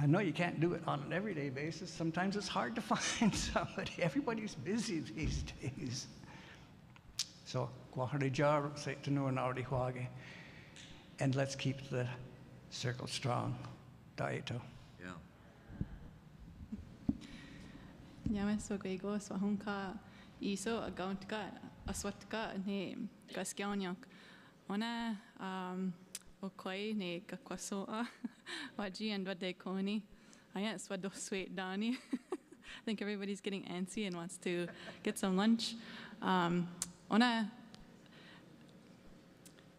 S10: I know you can't do it on an everyday basis. Sometimes it's hard to find somebody. Everybody's busy these days. So, and let's keep the circle strong. Daito.
S7: Nyame so gwego swahunka iso agauntka aswatka ne gaskionyok. Ona okoi ne kakwasoa waji and wade koni. Aya swado sweet dani. I think everybody's getting antsy and wants to get some lunch. Ona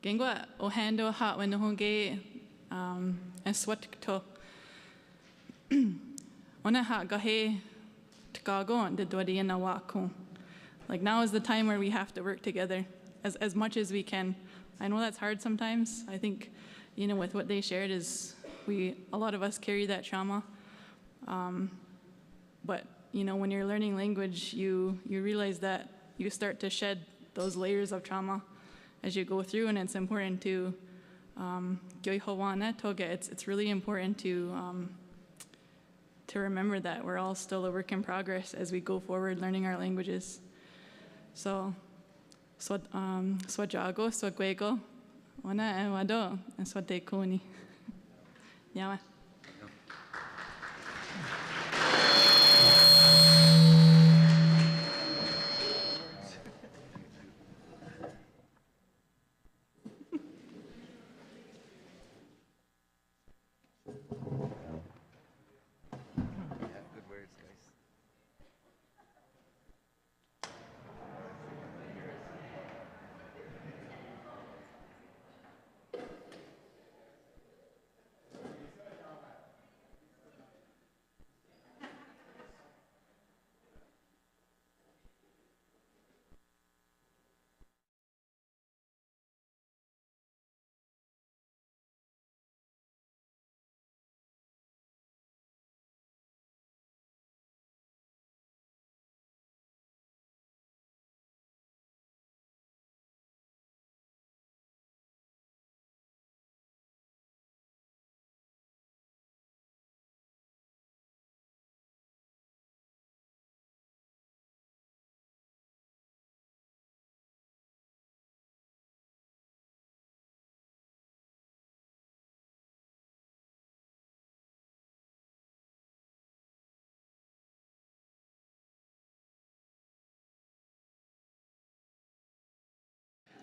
S7: gengwa ohando ha wenohonge aswatto. Ona ha gahe tkago de dwadiana wako. Like now is the time where we have to work together as much as we can. I know that's hard sometimes. I think, with what they shared is a lot of us carry that trauma. But, when you're learning language, you realize that you start to shed those layers of trauma as you go through, and it's important to, it's really important to remember that we're all still a work in progress as we go forward learning our languages. So, swajago, swagwego, wana e wado, and swadekuni. Yawa.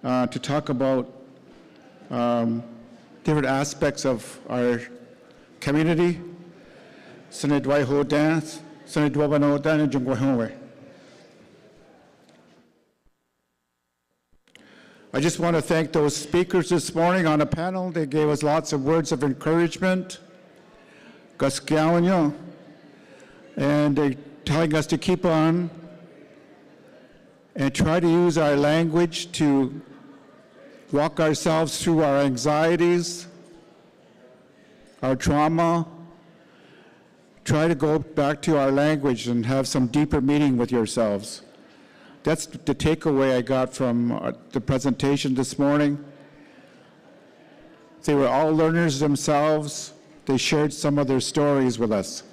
S3: to talk about different aspects of our community. I just want to thank those speakers this morning on the panel. They gave us lots of words of encouragement. And they're telling us to keep on and try to use our language to walk ourselves through our anxieties, our trauma. Try to go back to our language and have some deeper meaning with yourselves. That's the takeaway I got from the presentation this morning. They were all learners themselves. They shared some of their stories with us.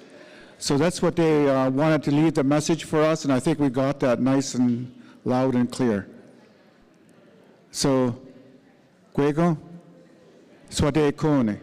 S3: So that's what they wanted to leave the message for us, and I think we got that nice and loud and clear. So, Gwego, Swade Kone.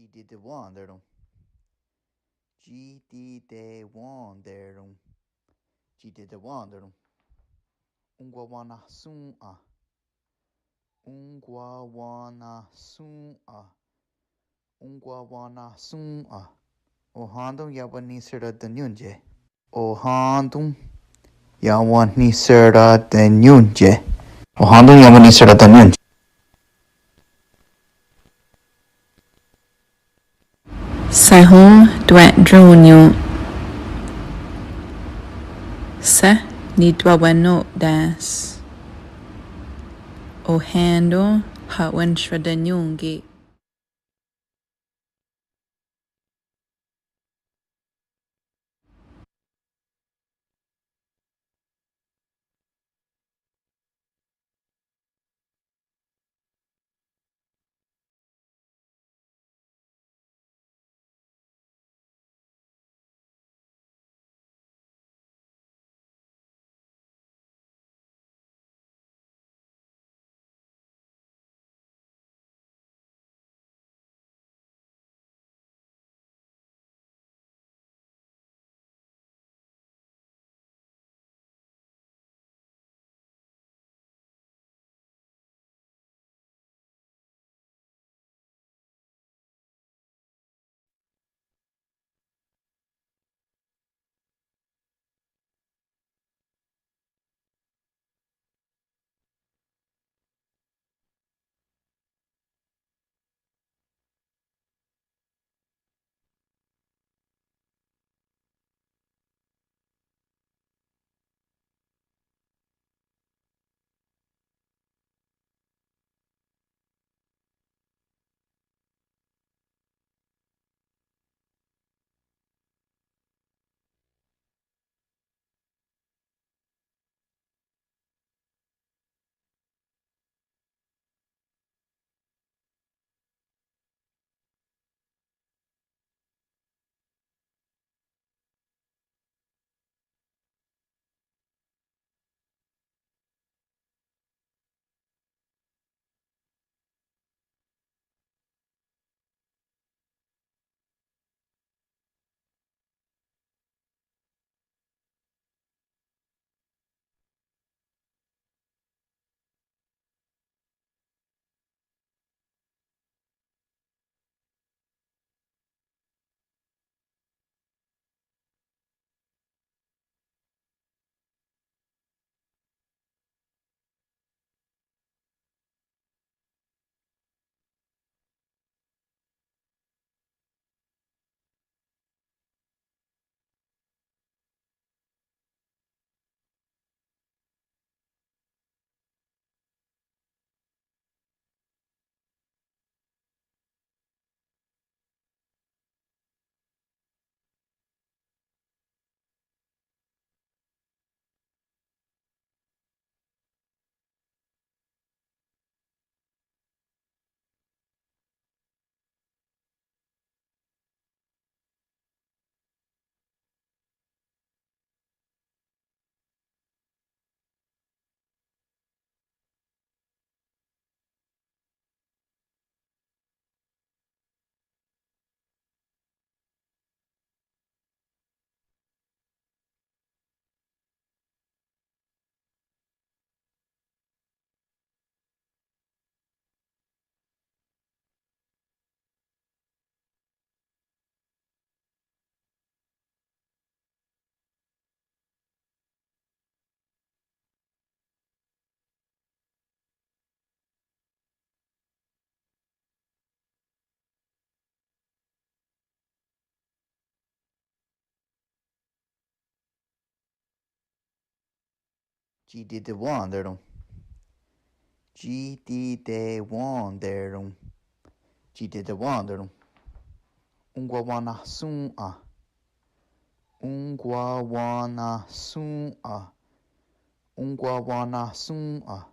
S5: GD de Wanderum. GD de Wanderum. GD de Wanderum. Ungwawana Sua. Ungwawana Sua. Ungwawana Sua. Ohandum Yawani Sera de Nyunje. Ohandum Yawani Sera de Nyunje. Ohandum Yawani Sera de Nyunje.
S6: Sahum Dwet Junior. Se ni dwawano das. Ohando hawan shradanyungi.
S5: G did the wanderum. G did the wanderum. G did the wanderum. Ungwawana soon a. Ungwawana soon a. Ungwawana soon a.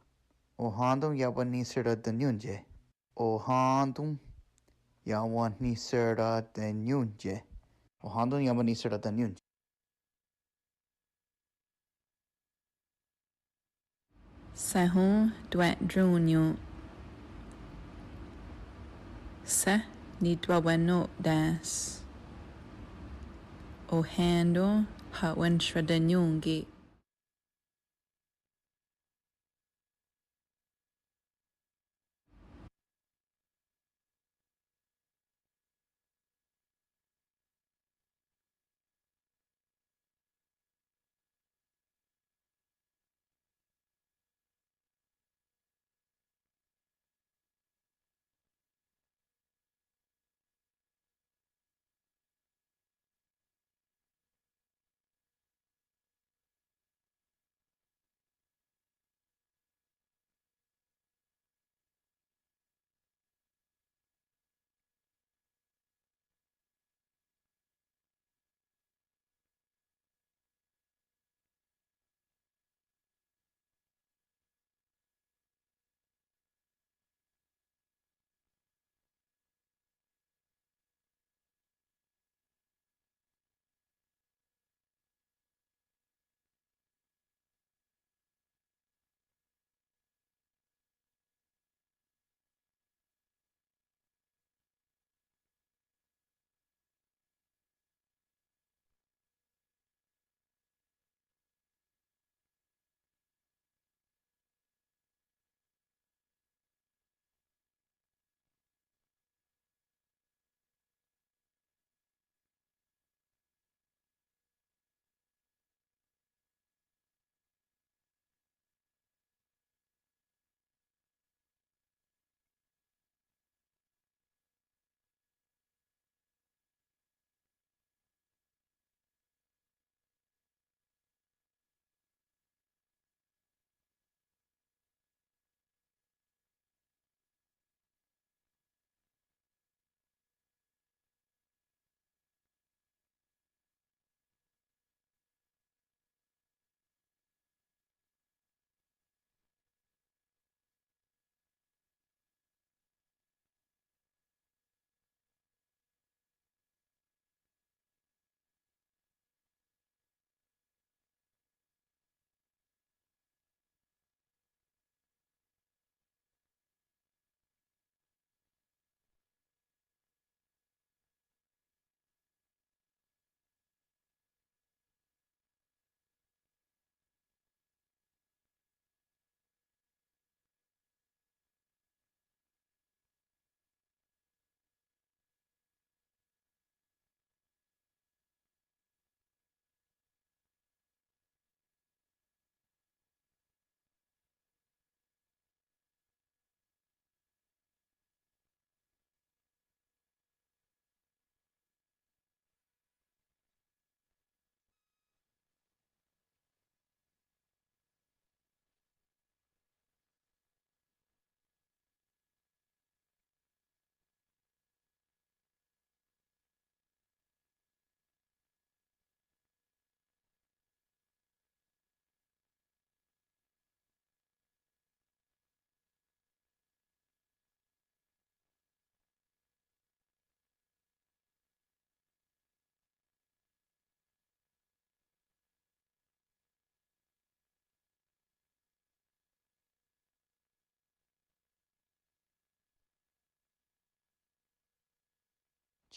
S5: Ohandum yabani sera the nyunje. Ohandum yawani sera the nyunje. Ohandum yabani sera the nyunje.
S6: Sahun dwet drunyo. Se ni dwawano das. Ohando hawan shradanyungi.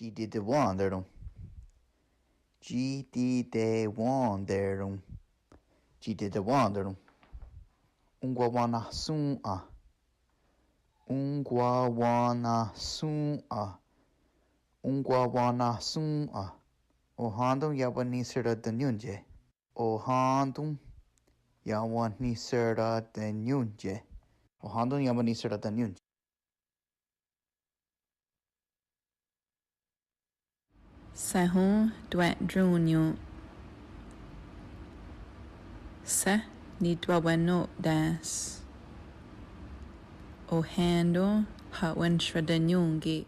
S5: G did the wanderum. G did the wanderum. G did the wanderum. Ungwawana soon a. Ungwawana soon a. Ungwawana soon a. Ohandum yabani sera the nyunje. Ohandum yawani sera the nyunje. Ohandum yabani sera the nyunje.
S6: Sahun dwet drunyo. Se nidwaweno das. Ohando hawen shradanyungi.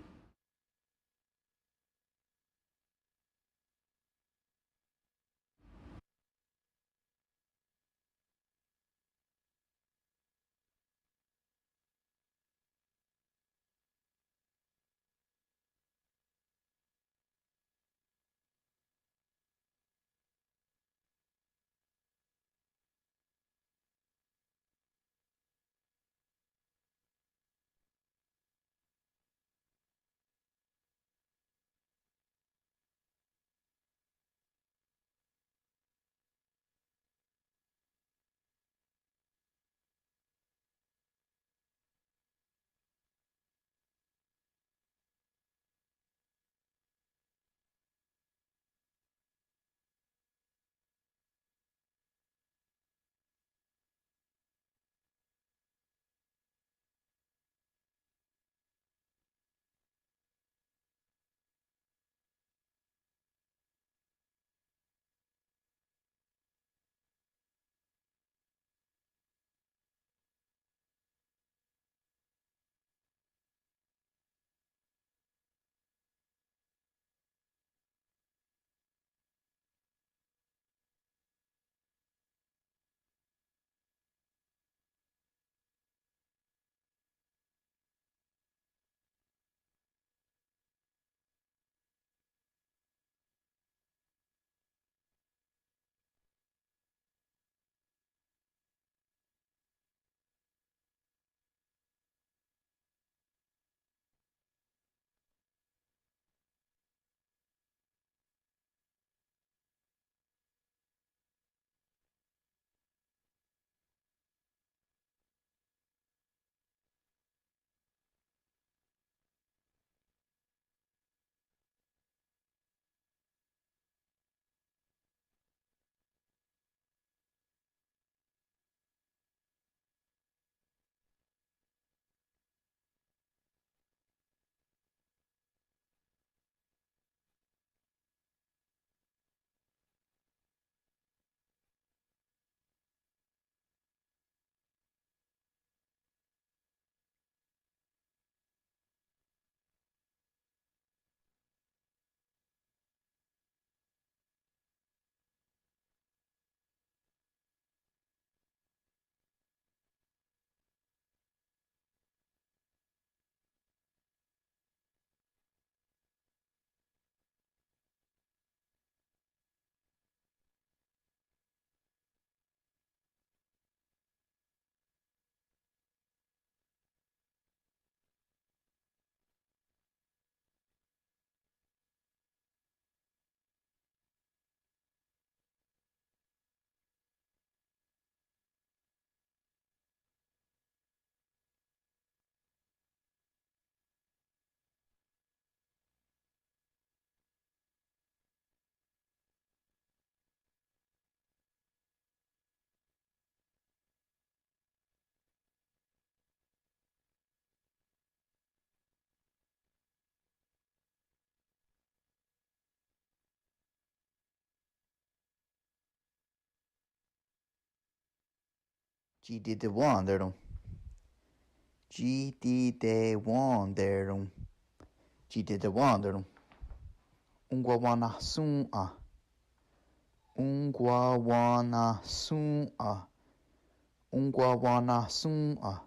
S5: G did the wandering. G did the wandering. G did the wandering. Ungwawana soon ah. Ungwawana soon ah. Ungwawana soon ah.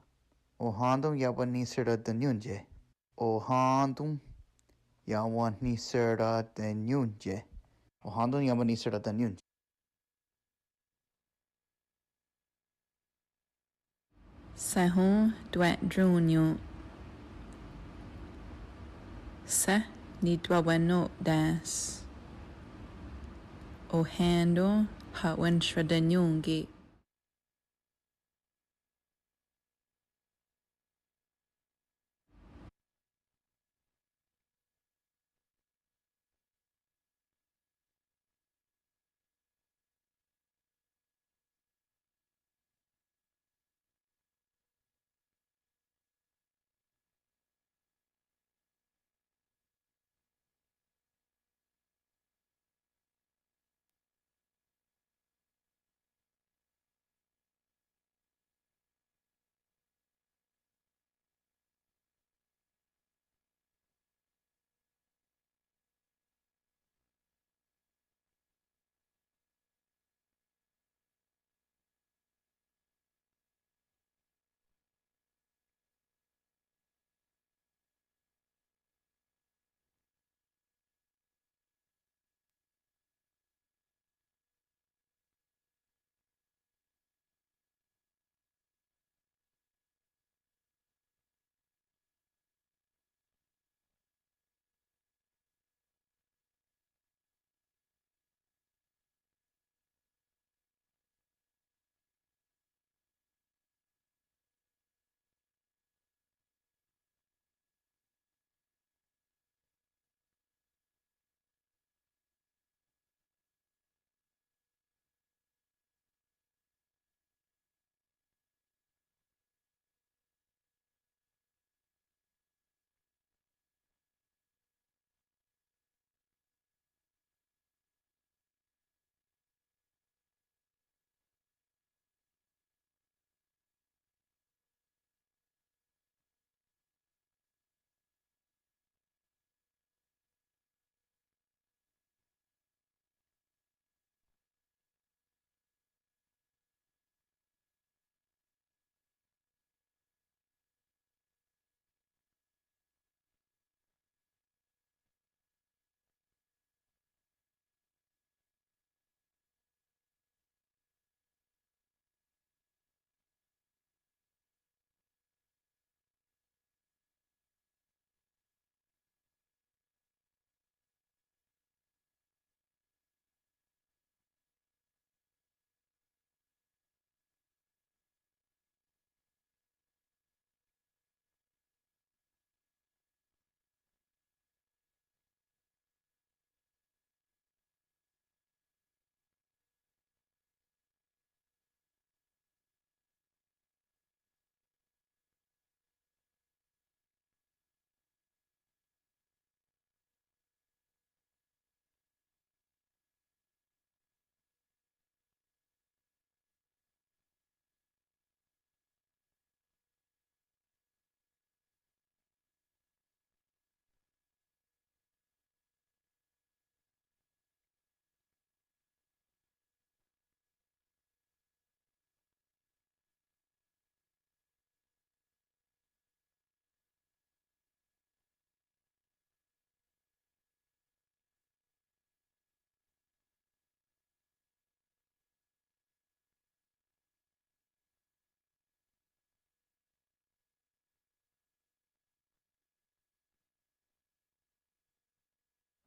S5: Ohandum yabani sera the nyunje. Ohandum yawani sera the nyunje. Ohandum yabani sera the nyunje.
S6: Sahon dwet drunyo. Se nidwaweno das. Ohando hawen shradanyungi.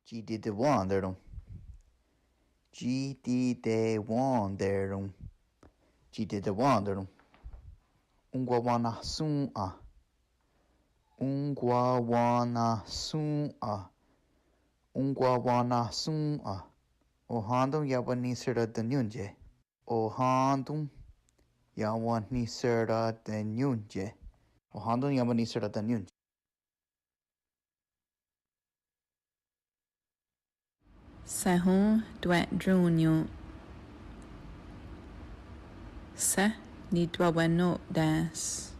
S5: G did the wanderum. G did the wanderum. G did the wanderum. Ungwawana soon a. Ungwawana soon a. Ungwawana soon a. Ohandum yabani sera the nyunje. Ohandum yawani sera the nyunje. Ohandum yabani sera the nyunje.
S6: Sahun dwet drunyo. Se ni dwawano das.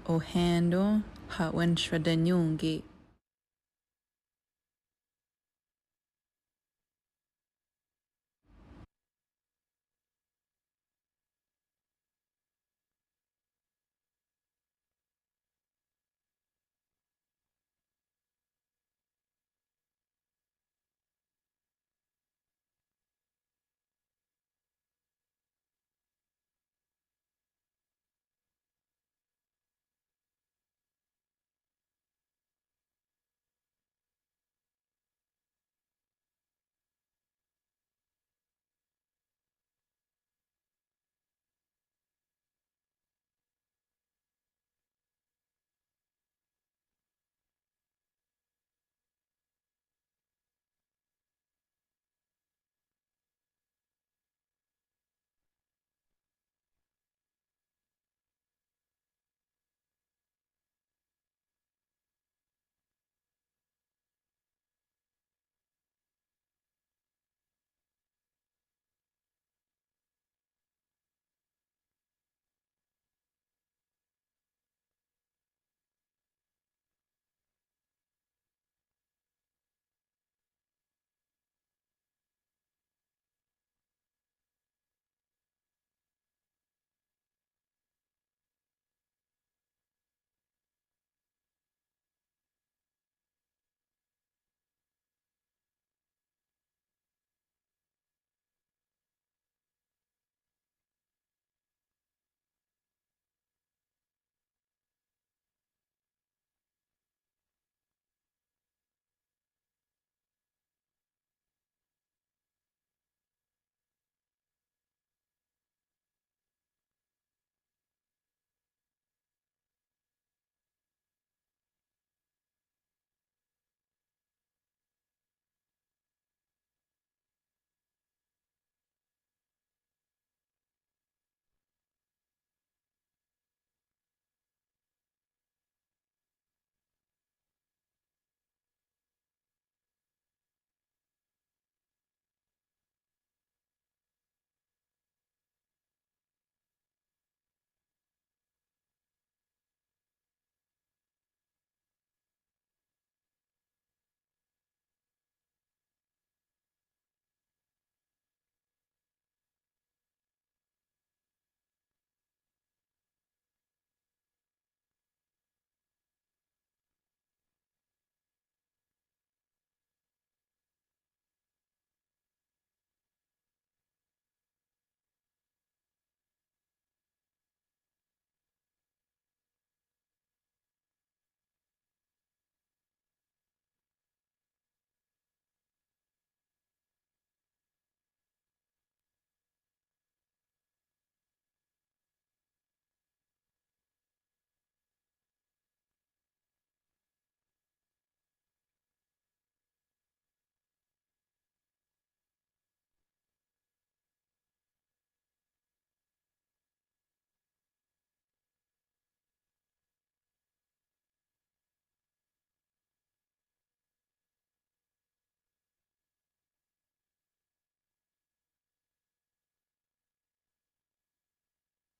S6: Ohando hawen shradanyungi.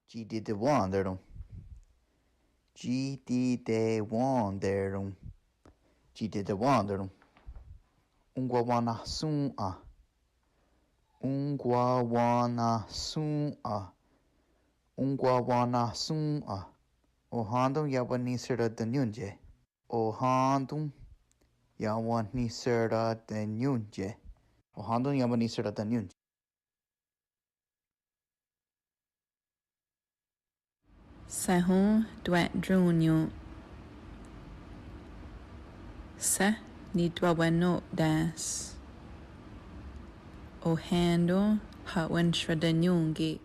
S5: G did the wanderum. G did the wanderum. G did the wanderum. Ungwawana soon a. Ungwawana soon a. Ungwawana soon a. Ohandum yabani sera the nyunje. Ohandum yawani sera the nyunje. Ohandum yabani sera the nyunje.
S6: Sahun dwet drunyo. Se nidwaweno das. Ohando hawen shradanyungi.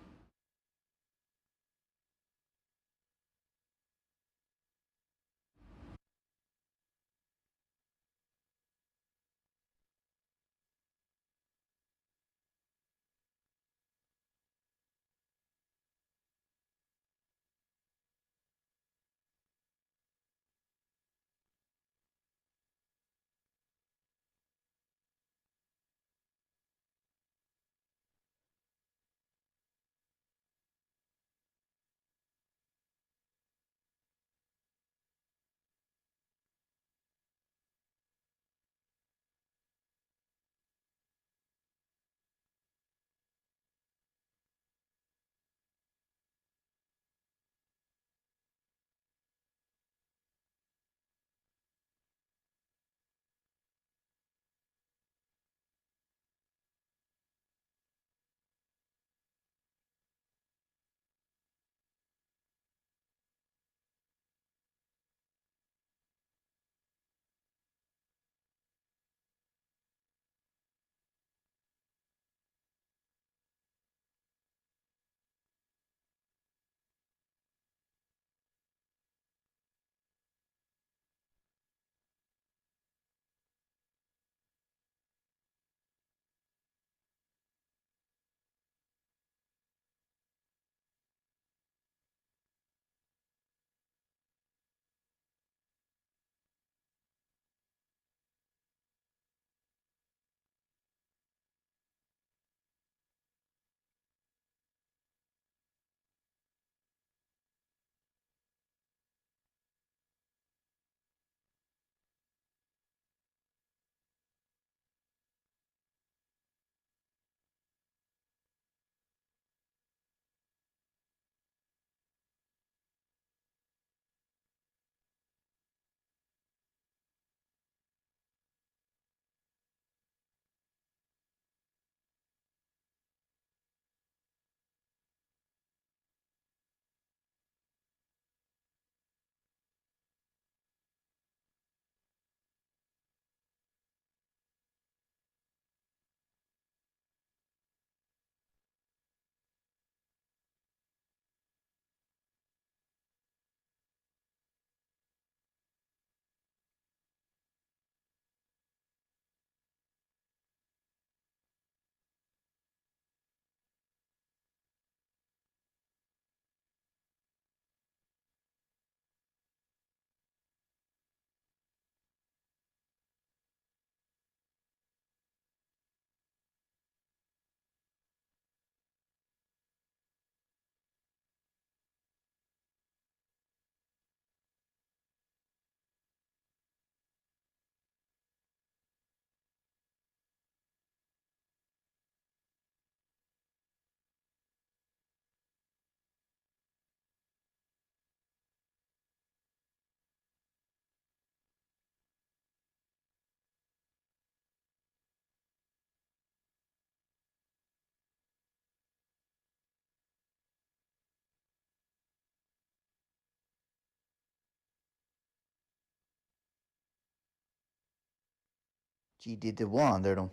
S5: G did the wandering.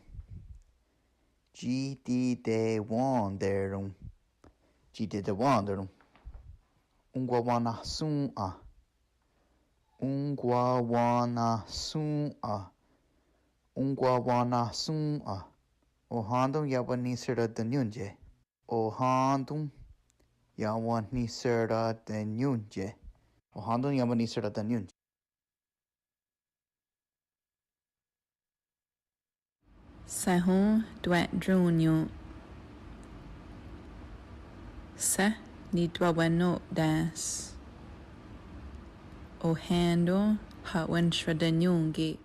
S5: G did the wandering. G did the wandering. Ungwawana soon ah. Ungwawana soon ah. Ungwawana soon ah. Ohandum yabani sera the nyunje. Ohandum yawani sera the nyunje. Ohandum yabani sera the nyunje.
S6: Sahon dwet drunyo. Se nidwaweno das. Ohando hawen shradanyungi.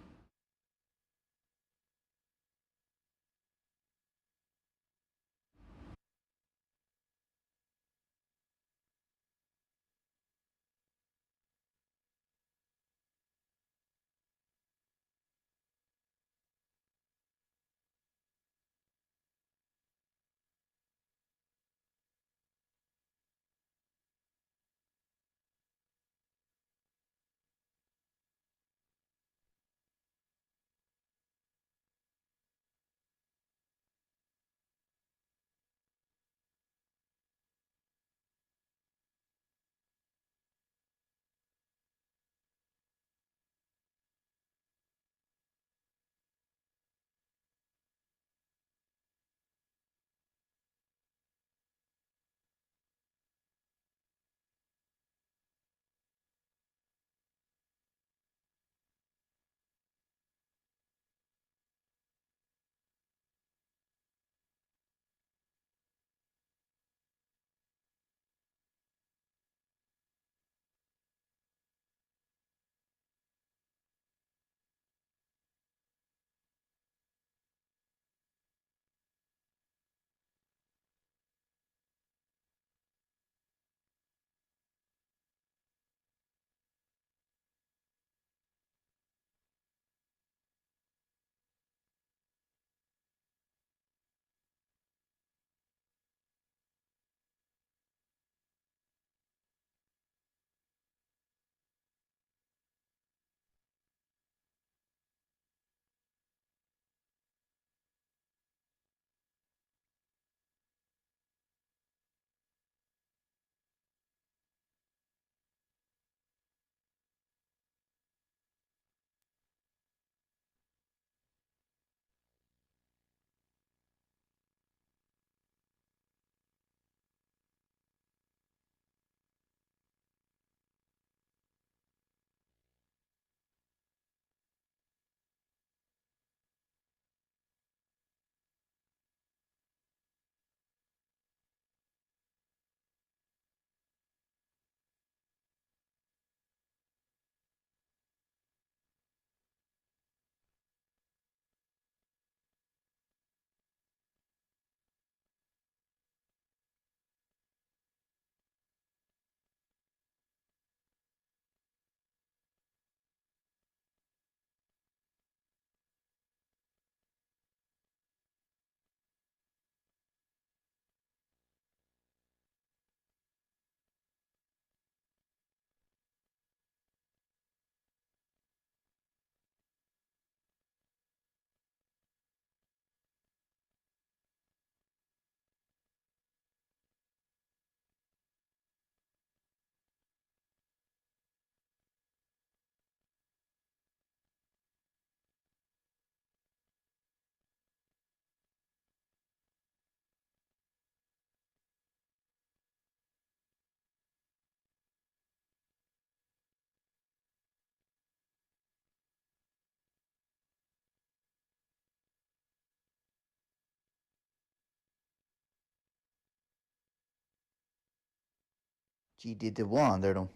S5: G did the wanderum.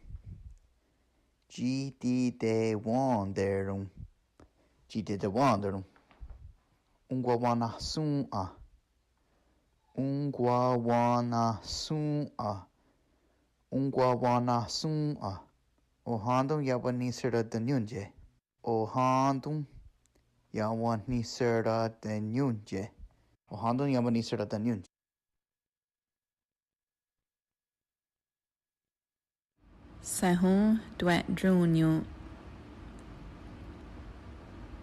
S5: G did the wanderum. G did the wanderum. Ungwawana soon a. Ungwawana soon a. Ungwawana soon a. Ohandum yabani sera the nyunje. Ohandum yawani sera the nyunje. Ohandum yabani sera the nyunje.
S6: Sahun dwet drunyo.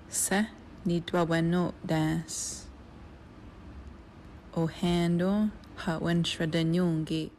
S6: Se ni dwaweno das. Ohando hawen shradanyungi.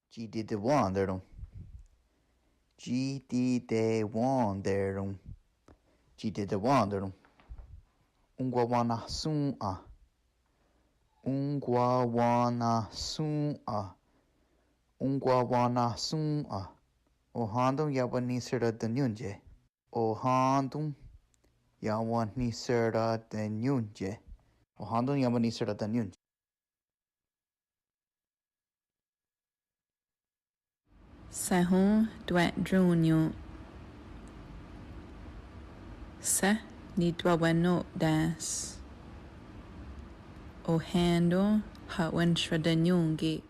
S5: G did the wanderum. G did the wanderum. G did the wanderum. Ungwawana soon a. Ungwawana soon a. Ungwawana soon a. Ohandum yabani sera the nyunje. Ohandum yawani sera the nyunje. Ohandum yabani sera the nyunje.
S6: Sahun dwet drunyo. Se nidwaweno das. Ohando hawen shradanyungi.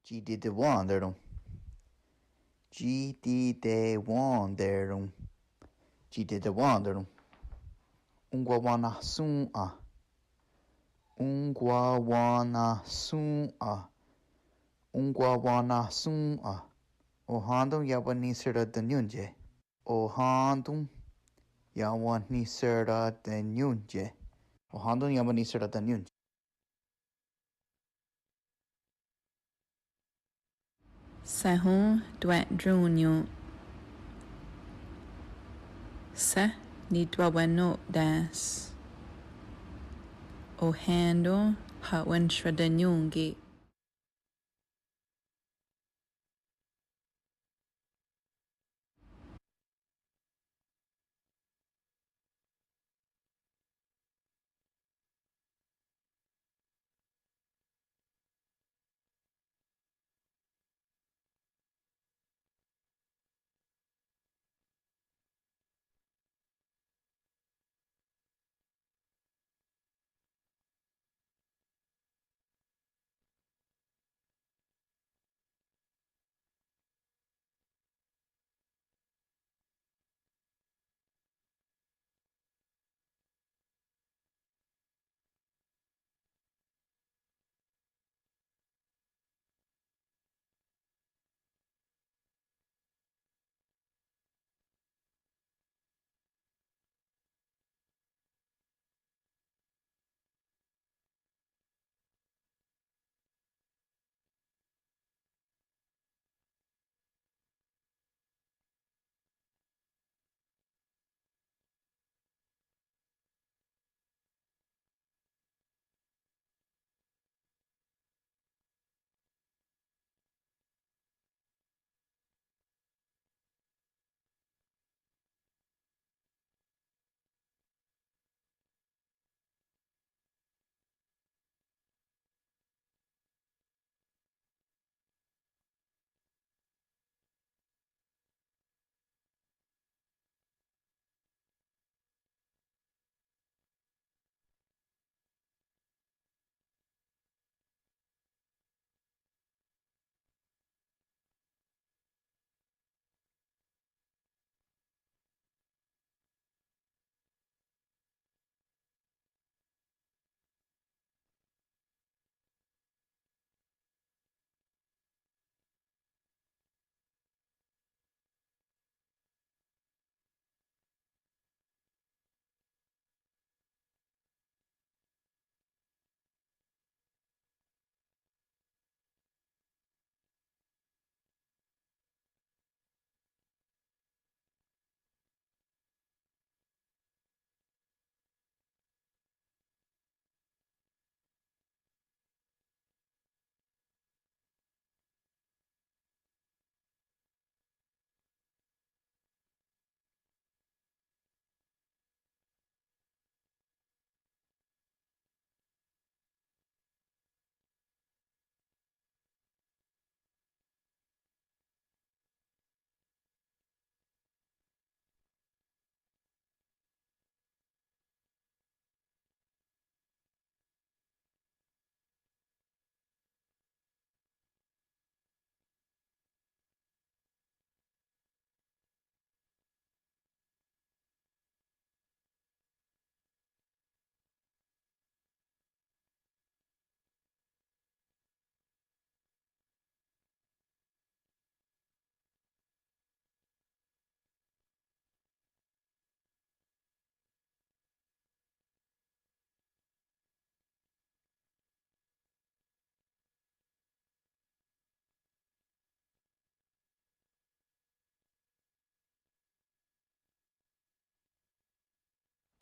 S5: G did the wandering. G did the wandering. G did the wandering. Ungwawana soon ah. Ungwawana soon ah. Ungwawana soon ah. Ohandum yabani sera the nyunje. Ohandum yawani sera the nyunje. Ohandum yabani sera the nyunje.
S6: Sahun dwet drunyo. Se nidwaweno das. Ohando hawen shradanyungi.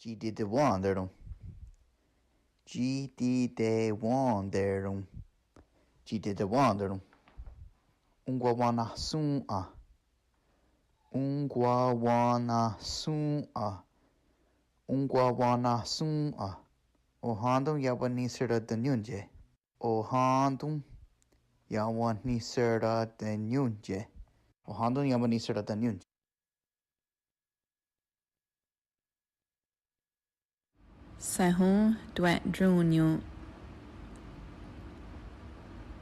S5: G did the wanderum. G did the wanderum. G did the wanderum. Ungwawana soon a. Ungwawana soon a. Ungwawana soon a. O handum yabani sera the nyunje. O handum yawani sera the nyunje. O handum yabani sera the nyunje.
S6: Sehun dwet drunyu.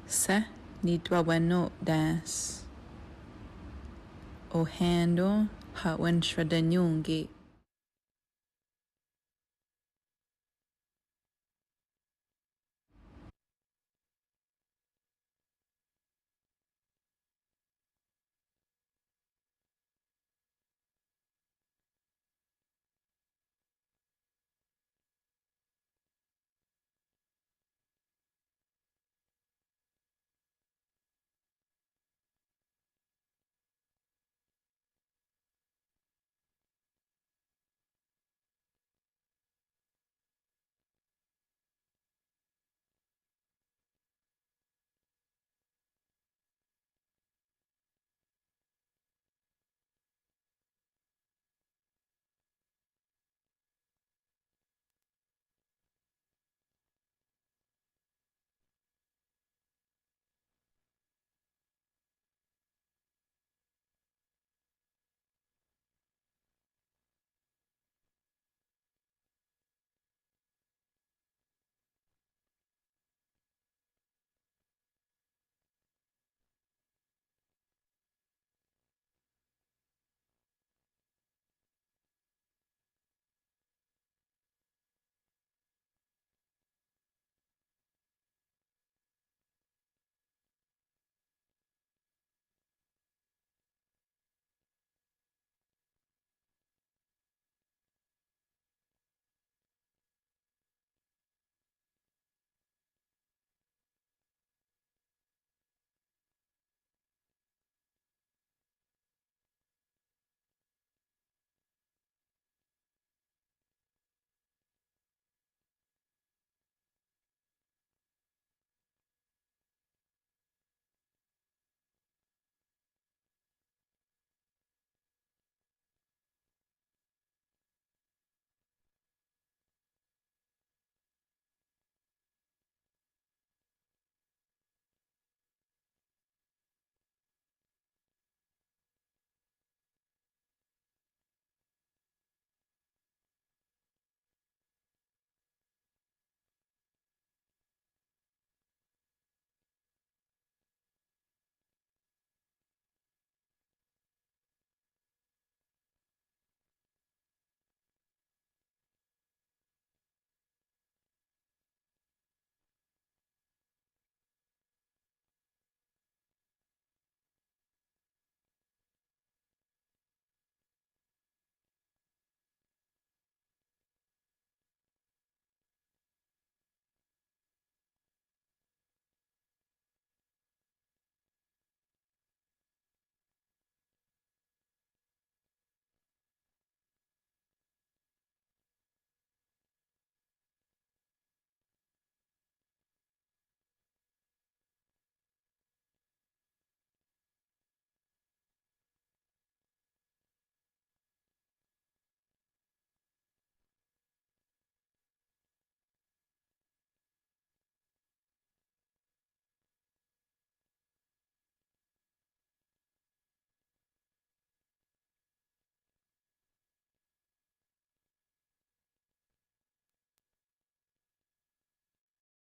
S6: Se ni dwaweno das. O hando hawen shradanyungi.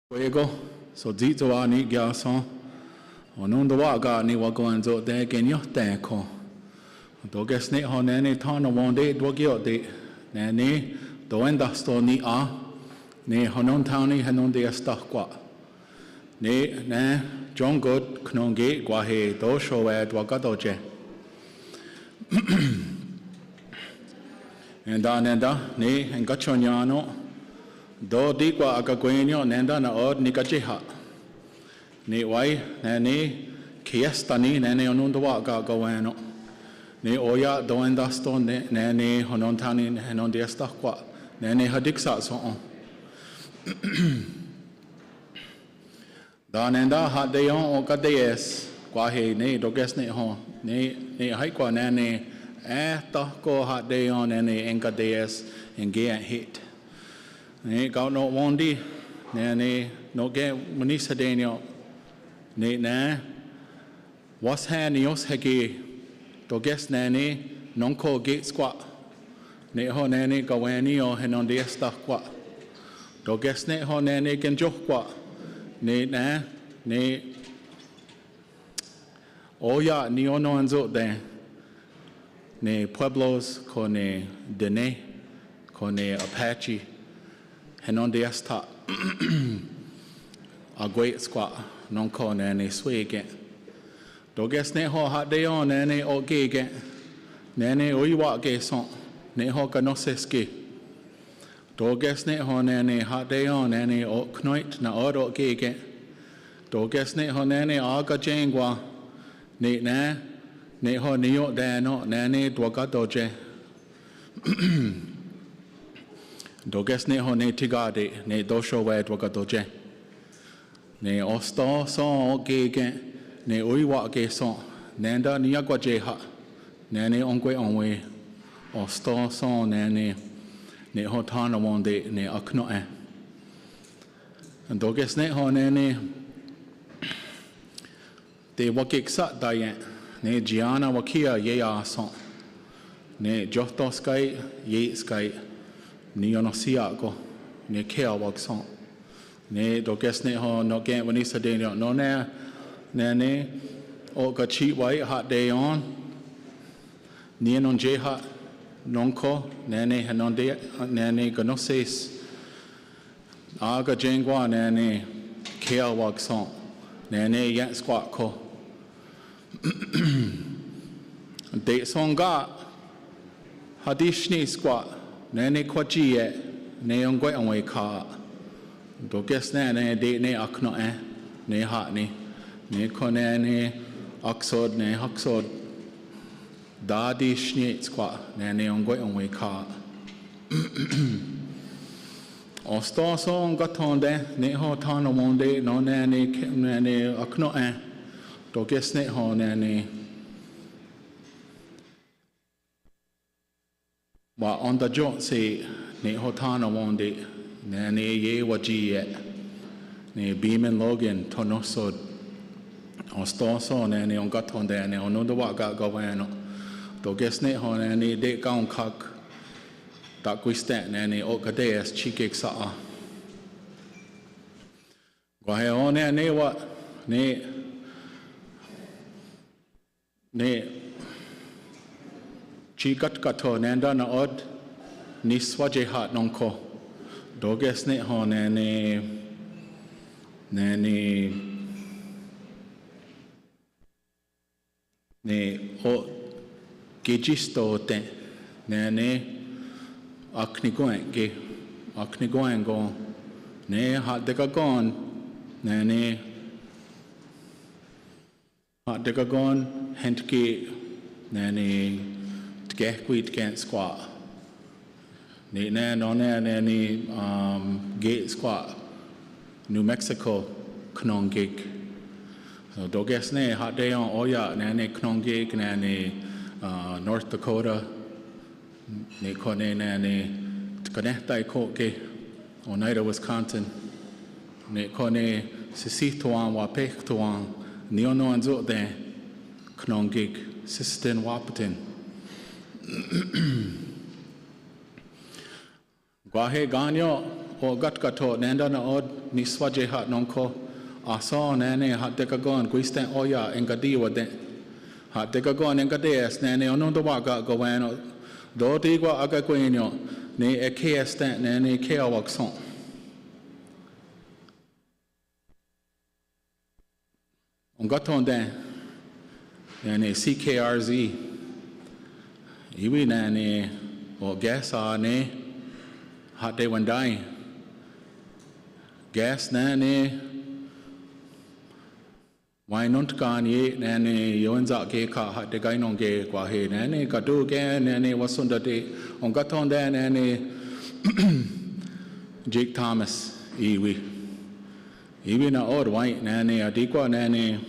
S11: Fuego, so dito wa ni gason, onundo wa ga ni wa go anzo de genyo de ko. Do ges ne ho ne tano wonde do gyo de ne do enda sto ni a ne honon tani hanon de sta kwa. Ne John good knonge gwa he do show at wa ga doje. Enda ne engachonyano do di kwa akagwenyo nenda na od nikachiha ni wai ne kiestani ne onundo wa ga gaweno ni oya do endasto ne honontani henon diesta kwa nene hadiksa so da nenda hat de on o kades kwa he ne doges ne ho ne hai kwa nene ta ko hat de on nene en kades en ge hit ne ka no wondi nene no ge manisa denio ne na was han yos hege doges nene non ko ge squat ne ho nene ka wani o henon de sta kwa doges ne ho nene ken jo kwa ne na ne oya ni ono anzo de ne pueblos ko ne dene ko ne apache henon de sta a great squat non ko ne swege doges ne ho ha de on ne o gege ne oiwa ge son ne ho kanoseski doges ne ho ne ha de on ne o knoit na oro gege doges ne ho ne aga jengwa ne na ne ho nio de no ne dwaga doje doges ne ho ne tigade ne dosho we dwaga doje ne osto so gege ne oiwa ge son nenda nia gwa je ha ne ongwe onwe osto so ne ho tana wonde ne akno e doges ne ho ne te wakik sat dayen ne giana wakia ye ason ne joto sky ye sky ni ono siago ne kea wakson ne doges ne ho no gen wanisa de no ne o ka chi wai ha de on ni non je ha nonko ne hanon de ne gnosis aga jengwa ne kea wakson ne ya squat ko de songa hadishni squat ne kwaji ne ongwe onwe ka doges ne de ne akno ne ha ne kone ne aksod ne haksod dadishni squat ne ongwe onwe ka osto so ngatonde ne ho tano monde no ne akno doges ne ho ne wa on the job se ne ho tano monde ne ye waji ne beamen logan tonosod osto so ne on gatonde ne ono do wa ga wano doges ne ho ne de kaun kak ta quiste ne o kades chikek sa wa he on ne wa ne chikat kato nenda na od ni swaje hat nonko doges ne ho ne o gejisto te ne akni goen go ne hat de gon ne hat de gon hentke ne tgekwit gen squat ne no ne gate squat New Mexico knon gig so doges ne hat de on oya ne knon gig ne North Dakota ne kone ne tkanehtai ko ke Oneida Wisconsin ne kone sisitoan wa pektoan ni ono anzo de knon gig Sistin Wapatin Gwahe ganyo o gatkato nenda na od ni swaje hat nonko aso ne hat dekagon guisten oya engadiwa de hat dekagon engades ne ono do waga gowano do digwa aga gwenyo ne ekes ne kea wakson on gaton de ne CKRZ iwi ne o gasa ne hat de wandai gas ne why not kan ye ne yonza ke ka hat de gainong ge kwa he ne ka do ge ne wasunda de on gaton de ne Jake Thomas, iwi na old white nani adikwa nani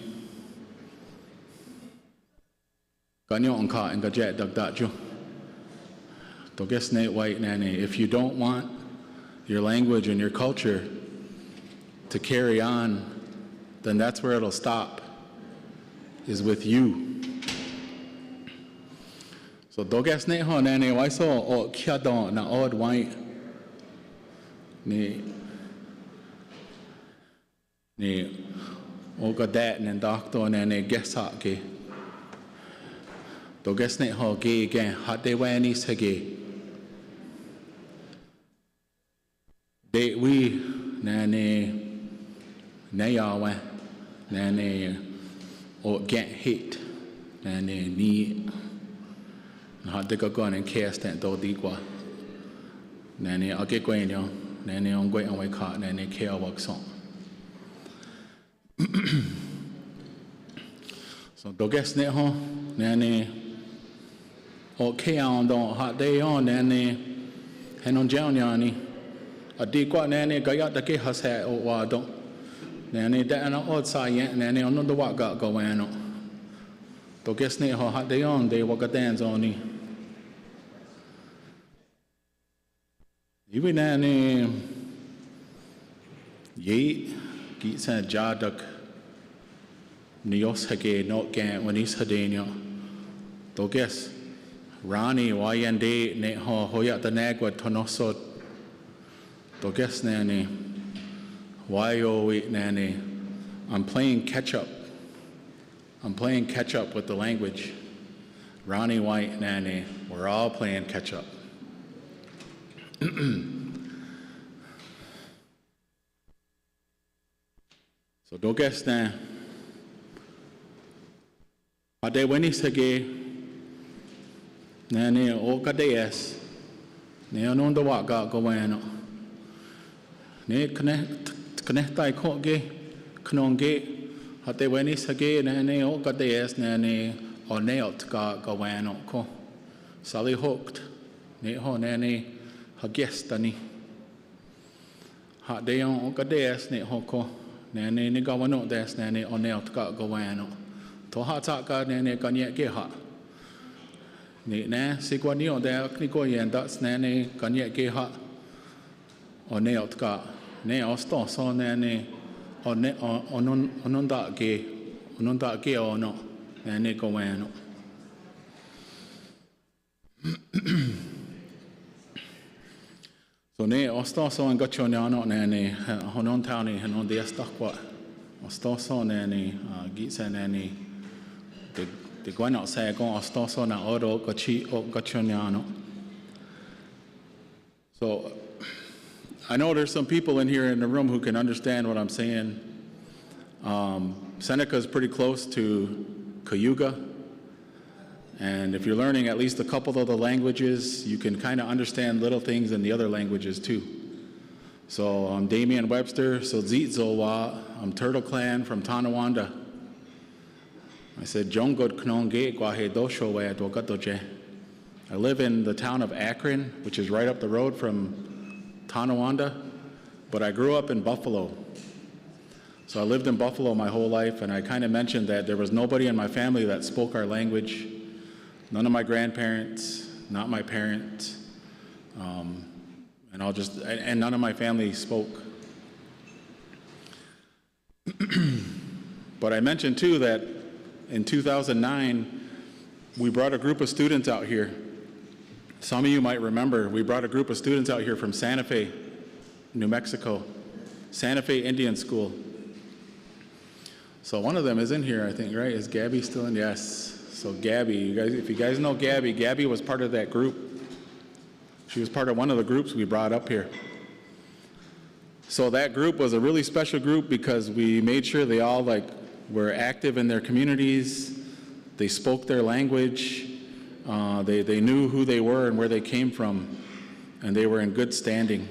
S11: kanyo onka and gajet dagdajo. To guess Nate White nani. If you don't want your language and your culture to carry on, then that's where it'll stop, is with you. So do guess Nate ho nani why so o kiadon na old white ni o gadet and doctor nani guess hot ge. Do guess Nate ho ge again hot de wani sege. De we nani nayawa nani o get hit nani ni hot de go and cast that do digwa nani I'll get going yo nani on going away caught nani care work song. So do guess net ho nani o care on don't hot day on nani hen on jail yani a digwa nani gayat the ke has o wa don't nani that an odd side nani on the what got go on do guess net ho hot day on they walk a dance on ni even nani ye gitsa jadak nios hage not gan when he's hadenia do guess Rani wayande ne ho hoya the nagwa tonosot do guess nani why oh wait nani I'm playing catch up with the language. Rani White nani we're all playing catch up. So do guess na ade weni sage nani o kades ne onondo wa ga go wano ne connect ko ge knonge ate weni sage nani o kades nani o nailed ga go wano ko sali hooked ne ho nani hagestani ha de on o kades ne ho ko nani ni ga wano des nani o nailed ga go wano to ha ta ka nani kanye ge ha ni na sigwani o da ni ko yen da nani kanye ge ha o nailed ga ne o sto so nani o ne onon da ge o no nani go wano. So ne ostoso an gachoniano nani honon towni hanon de stakwa ostoso nani gitsa nani de guano say go ostoso na oro gachi o gachoniano. So I know there's some people in here in the room who can understand what I'm saying. Seneca is pretty close to Cayuga. And if you're learning at least a couple of the languages, you can kind of understand little things in the other languages too. So I'm Damian Webster, so Zitzowa, I'm Turtle Clan from Tonawanda. I said, Jongod Knonge Gwahe Dosho Wea Dogatoje. I live in the town of Akron, which is right up the road from Tonawanda, but I grew up in Buffalo. So I lived in Buffalo my whole life, and I kind of mentioned that there was nobody in my family that spoke our language. None of my grandparents, not my parents, and none of my family spoke. But I mentioned too that in 2009, we brought a group of students out here. Some of you might remember, we brought a group of students out here from Santa Fe, New Mexico, Santa Fe Indian School. So one of them is in here, I think, right? Is Gabby still in? Yes. So Gabby, if you guys know Gabby, Gabby was part of that group. She was part of one of the groups we brought up here. So that group was a really special group because we made sure they all were active in their communities. They spoke their language. They knew who they were and where they came from, and they were in good standing.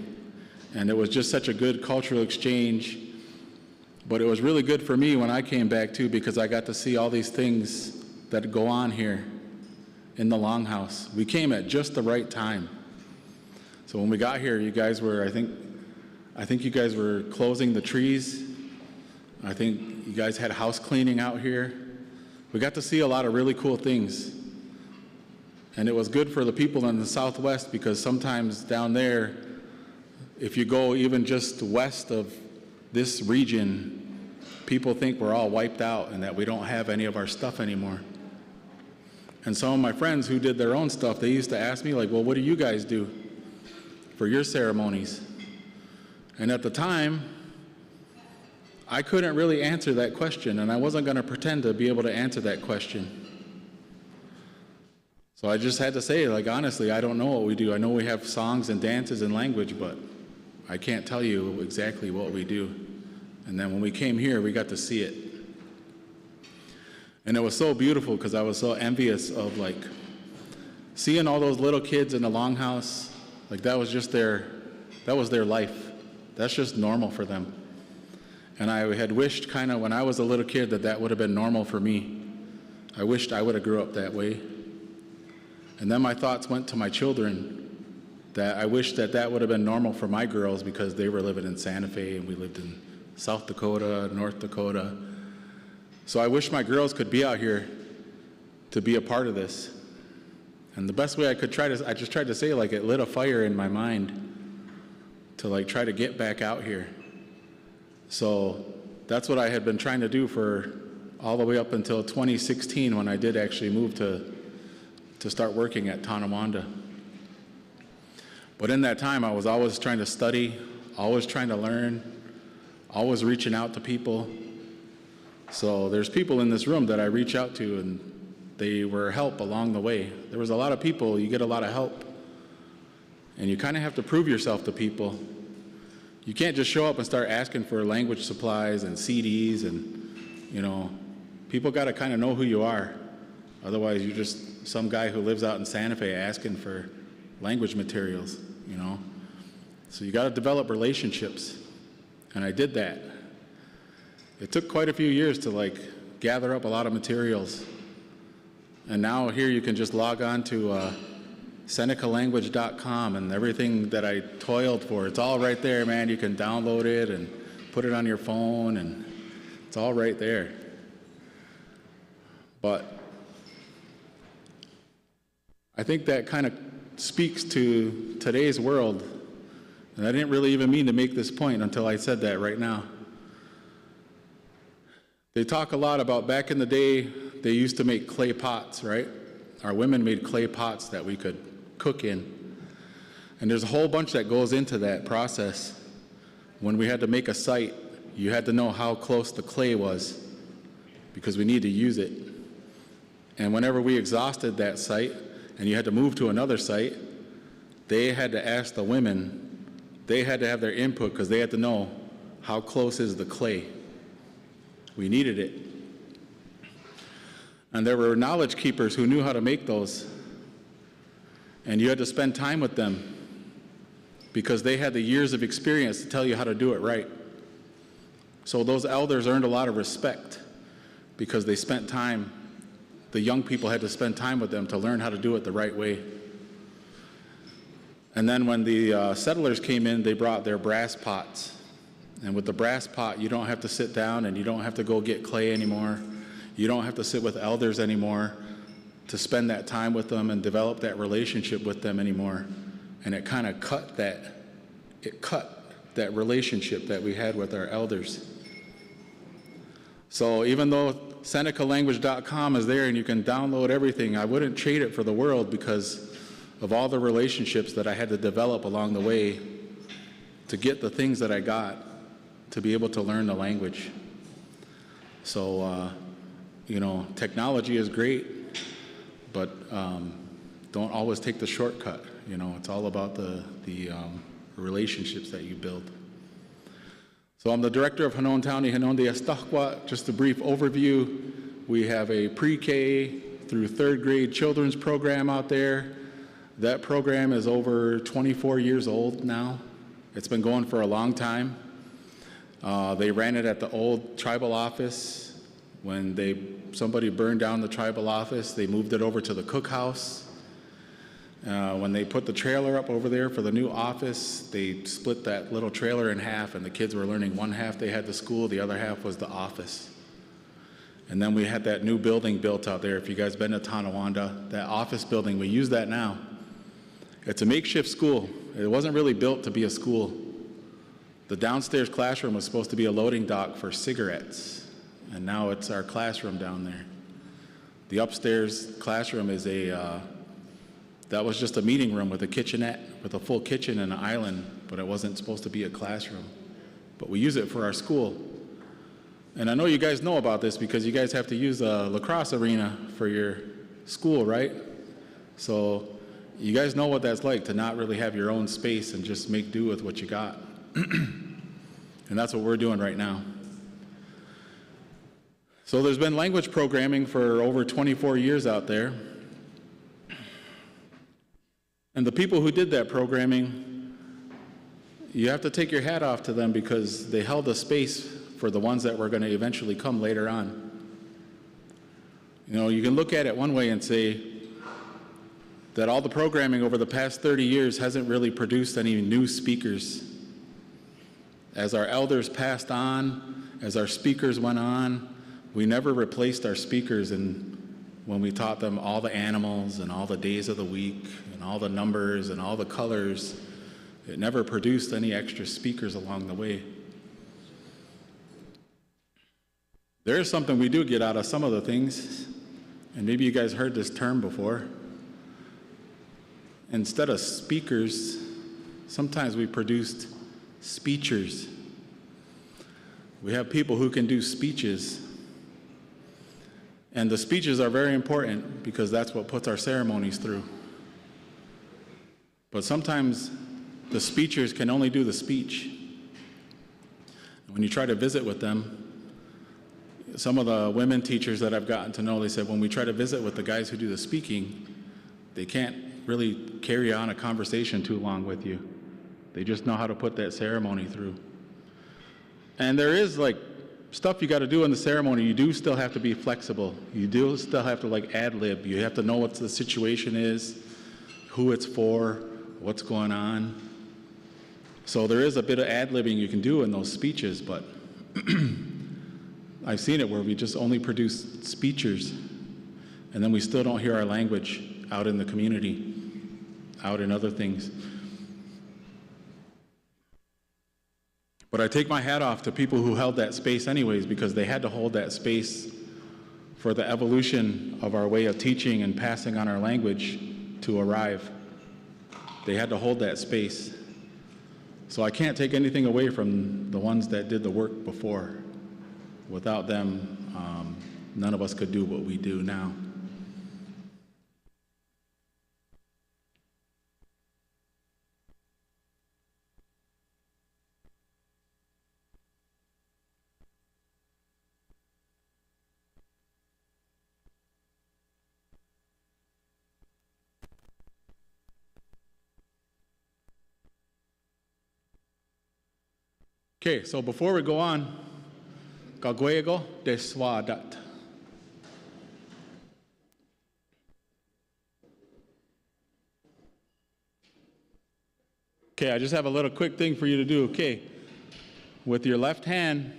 S11: And it was just such a good cultural exchange. But it was really good for me when I came back too, because I got to see all these things that go on here in the Longhouse. We came at just the right time. So when we got here, you guys were, I think you guys were closing the trees. I think you guys had house cleaning out here. We got to see a lot of really cool things. And it was good for the people in the Southwest because sometimes down there, if you go even just west of this region, people think we're all wiped out and that we don't have any of our stuff anymore. And some of my friends who did their own stuff, they used to ask me like, well, what do you guys do for your ceremonies? And at the time, I couldn't really answer that question, and I wasn't going to pretend to be able to answer that question. So I just had to say, like, honestly, I don't know what we do. I know we have songs and dances and language, but I can't tell you exactly what we do. And then when we came here, we got to see it. And it was so beautiful because I was so envious of, like, seeing all those little kids in the longhouse. Like, that was their life. That's just normal for them. And I had wished kind of when I was a little kid that would have been normal for me. I wished I would have grew up that way. And then my thoughts went to my children, that I wish that would have been normal for my girls because they were living in Santa Fe and we lived in South Dakota, North Dakota. So I wish my girls could be out here to be a part of this. And the best way I just tried to say, like, it lit a fire in my mind to, like, try to get back out here. So that's what I had been trying to do for all the way up until 2016 when I did actually move to start working at Tonawanda. But in that time, I was always trying to study, always trying to learn, always reaching out to people. So there's people in this room that I reach out to, and they were help along the way. There was a lot of people, you get a lot of help, and you kind of have to prove yourself to people. You can't just show up and start asking for language supplies and CDs, and, you know, people got to kind of know who you are. Otherwise, you're just some guy who lives out in Santa Fe asking for language materials, you know. So you got to develop relationships, and I did that. It took quite a few years to, like, gather up a lot of materials. And now here you can just log on to SenecaLanguage.com, and everything that I toiled for, it's all right there, man. You can download it and put it on your phone, and it's all right there. But I think that kind of speaks to today's world. And I didn't really even mean to make this point until I said that right now. They talk a lot about back in the day, they used to make clay pots, right? Our women made clay pots that we could cook in. And there's a whole bunch that goes into that process. When we had to make a site, you had to know how close the clay was because we need to use it. And whenever we exhausted that site and you had to move to another site, they had to ask the women, they had to have their input because they had to know how close is the clay. We needed it. And there were knowledge keepers who knew how to make those. And you had to spend time with them because they had the years of experience to tell you how to do it right. So those elders earned a lot of respect because they spent time, the young people had to spend time with them to learn how to do it the right way. And then when the settlers came in, they brought their brass pots. And with the brass pot, you don't have to sit down and you don't have to go get clay anymore. You don't have to sit with elders anymore to spend that time with them and develop that relationship with them anymore. And it kind of cut that relationship that we had with our elders. So even though SenecaLanguage.com is there and you can download everything, I wouldn't trade it for the world because of all the relationships that I had to develop along the way to get the things that I got to be able to learn the language. So, you know, technology is great, but don't always take the shortcut. You know, it's all about the relationships that you build. So I'm the director of Hanon County, Hanon de Estahquat. Just a brief overview. We have a pre-K through third grade children's program out there. That program is over 24 years old now. It's been going for a long time. They ran it at the old tribal office. When somebody burned down the tribal office, they moved it over to the cookhouse. When they put the trailer up over there for the new office, they split that little trailer in half, and the kids were learning one half they had the school, the other half was the office. And then we had that new building built out there. If you guys been to Tonawanda, that office building, we use that now. It's a makeshift school. It wasn't really built to be a school. The downstairs classroom was supposed to be a loading dock for cigarettes, and now it's our classroom down there. The upstairs classroom is that was just a meeting room with a kitchenette, with a full kitchen and an island, but it wasn't supposed to be a classroom. But we use it for our school. And I know you guys know about this because you guys have to use a lacrosse arena for your school, right? So you guys know what that's like, to not really have your own space and just make do with what you got. And that's what we're doing right now. So there's been language programming for over 24 years out there. And the people who did that programming, you have to take your hat off to them because they held a space for the ones that were going to eventually come later on. You know, you can look at it one way and say that all the programming over the past 30 years hasn't really produced any new speakers. As our elders passed on, as our speakers went on, we never replaced our speakers, and when we taught them all the animals and all the days of the week and all the numbers and all the colors, it never produced any extra speakers along the way. There's something we do get out of some of the things, and maybe you guys heard this term before. Instead of speakers, sometimes we produced speechers. We have people who can do speeches. And the speeches are very important because that's what puts our ceremonies through. But sometimes the speechers can only do the speech. When you try to visit with them, some of the women teachers that I've gotten to know, they said when we try to visit with the guys who do the speaking, they can't really carry on a conversation too long with you. They just know how to put that ceremony through. And there is like stuff you got to do in the ceremony. You do still have to be flexible. You do still have to like ad-lib. You have to know what the situation is, who it's for, what's going on. So there is a bit of ad-libbing you can do in those speeches, but I've seen it where we just only produce speechers, and then we still don't hear our language out in the community, out in other things. But I take my hat off to people who held that space anyways, because they had to hold that space for the evolution of our way of teaching and passing on our language to arrive. They had to hold that space. So I can't take anything away from the ones that did the work before. Without them, none of us could do what we do now. Okay, so before we go on, Kagwego deswadat. Okay, I just have a little quick thing for you to do. Okay, with your left hand,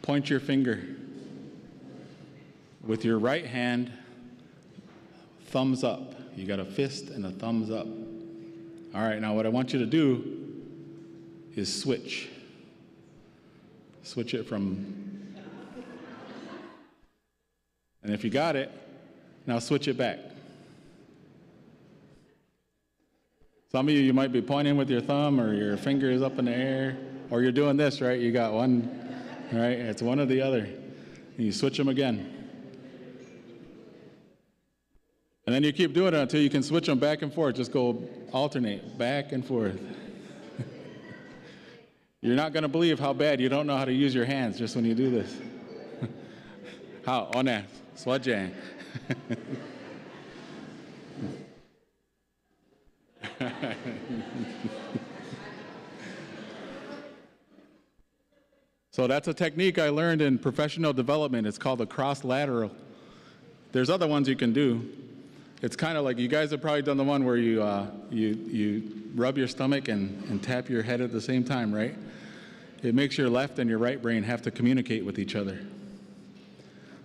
S11: point your finger. With your right hand, thumbs up. You got a fist and a thumbs up. All right, now what I want you to do is switch. Switch it from, and if you got it, now switch it back. Some of you might be pointing with your thumb or your finger is up in the air, or you're doing this, right? You got one, right? It's one or the other. And you switch them again. And then you keep doing it until you can switch them back and forth. Just go alternate, back and forth. You're not going to believe how bad you don't know how to use your hands just when you do this. How? One, swajang. So that's a technique I learned in professional development. It's called a cross-lateral. There's other ones you can do. It's kind of like, you guys have probably done the one where you rub your stomach and tap your head at the same time, right? It makes your left and your right brain have to communicate with each other.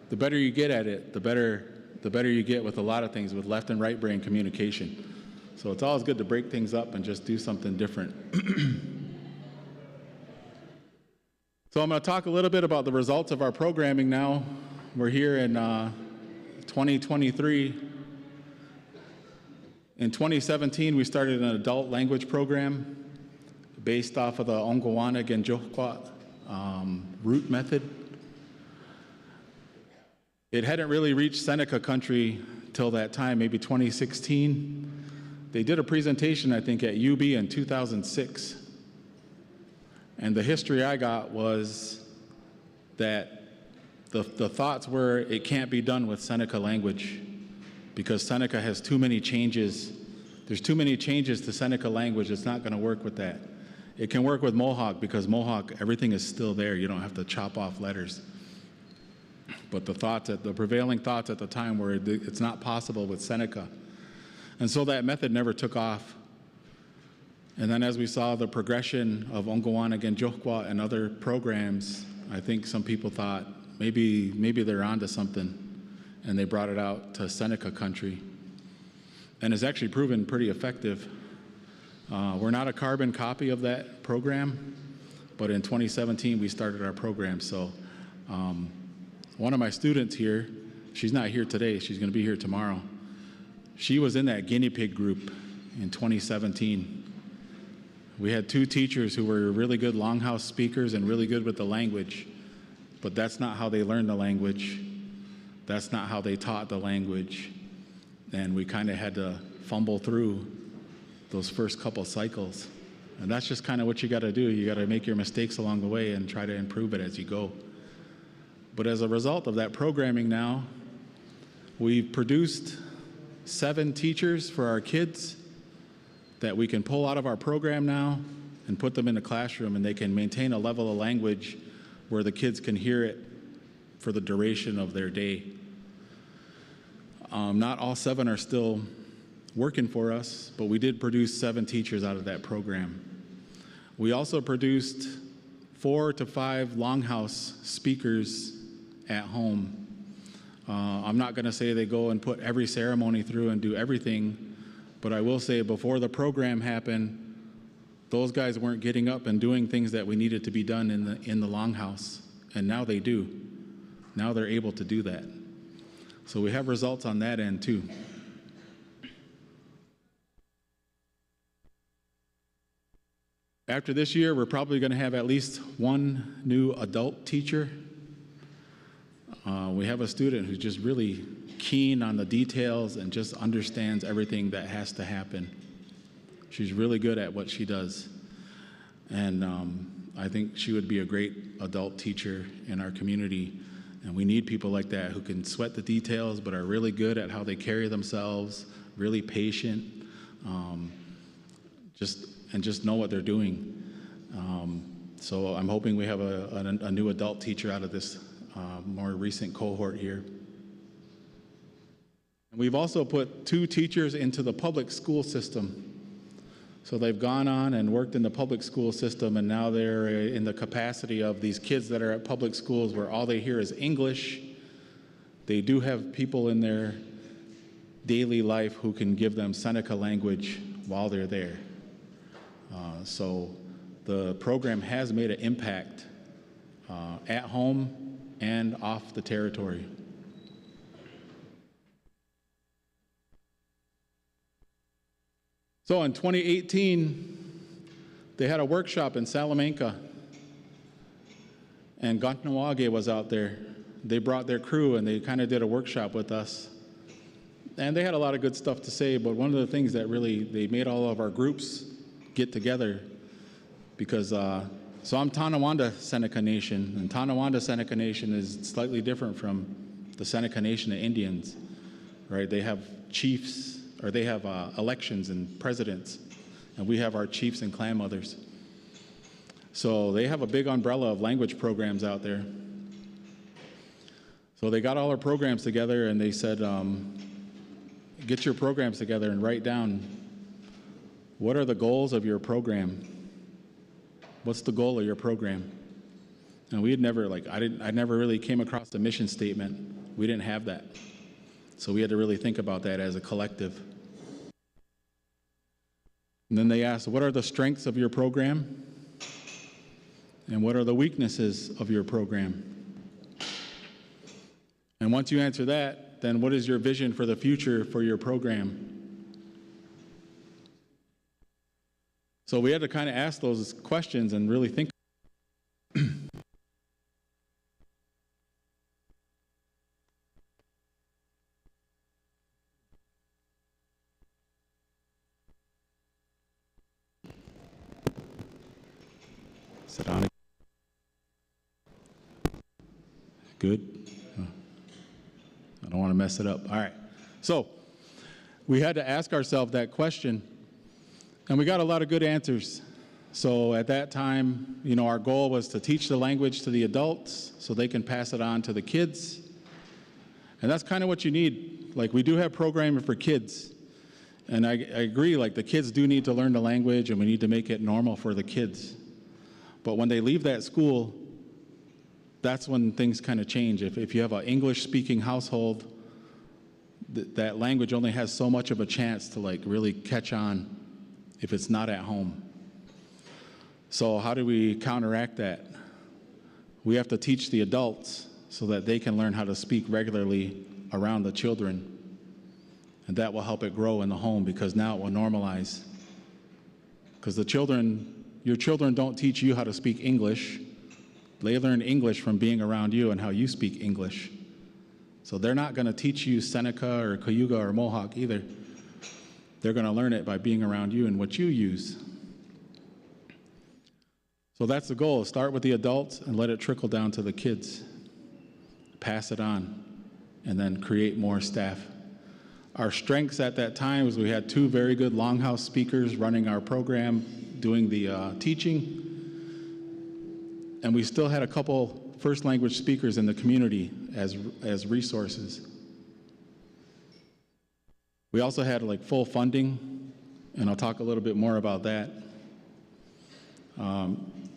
S11: The better you get at it, the better you get with a lot of things with left and right brain communication. So it's always good to break things up and just do something different. So I'm going to talk a little bit about the results of our programming now. We're here in 2023. In 2017, we started an adult language program based off of the Ongwana Genjokwa root method. It hadn't really reached Seneca country till that time, maybe 2016. They did a presentation, I think, at UB in 2006. And the history I got was that the thoughts were it can't be done with Seneca language because Seneca has too many changes. There's too many changes to Seneca language. It's not going to work with that. It can work with Mohawk because Mohawk, everything is still there. You don't have to chop off letters. But the prevailing thoughts at the time were it's not possible with Seneca. And so that method never took off. And then as we saw the progression of Ongwana Genjokwa and other programs, I think some people thought maybe they're onto something, and they brought it out to Seneca country. And it's actually proven pretty effective. We're not a carbon copy of that program, but in 2017 we started our program. So one of my students here, she's not here today, she's going to be here tomorrow. She was in that guinea pig group in 2017. We had 2 teachers who were really good longhouse speakers and really good with the language, but that's not how they learned the language. That's not how they taught the language. And we kind of had to fumble through those first couple cycles. And that's just kind of what you got to do. You got to make your mistakes along the way and try to improve it as you go. But as a result of that programming now, we've produced 7 teachers for our kids that we can pull out of our program now and put them in the classroom, and they can maintain a level of language where the kids can hear it for the duration of their day. Not all 7 are still working for us, but we did produce 7 teachers out of that program. We also produced 4 to 5 longhouse speakers at home. I'm not going to say they go and put every ceremony through and do everything, but I will say before the program happened, those guys weren't getting up and doing things that we needed to be done in the longhouse, and now they do. Now they're able to do that. So we have results on that end too. After this year, we're probably going to have at least 1 new adult teacher. We have a student who's just really keen on the details and just understands everything that has to happen. She's really good at what she does. And I think she would be a great adult teacher in our community. And we need people like that who can sweat the details but are really good at how they carry themselves, really patient, just know what they're doing. So I'm hoping we have a new adult teacher out of this more recent cohort here. And we've also put 2 teachers into the public school system. So they've gone on and worked in the public school system, and now they're in the capacity of these kids that are at public schools where all they hear is English. They do have people in their daily life who can give them Seneca language while they're there. So the program has made an impact at home and off the territory. So in 2018, they had a workshop in Salamanca, and Gantnawage was out there. They brought their crew and they kind of did a workshop with us. And they had a lot of good stuff to say, but one of the things that really, they made all of our groups get together because, so I'm Tonawanda Seneca Nation, and Tonawanda Seneca Nation is slightly different from the Seneca Nation of Indians, right? They have chiefs, or they have elections and presidents, and we have our chiefs and clan mothers. So they have a big umbrella of language programs out there. So they got all our programs together and they said, get your programs together and write down, what are the goals of your program? What's the goal of your program? And we had never, I never really came across the mission statement. We didn't have that. So we had to really think about that as a collective. And then they asked, what are the strengths of your program? And what are the weaknesses of your program? And once you answer that, then what is your vision for the future for your program? So we had to kind of ask those questions and really think. Sit down. Good. I don't want to mess it up. All right. So we had to ask ourselves that question, and we got a lot of good answers. So at that time, our goal was to teach the language to the adults so they can pass it on to the kids. And that's kind of what you need. Like, we do have programming for kids. And I agree, like, the kids do need to learn the language, and we need to make it normal for the kids. But when they leave that school, that's when things kind of change. If you have an English-speaking household, that language only has so much of a chance to really catch on if it's not at home. So how do we counteract that? We have to teach the adults so that they can learn how to speak regularly around the children. And that will help it grow in the home, because now it will normalize. Because your children don't teach you how to speak English. They learn English from being around you and how you speak English. So they're not going to teach you Seneca or Cayuga or Mohawk either. They're going to learn it by being around you and what you use. So that's the goal. Start with the adults and let it trickle down to the kids. Pass it on, and then create more staff. Our strengths at that time was we had 2 very good Longhouse speakers running our program, doing the teaching. And we still had a couple first language speakers in the community as resources. We also had full funding, and I'll talk a little bit more about that.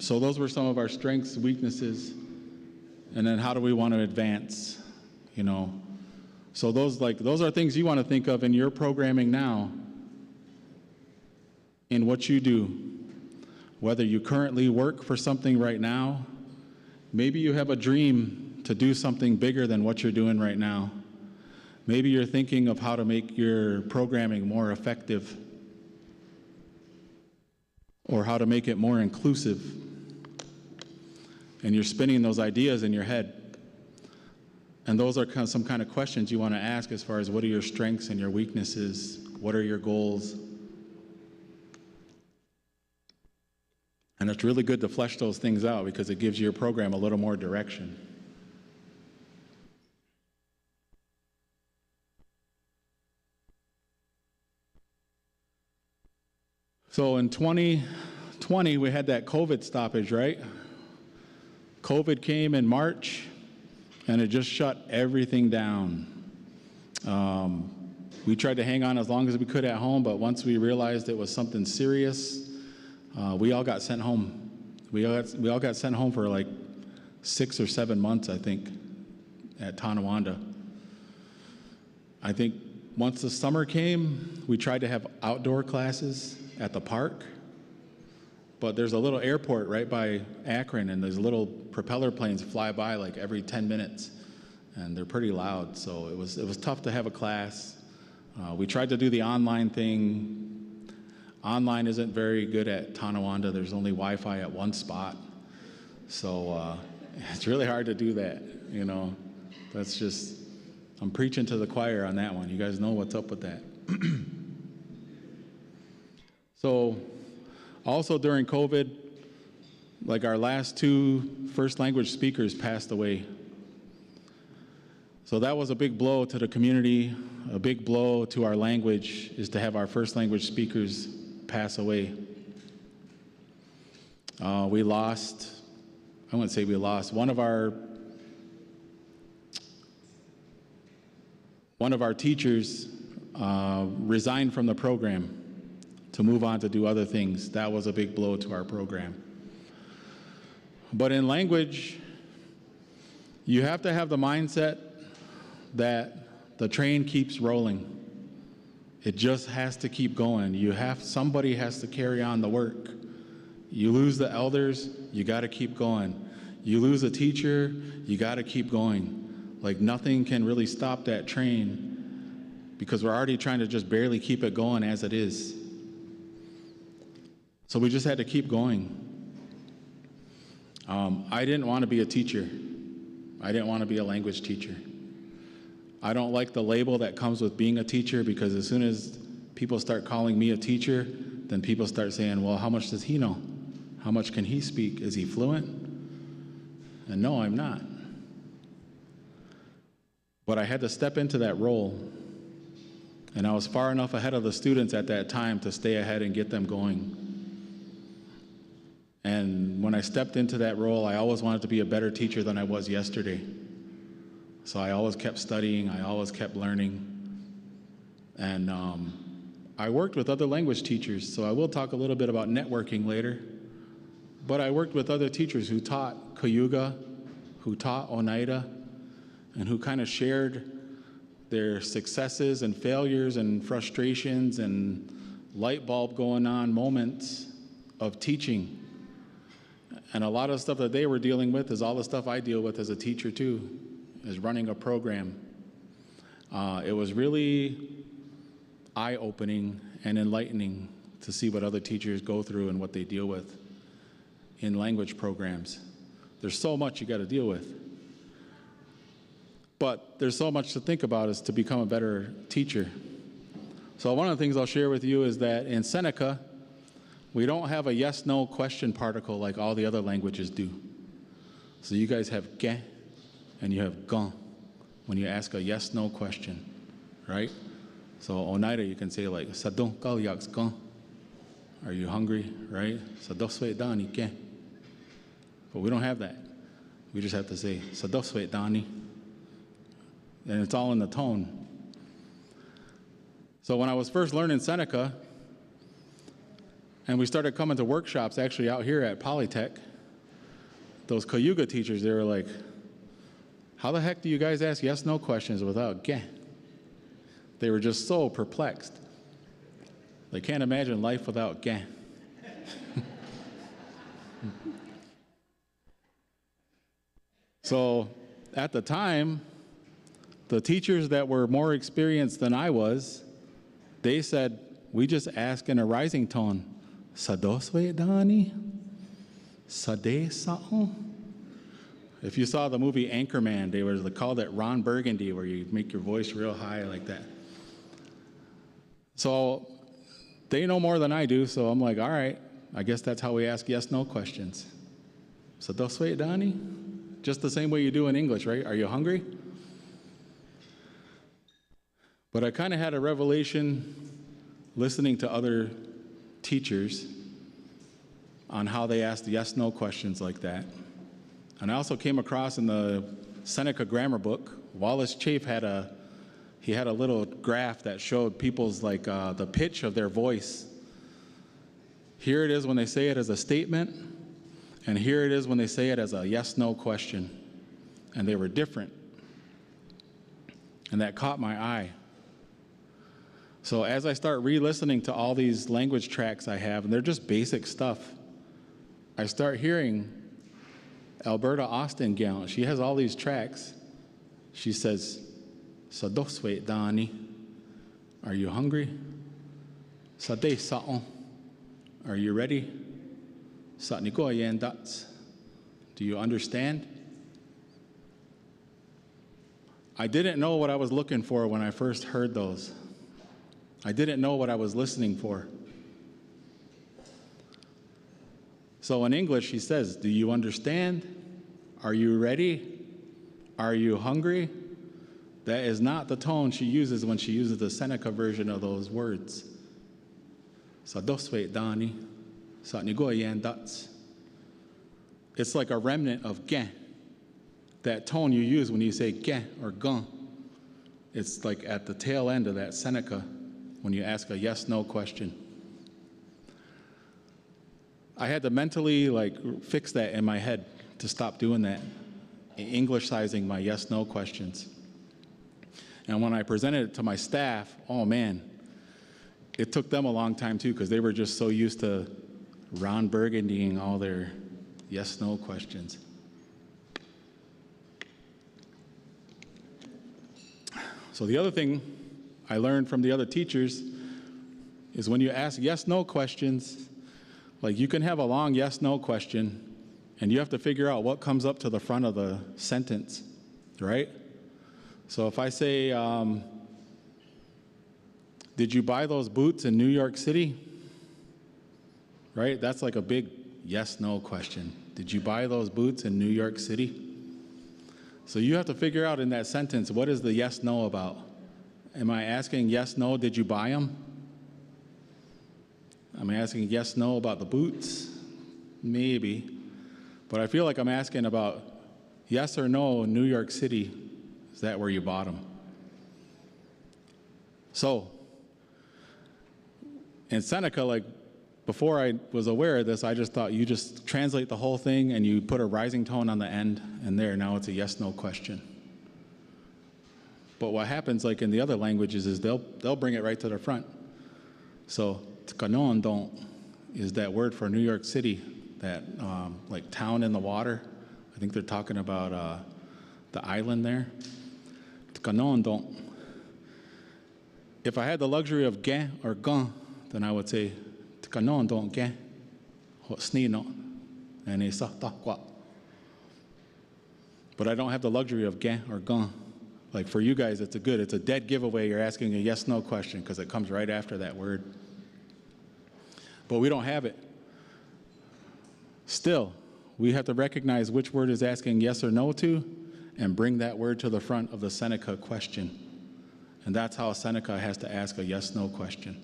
S11: So those were some of our strengths, weaknesses, and then how do we want to advance, So those are things you want to think of in your programming now, in what you do. Whether you currently work for something right now, maybe you have a dream to do something bigger than what you're doing right now. Maybe you're thinking of how to make your programming more effective, or how to make it more inclusive. And you're spinning those ideas in your head. And those are some kind of questions you want to ask as far as what are your strengths and your weaknesses, what are your goals. And it's really good to flesh those things out, because it gives your program a little more direction. So in 2020, we had that COVID stoppage, right? COVID came in March, and it just shut everything down. We tried to hang on as long as we could at home, but once we realized it was something serious, we all got sent home. We all got sent home for 6 or 7 months, I think, at Tonawanda. I think once the summer came, we tried to have outdoor classes at the park, but there's a little airport right by Akron, and there's little propeller planes fly by every 10 minutes, and they're pretty loud, so it was tough to have a class. We tried to do the online thing. Online isn't very good at Tonawanda. There's only Wi-Fi at one spot, so it's really hard to do that, That's just, I'm preaching to the choir on that one. You guys know what's up with that. So also during COVID, our last 2 first language speakers passed away. So that was a big blow to the community, a big blow to our language, is to have our first language speakers pass away. We lost, I wouldn't say we lost, one of our teachers resigned from the program to move on to do other things. That was a big blow to our program. But in language, you have to have the mindset that the train keeps rolling. It just has to keep going. Somebody has to carry on the work. You lose the elders, you got to keep going. You lose a teacher, you got to keep going. Like nothing can really stop that train because we're already trying to just barely keep it going as it is. So we just had to keep going. I didn't want to be a teacher. I didn't want to be a language teacher. I don't like the label that comes with being a teacher because as soon as people start calling me a teacher, then people start saying, well, how much does he know? How much can he speak? Is he fluent? And no, I'm not. But I had to step into that role. And I was far enough ahead of the students at that time to stay ahead and get them going. And when I stepped into that role, I always wanted to be a better teacher than I was yesterday. So I always kept studying, I always kept learning. And I worked with other language teachers, so I will talk a little bit about networking later. But I worked with other teachers who taught Cayuga, who taught Oneida, and who kind of shared their successes and failures and frustrations and light bulb going on moments of teaching. And a lot of stuff that they were dealing with is all the stuff I deal with as a teacher too, is running a program. It was really eye-opening and enlightening to see what other teachers go through and what they deal with in language programs. There's so much you got to deal with. But there's so much to think about as to become a better teacher. So one of the things I'll share with you is that in Seneca, we don't have a yes-no question particle like all the other languages do. So you guys have ge and you have gon when you ask a yes-no question, right? So Oneida, you can say like, Sadon kalyaks gon. Are you hungry, right? Sadoswe dani ge. But we don't have that. We just have to say, Sadoswe dani. And it's all in the tone. So when I was first learning Seneca, and we started coming to workshops actually out here at Polytech, those Cayuga teachers, they were like, how the heck do you guys ask yes-no questions without ge? They were just so perplexed. They can't imagine life without ge. So at the time, the teachers that were more experienced than I was, they said, we just ask in a rising tone. Sadoswe dani? Sade sa'o? If you saw the movie Anchorman, they called it Ron Burgundy, where you make your voice real high like that. So they know more than I do, so I'm like, all right, I guess that's how we ask yes-no questions. Sadoswe dani? Just the same way you do in English, right? Are you hungry? But I kind of had a revelation listening to other teachers on how they asked yes-no questions like that. And I also came across in the Seneca grammar book, Wallace Chafe had a little graph that showed people's the pitch of their voice. Here it is when they say it as a statement, and here it is when they say it as a yes-no question. And they were different. And that caught my eye. So as I start re-listening to all these language tracks I have, and they're just basic stuff, I start hearing Alberta Austin Gal. She has all these tracks. She says, Sadoswe dani, are you hungry? Sade sa'on, are you ready? Satniko yen dats, do you understand? I didn't know what I was looking for when I first heard those. I didn't know what I was listening for. So in English, she says, do you understand? Are you ready? Are you hungry? That is not the tone she uses when she uses the Seneca version of those words. Sadoswe dani, satnigoyen dats. It's like a remnant of gen. That tone you use when you say gen or gun. It's like at the tail end of that Seneca when you ask a yes-no question. I had to mentally like fix that in my head to stop doing that, Englishizing my yes-no questions. And when I presented it to my staff, oh man, it took them a long time too, because they were just so used to Ron Burgundying all their yes-no questions. So the other thing I learned from the other teachers is when you ask yes-no questions, like you can have a long yes-no question, and you have to figure out what comes up to the front of the sentence, right? So if I say, did you buy those boots in New York City? Right? That's like a big yes-no question. Did you buy those boots in New York City? So you have to figure out in that sentence, what is the yes-no about? Am I asking yes-no, did you buy them? Am I asking yes-no about the boots? Maybe. But I feel like I'm asking about yes or no, New York City, is that where you bought them? So, in Seneca, like before I was aware of this, I just thought you just translate the whole thing and you put a rising tone on the end, and there, now it's a yes-no question. But what happens, like in the other languages, is they'll bring it right to the front. So, tkanondon is that word for New York City, that like town in the water. I think they're talking about the island there. Tkanondon. If I had the luxury of gen or gun, then I would say tkanondon gen, snino, and isaktakwa. But I don't have the luxury of gen or gun. Like for you guys, it's a dead giveaway. You're asking a yes-no question because it comes right after that word. But we don't have it. Still, we have to recognize which word is asking yes or no to and bring that word to the front of the Seneca question. And that's how Seneca has to ask a yes-no question.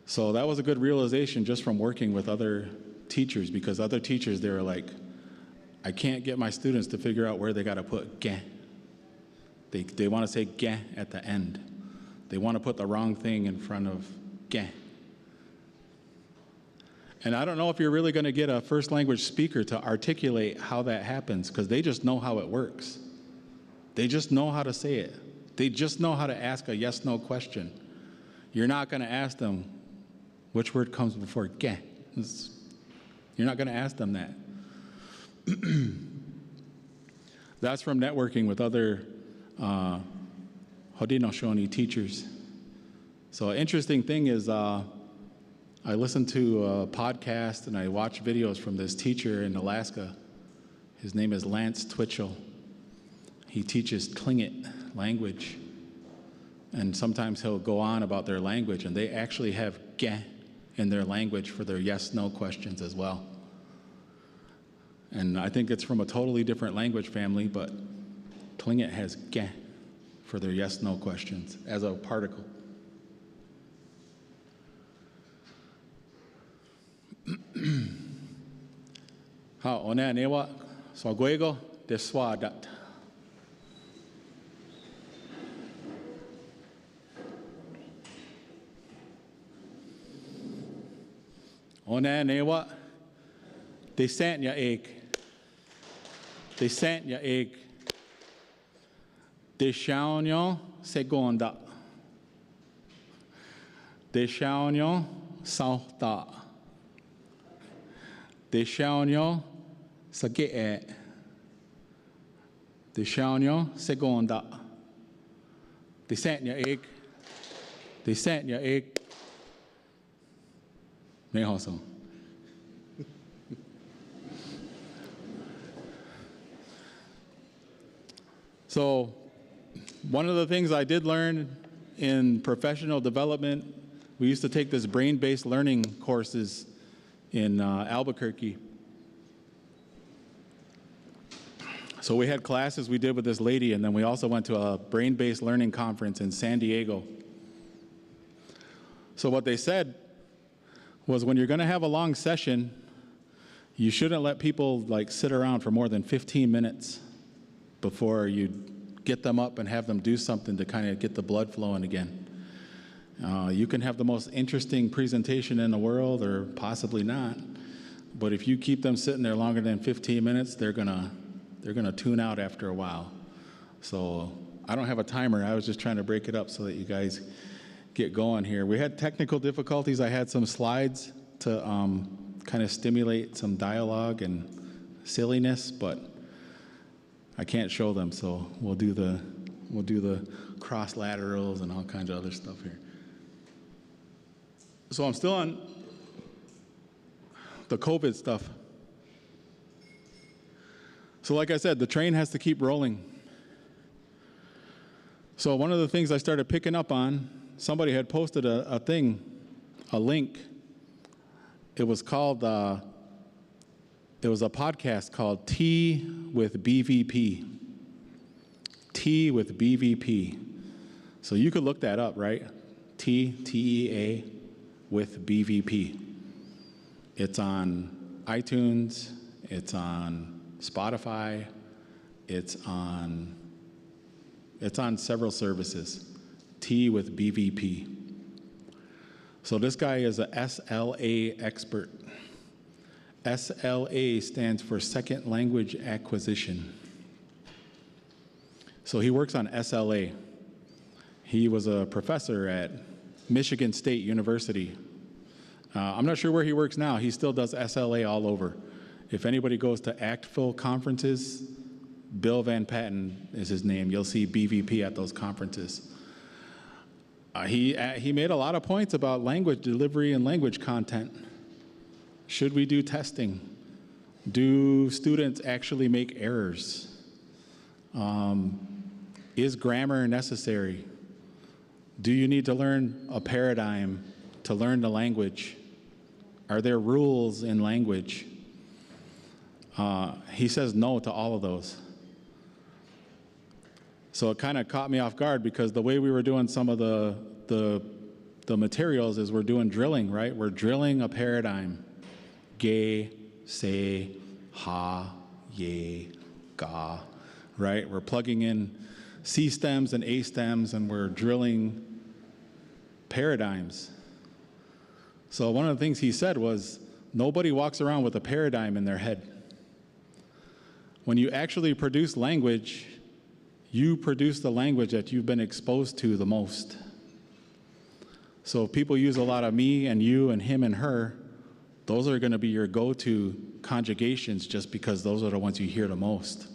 S11: So that was a good realization just from working with other teachers, because other teachers, they were like, I can't get my students to figure out where they got to put gen. They want to say gen at the end. They want to put the wrong thing in front of gen. And I don't know if you're really going to get a first language speaker to articulate how that happens, because they just know how it works. They just know how to say it. They just know how to ask a yes-no question. You're not going to ask them which word comes before ge. You're not going to ask them that. That's from networking with other Haudenosaunee teachers. So an interesting thing is I listened to a podcast and I watched videos from this teacher in Alaska. His name is Lance Twitchell. He teaches Tlingit language. And sometimes he'll go on about their language, and they actually have ge in their language for their yes-no questions as well. And I think it's from a totally different language family, but Tlingit has ge for their yes-no questions as a particle. Ha ona newa swaguego de swadat. Ona newa they sent ya egg. They sent ya egg. De shaunyo segonda. De shaunyo sauta. De shaunyo sage'e. De shaunyo segonda. They sent ya egg. They sent ya egg. Mehoso. So, one of the things I did learn in professional development, we used to take this brain-based learning courses in Albuquerque. So we had classes we did with this lady, and then we also went to a brain-based learning conference in San Diego. So what they said was when you're going to have a long session, you shouldn't let people like sit around for more than 15 minutes before you get them up and have them do something to kind of get the blood flowing again. You can have the most interesting presentation in the world, or possibly not, but if you keep them sitting there longer than 15 minutes, they're gonna tune out after a while. So I don't have a timer. I was just trying to break it up so that you guys get going here. We had technical difficulties. I had some slides to kind of stimulate some dialogue and silliness, but I can't show them, so we'll do the cross laterals and all kinds of other stuff here. So I'm still on the COVID stuff. So like I said, the train has to keep rolling. So one of the things I started picking up on, somebody had posted a link. It was called, it was a podcast called Tea with BVP. Tea with BVP. So you could look that up, right? T-E-A with BVP. It's on iTunes, it's on Spotify, it's on several services. Tea with BVP. So this guy is a SLA expert. SLA stands for Second Language Acquisition. So he works on SLA. He was a professor at Michigan State University. I'm not sure where he works now. He still does SLA all over. If anybody goes to ACTFL conferences, Bill Van Patten is his name. You'll see BVP at those conferences. He made a lot of points about language delivery and language content. Should we do testing? Do students actually make errors? Is grammar necessary? Do you need to learn a paradigm to learn the language? Are there rules in language? He says no to all of those. So it kind of caught me off guard, because the way we were doing some of the materials is we're doing drilling, right? We're drilling a paradigm. Ge, se, ha, ye, ga, right? We're plugging in C stems and A stems, and we're drilling paradigms. So one of the things he said was, nobody walks around with a paradigm in their head. When you actually produce language, you produce the language that you've been exposed to the most. So if people use a lot of me and you and him and her, those are going to be your go-to conjugations, just because those are the ones you hear the most,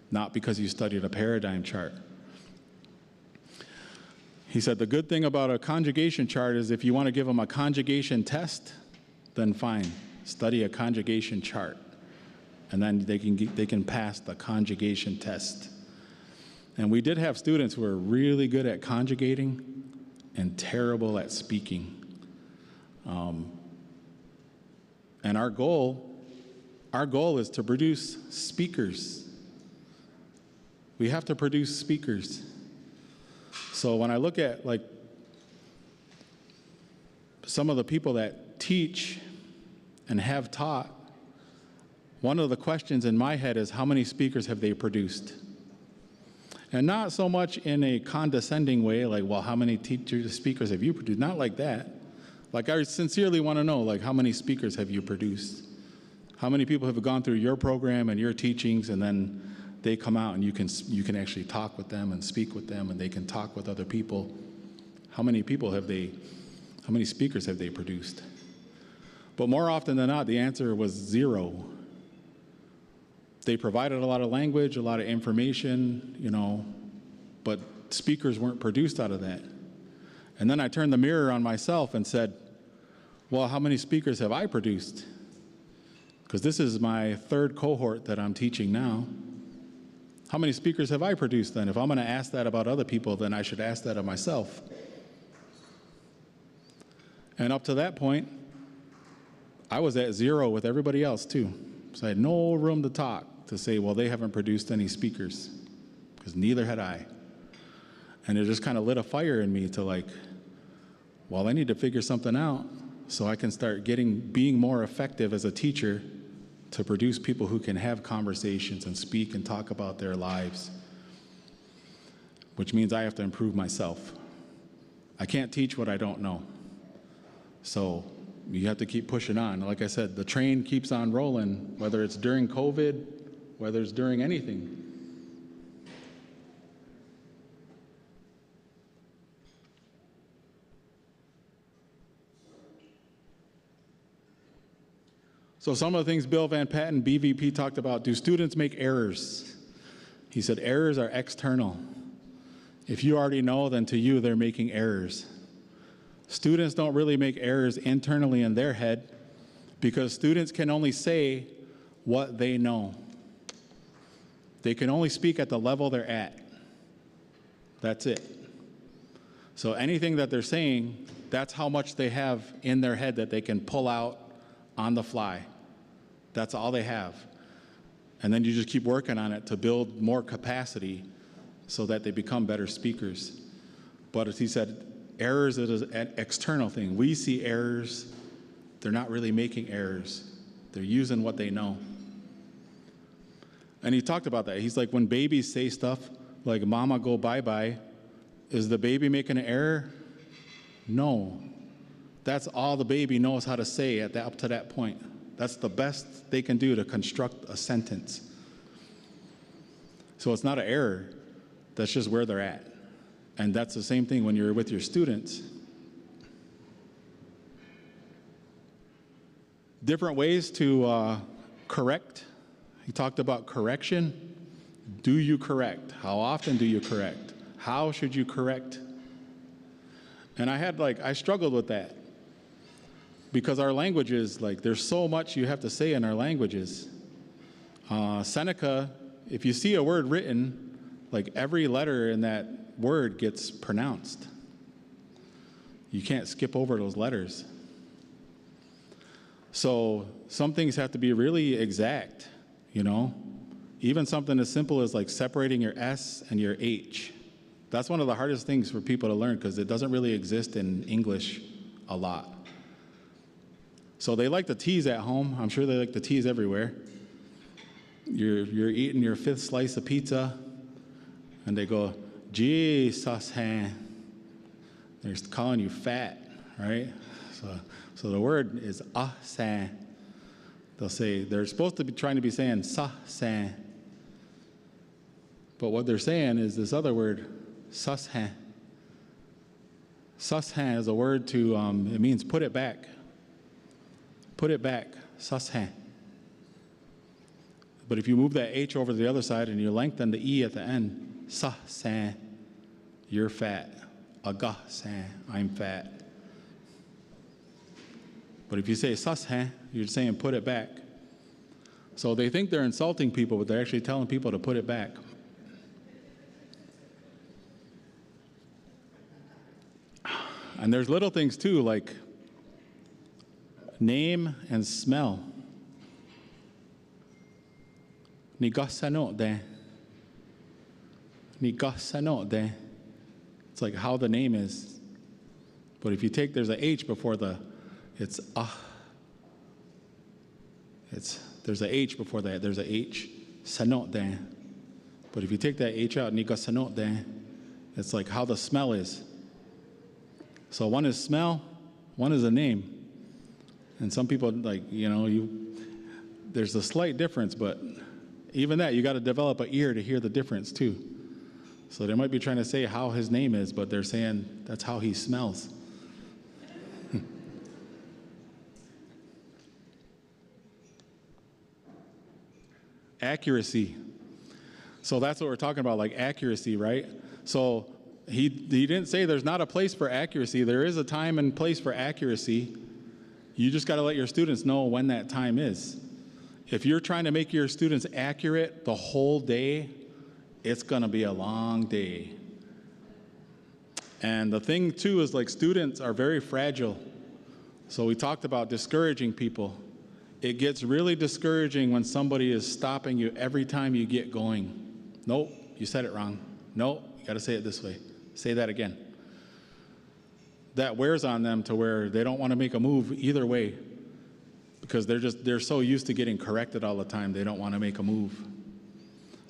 S11: not because you studied a paradigm chart. He said the good thing about a conjugation chart is if you want to give them a conjugation test, then fine, study a conjugation chart, and then they can pass the conjugation test. And we did have students who were really good at conjugating and terrible at speaking. And our goal is to produce speakers. We have to produce speakers. So when I look at like some of the people that teach and have taught, one of the questions in my head is, how many speakers have they produced? And not so much in a condescending way, like, well, how many speakers have you produced? Not like that. Like, I sincerely want to know, like, how many speakers have you produced? How many people have gone through your program and your teachings, and then they come out and you can actually talk with them and speak with them, and they can talk with other people? How many speakers have they produced? But more often than not, the answer was 0. They provided a lot of language, a lot of information, but speakers weren't produced out of that. And then I turned the mirror on myself and said, well, how many speakers have I produced? Because this is my 3rd cohort that I'm teaching now. How many speakers have I produced then? If I'm going to ask that about other people, then I should ask that of myself. And up to that point, I was at 0 with everybody else too. So I had no room to talk, to say, well, they haven't produced any speakers, because neither had I. And it just kind of lit a fire in me to like, well, I need to figure something out so I can start being more effective as a teacher to produce people who can have conversations and speak and talk about their lives. which means I have to improve myself. I can't teach what I don't know. So you have to keep pushing on. Like I said, the train keeps on rolling, whether it's during COVID, whether it's during anything. So some of the things Bill Van Patten, BVP, talked about, do students make errors? He said errors are external. If you already know, then to you they're making errors. Students don't really make errors internally in their head because students can only say what they know. They can only speak at the level they're at. That's it. So anything that they're saying, that's how much they have in their head that they can pull out on the fly. That's all they have. And then you just keep working on it to build more capacity so that they become better speakers. But as he said, errors is an external thing. We see errors. They're not really making errors. They're using what they know. And he talked about that. He's like, when babies say stuff like, "Mama, go bye-bye," is the baby making an error? No. That's all the baby knows how to say up to that point. That's the best they can do to construct a sentence. So it's not an error. That's just where they're at. And that's the same thing when you're with your students. Different ways to correct. He talked about correction. Do you correct? How often do you correct? How should you correct? And I struggled with that. Because our languages, there's so much you have to say in our languages. Seneca, if you see a word written, every letter in that word gets pronounced. You can't skip over those letters. So some things have to be really exact, Even something as simple as separating your S and your H. That's one of the hardest things for people to learn because it doesn't really exist in English a lot. So they like to tease at home. I'm sure they like to tease everywhere. You're eating your 5th slice of pizza, and they go, "Jesus, they're calling you fat, right? So the word is san. They'll say they're supposed to be trying to be saying san, but what they're saying is this other word, sushan. Sushan is a word to it means put it back. Put it back, sushan. But if you move that H over to the other side and you lengthen the E at the end, sa-san, you're fat. Aga-san, I'm fat. But if you say sushan, you're saying put it back. So they think they're insulting people, but they're actually telling people to put it back. And there's little things too, like name and smell. Nigasano. It's like how the name is. But if you take, there's an H before it's there's an H before that. There's an H. Sanote. But if you take that H out, nigasanote, it's like how the smell is. So one is smell, one is a name. And some people, there's a slight difference, but even that, you got to develop an ear to hear the difference too. So they might be trying to say how his name is, but they're saying that's how he smells. Accuracy. So that's what we're talking about, accuracy, right? So he didn't say there's not a place for accuracy. There is a time and place for accuracy. You just got to let your students know when that time is. If you're trying to make your students accurate the whole day, it's going to be a long day. And the thing too is students are very fragile. So we talked about discouraging people. It gets really discouraging when somebody is stopping you every time you get going. Nope, you said it wrong. Nope, you got to say it this way. Say that again. That wears on them to where they don't want to make a move either way because they're so used to getting corrected all the time, they don't want to make a move.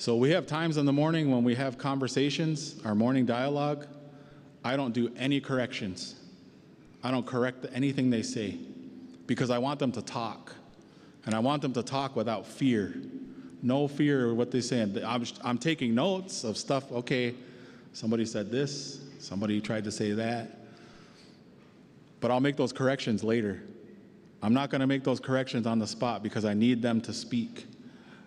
S11: So we have times in the morning when we have conversations, our morning dialogue. I don't do any corrections. I don't correct anything they say because I want them to talk. And I want them to talk without fear. No fear of what they're saying. I'm taking notes of stuff. Okay, somebody said this. Somebody tried to say that. But I'll make those corrections later. I'm not going to make those corrections on the spot because I need them to speak.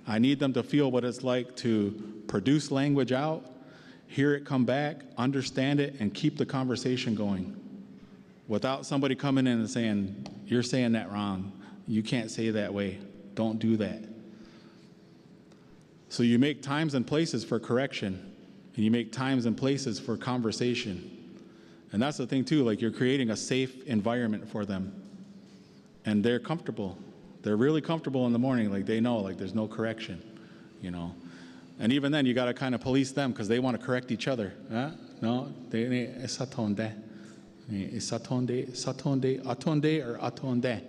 S11: I need them to feel what it's like to produce language out, hear it come back, understand it, and keep the conversation going without somebody coming in and saying, you're saying that wrong. You can't say that way. Don't do that. So you make times and places for correction, and you make times and places for conversation. And that's the thing too, like you're creating a safe environment for them. And they're comfortable. They're really comfortable in the morning, like they know, like there's no correction, you know. And even then, you got to kind of police them because they want to correct each other. No, it's atonde, atonde, or atonde.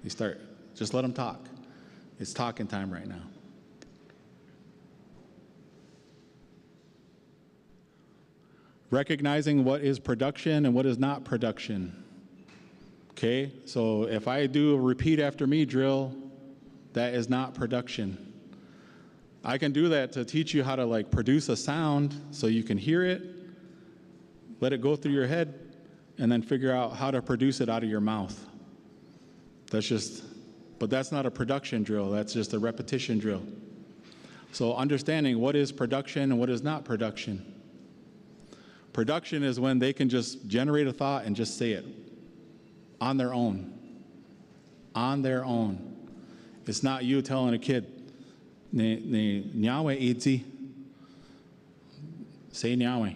S11: They start, just let them talk. It's talking time right now. Recognizing what is production and what is not production. Okay, so if I do a repeat after me drill, that is not production. I can do that to teach you how to like produce a sound so you can hear it, let it go through your head, and then figure out how to produce it out of your mouth. But that's not a production drill, that's just a repetition drill. So understanding what is production and what is not production. Production is when they can just generate a thought and just say it on their own. On their own. It's not you telling a kid, nyawe itzi. Say nyawe.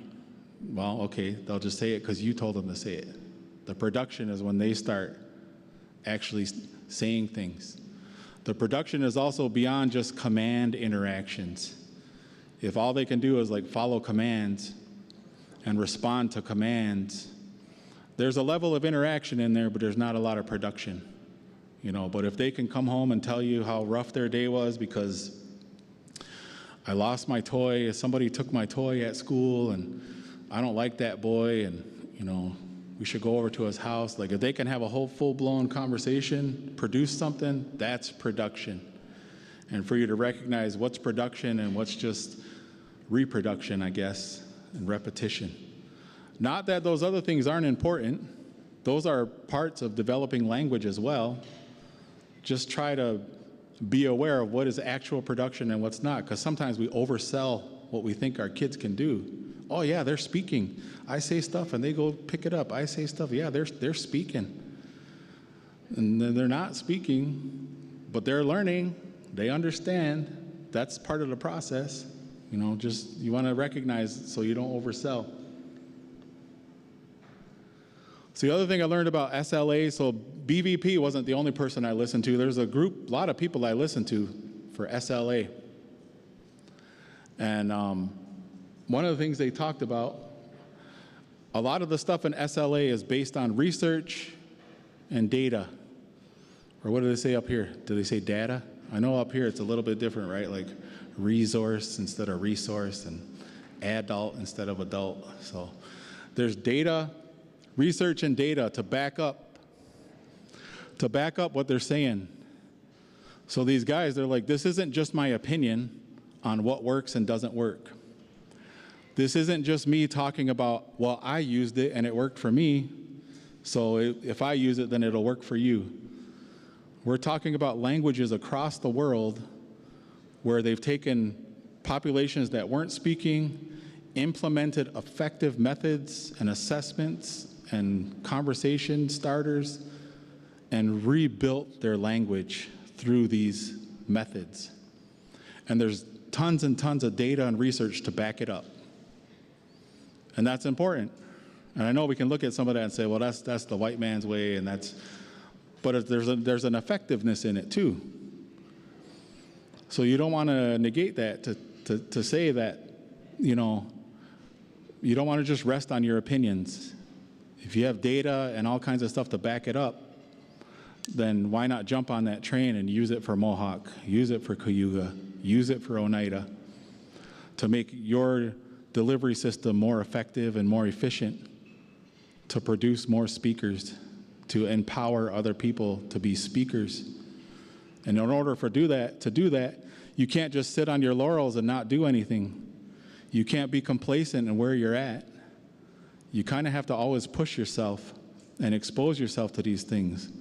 S11: Well, okay, they'll just say it because you told them to say it. The production is when they start actually saying things. The production is also beyond just command interactions. If all they can do is like follow commands and respond to commands, there's a level of interaction in there, but there's not a lot of production. You know, but if they can come home and tell you how rough their day was because I lost my toy, somebody took my toy at school and I don't like that boy and, you know, we should go over to his house. Like if they can have a whole full-blown conversation, produce something, that's production. And for you to recognize what's production and what's just reproduction, I guess, and repetition. Not that those other things aren't important. Those are parts of developing language as well. Just try to be aware of what is actual production and what's not, because sometimes we oversell what we think our kids can do. Oh yeah, they're speaking. I say stuff and they go pick it up. I say stuff, yeah, they're speaking. And then they're not speaking, but they're learning. They understand. That's part of the process. You know, just you want to recognize so you don't oversell. So the other thing I learned about SLA, so BVP wasn't the only person I listened to. There's a lot of people I listened to for SLA. And one of the things they talked about, a lot of the stuff in SLA is based on research and data. Or what do they say up here? Do they say data? I know up here it's a little bit different, right? Like resource instead of resource and adult instead of adult. So there's data, research and data to back up what they're saying. So these guys, they're like, this isn't just my opinion on what works and doesn't work. This isn't just me talking about, well, I used it and it worked for me, so if I use it, then it'll work for you. We're talking about languages across the world where they've taken populations that weren't speaking, implemented effective methods and assessments and conversation starters, and rebuilt their language through these methods. And there's tons and tons of data and research to back it up. And that's important. And I know we can look at some of that and say, well, that's the white man's way, and but there's an effectiveness in it too. So you don't want to negate that to say that, you know, you don't want to just rest on your opinions. If you have data and all kinds of stuff to back it up, then why not jump on that train and use it for Mohawk, use it for Cayuga, use it for Oneida. to make your delivery system more effective and more efficient, to produce more speakers, to empower other people to be speakers. And in order to do that, you can't just sit on your laurels and not do anything. You can't be complacent in where you're at. You kind of have to always push yourself and expose yourself to these things.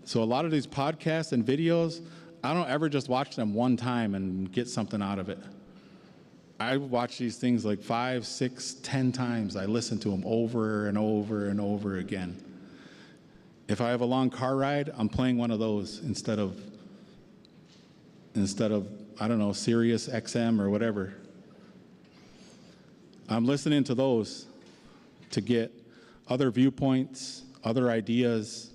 S11: So a lot of these podcasts and videos, I don't ever just watch them one time and get something out of it. I watch these things like 5, 6, 10 times. I listen to them over and over and over again. If I have a long car ride, I'm playing one of those instead of I don't know, Sirius XM or whatever. I'm listening to those to get other viewpoints, other ideas,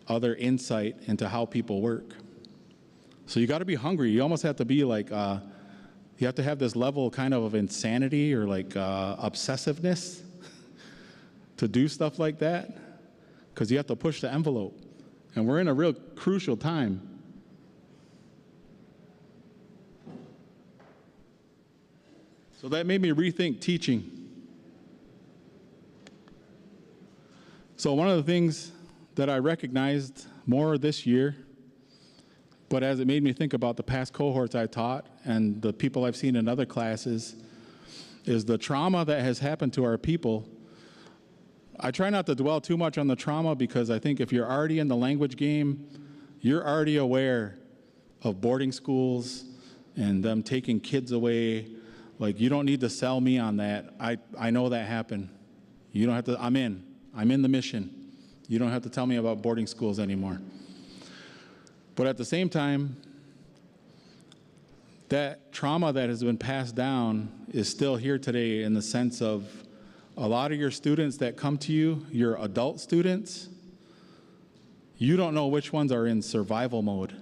S11: other insight into how people work. So you got to be hungry. You almost have to be like, you have to have this level kind of insanity or like obsessiveness to do stuff like that, because you have to push the envelope. And we're in a real crucial time. So that made me rethink teaching. So one of the things that I recognized more this year, but as it made me think about the past cohorts I taught and the people I've seen in other classes, is the trauma that has happened to our people. I try not to dwell too much on the trauma, because I think if you're already in the language game, you're already aware of boarding schools and them taking kids away. Like, you don't need to sell me on that. I know that happened. You don't have to, I'm in the mission. You don't have to tell me about boarding schools anymore. But at the same time, that trauma that has been passed down is still here today, in the sense of a lot of your students that come to you, your adult students, you don't know which ones are in survival mode.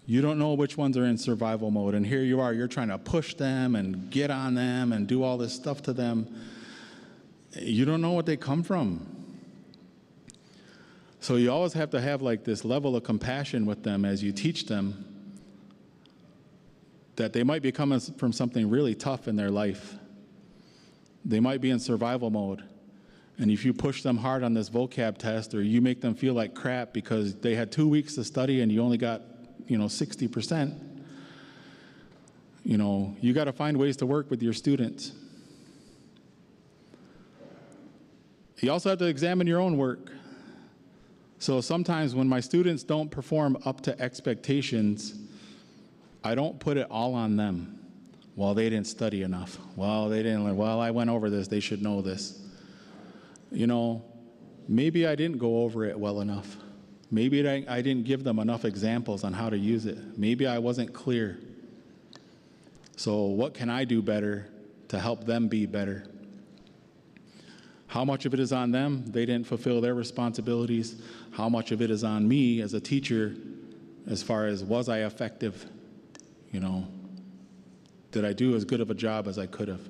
S11: You don't know which ones are in survival mode, and here you are, you're trying to push them and get on them and do all this stuff to them. You don't know what they come from. So you always have to have like this level of compassion with them as you teach them, that they might be coming from something really tough in their life. They might be in survival mode. And if you push them hard on this vocab test, or you make them feel like crap because they had 2 weeks to study and you only got 60%, you got to find ways to work with your students. You also have to examine your own work. So sometimes when my students don't perform up to expectations, I don't put it all on them. Well, they didn't study enough. Well, they didn't learn. Well, I went over this. They should know this. Maybe I didn't go over it well enough. Maybe I didn't give them enough examples on how to use it. Maybe I wasn't clear. So what can I do better to help them be better? How much of it is on them? They didn't fulfill their responsibilities. How much of it is on me as a teacher, as far as, was I effective? Did I do as good of a job as I could have?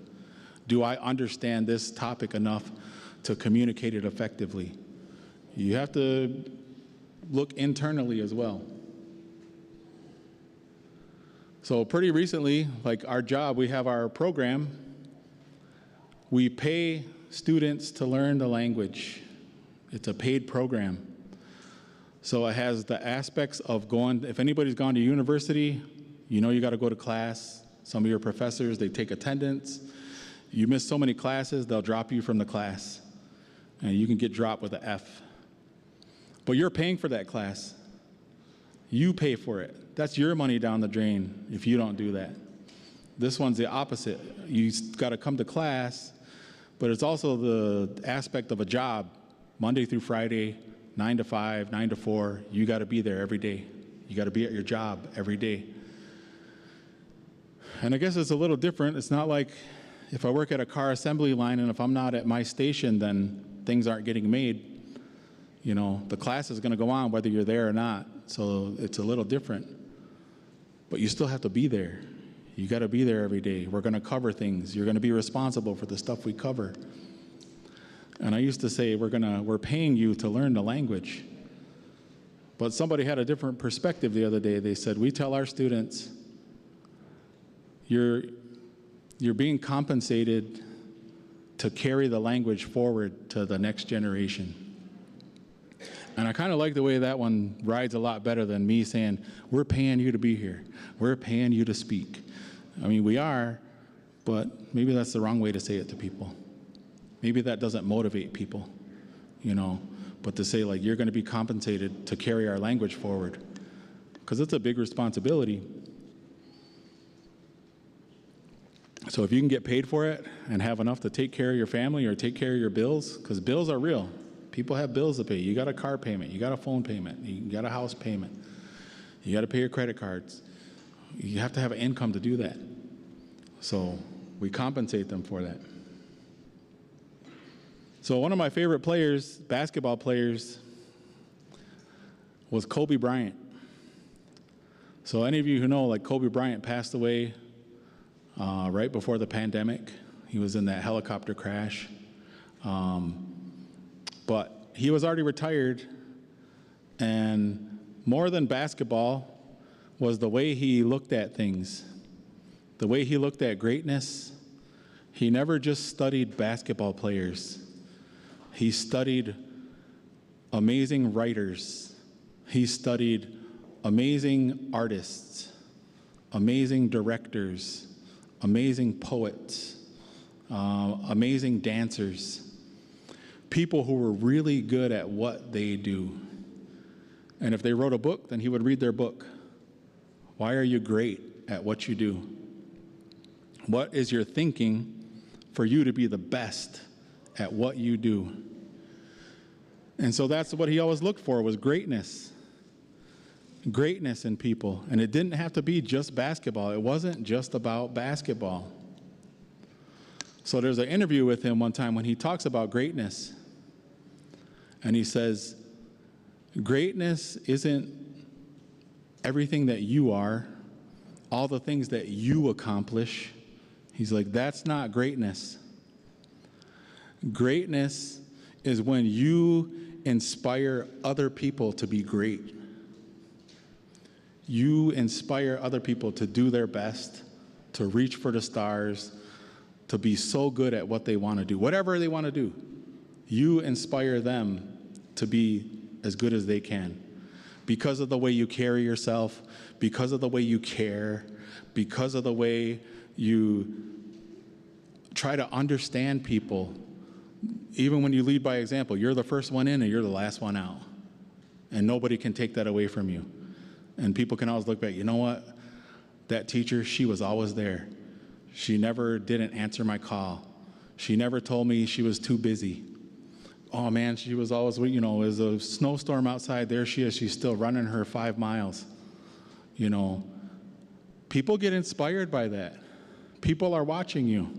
S11: Do I understand this topic enough to communicate it effectively? You have to look internally as well. So pretty recently, like our job, we have our program. We pay students to learn the language. It's a paid program. So it has the aspects of going, if anybody's gone to university, you got to go to class. Some of your professors, they take attendance. You miss so many classes, they'll drop you from the class. And you can get dropped with an F. But you're paying for that class. You pay for it. That's your money down the drain if you don't do that. This one's the opposite. You got to come to class, but it's also the aspect of a job. Monday through Friday, 9 to 5, 9 to 4, you got to be there every day. You got to be at your job every day. And I guess it's a little different. It's not like if I work at a car assembly line and if I'm not at my station, then things aren't getting made. The class is going to go on whether you're there or not. So it's a little different. But you still have to be there. You got to be there every day. We're going to cover things. You're going to be responsible for the stuff we cover. And I used to say, we're paying you to learn the language. But somebody had a different perspective the other day. They said, we tell our students, you're being compensated to carry the language forward to the next generation. And I kind of like the way that one rides a lot better than me saying, we're paying you to be here. We're paying you to speak. I mean, we are, but maybe that's the wrong way to say it to people. Maybe that doesn't motivate people, you know, but to say, like, you're going to be compensated to carry our language forward, because it's a big responsibility. So if you can get paid for it and have enough to take care of your family or take care of your bills, because bills are real. People have bills to pay. You got a car payment, you got a phone payment, you got a house payment, you got to pay your credit cards. You have to have an income to do that. So we compensate them for that. So one of my favorite players, basketball players, was Kobe Bryant. So any of you who know, like, Kobe Bryant passed away right before the pandemic. He was in that helicopter crash. But he was already retired, and more than basketball was the way he looked at things, the way he looked at greatness. He never just studied basketball players. He studied amazing writers. He studied amazing artists, amazing directors, amazing poets, amazing dancers. People who were really good at what they do. And if they wrote a book, then he would read their book. Why are you great at what you do? What is your thinking for you to be the best at what you do? And so that's what he always looked for, was greatness. Greatness in people. And it didn't have to be just basketball. It wasn't just about basketball. So there's an interview with him one time when he talks about greatness. And he says, greatness isn't everything that you are, all the things that you accomplish. He's like, that's not greatness. Greatness is when you inspire other people to be great. You inspire other people to do their best, to reach for the stars, to be so good at what they want to do, whatever they want to do. You inspire them to be as good as they can because of the way you carry yourself, because of the way you care, because of the way you try to understand people. Even when you lead by example, you're the first one in and you're the last one out. And nobody can take that away from you. And people can always look back, you know what? That teacher, she was always there. She never didn't answer my call. She never told me she was too busy. Oh man, she was always, you know, there's a snowstorm outside, there she is, she's still running her 5 miles. You know, people get inspired by that. People are watching you.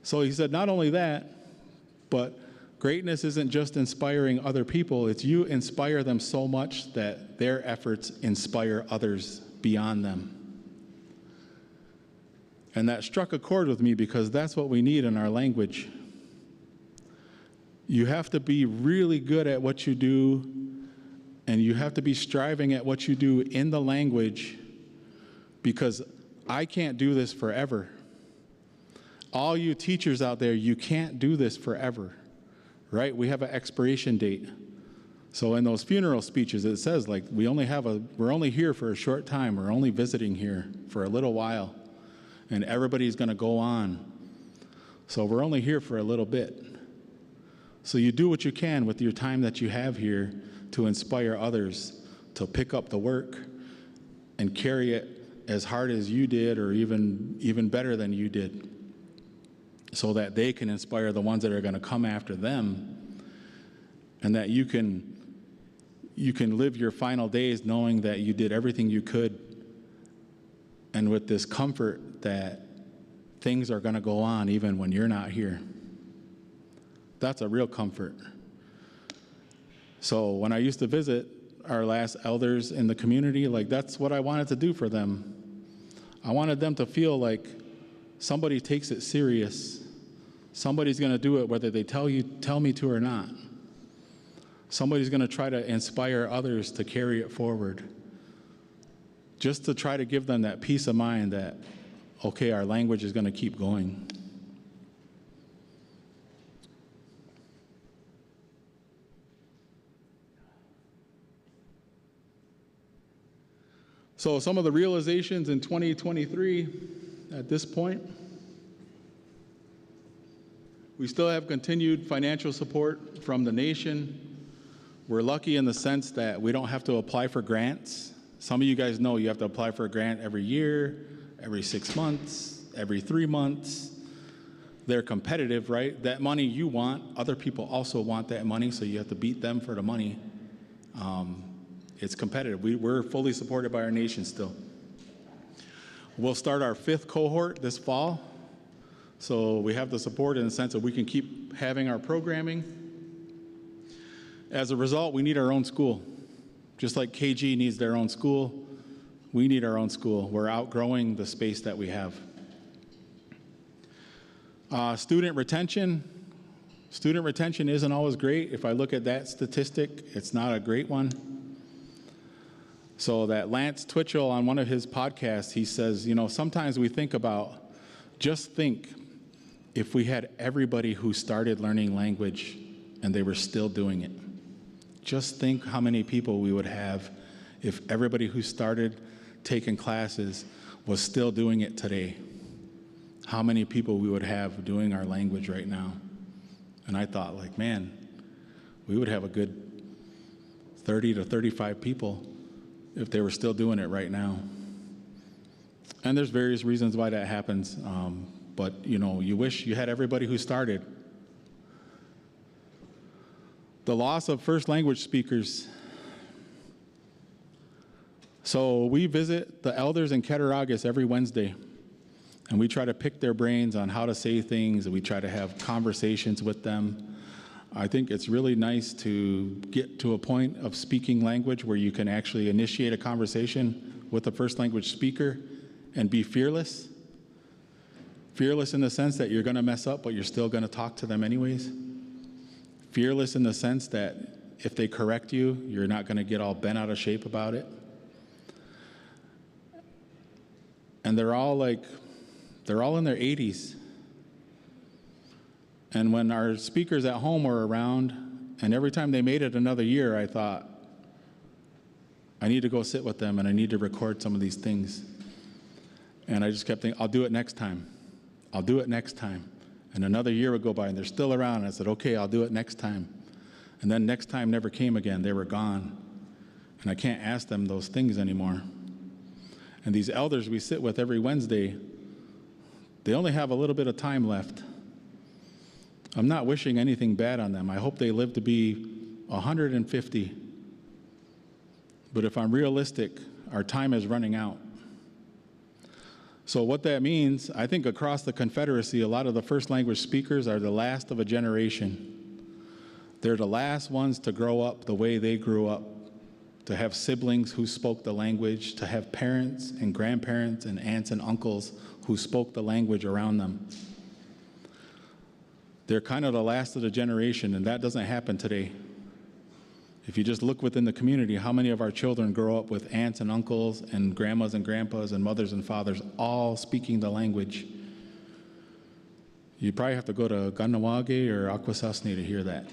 S11: So he said, not only that, but greatness isn't just inspiring other people, it's you inspire them so much that their efforts inspire others beyond them. And that struck a chord with me because that's what we need in our language. You have to be really good at what you do, and you have to be striving at what you do in the language, because I can't do this forever. All you teachers out there, you can't do this forever, right? We have an expiration date. So in those funeral speeches, it says, like, we're only here for a short time. We're only visiting here for a little while, and everybody's going to go on. So we're only here for a little bit. So you do what you can with your time that you have here to inspire others to pick up the work and carry it as hard as you did, or even better than you did, so that they can inspire the ones that are going to come after them, and that you can live your final days knowing that you did everything you could, and with this comfort that things are going to go on even when you're not here. That's a real comfort. So when I used to visit our last elders in the community, like, that's what I wanted to do for them. I wanted them to feel like somebody takes it serious. Somebody's going to do it whether they tell me to or not. Somebody's going to try to inspire others to carry it forward. Just to try to give them that peace of mind that okay, our language is going to keep going. So some of the realizations in 2023 at this point, we still have continued financial support from the nation. We're lucky in the sense that we don't have to apply for grants. Some of you guys know you have to apply for a grant every year, every 6 months, every 3 months. They're competitive, right? That money you want, other people also want that money, so you have to beat them for the money. It's competitive. We're fully supported by our nation still. We'll start our 5th cohort this fall. So we have the support in the sense that we can keep having our programming. As a result, we need our own school. Just like KG needs their own school, we need our own school. We're outgrowing the space that we have. Student retention. Student retention isn't always great. If I look at that statistic, it's not a great one. So that Lance Twitchell on one of his podcasts, he says, sometimes we think about, just think if we had everybody who started learning language and they were still doing it. Just think how many people we would have if everybody who started taking classes was still doing it today. How many people we would have doing our language right now. And I thought, man, we would have a good 30 to 35 people if they were still doing it right now. And there's various reasons why that happens. But, you wish you had everybody who started. The loss of first language speakers. So we visit the elders in Cattaraugus every Wednesday, and we try to pick their brains on how to say things, and we try to have conversations with them. I think it's really nice to get to a point of speaking language where you can actually initiate a conversation with a first language speaker and be fearless. Fearless in the sense that you're going to mess up, but you're still going to talk to them anyways. Fearless in the sense that if they correct you, you're not going to get all bent out of shape about it. And they're all in their 80s. And when our speakers at home were around, and every time they made it another year, I thought, I need to go sit with them and I need to record some of these things. And I just kept thinking, I'll do it next time. I'll do it next time. And another year would go by and they're still around. And I said, okay, I'll do it next time. And then next time never came again. They were gone. And I can't ask them those things anymore. And these elders we sit with every Wednesday, they only have a little bit of time left. I'm not wishing anything bad on them. I hope they live to be 150. But if I'm realistic, our time is running out. So what that means, I think across the Confederacy, a lot of the first language speakers are the last of a generation. They're the last ones to grow up the way they grew up, to have siblings who spoke the language, to have parents and grandparents and aunts and uncles who spoke the language around them. They're kind of the last of the generation, and that doesn't happen today. If you just look within the community, how many of our children grow up with aunts and uncles and grandmas and grandpas and mothers and fathers all speaking the language? You probably have to go to Ganawage or Akwesasne to hear that.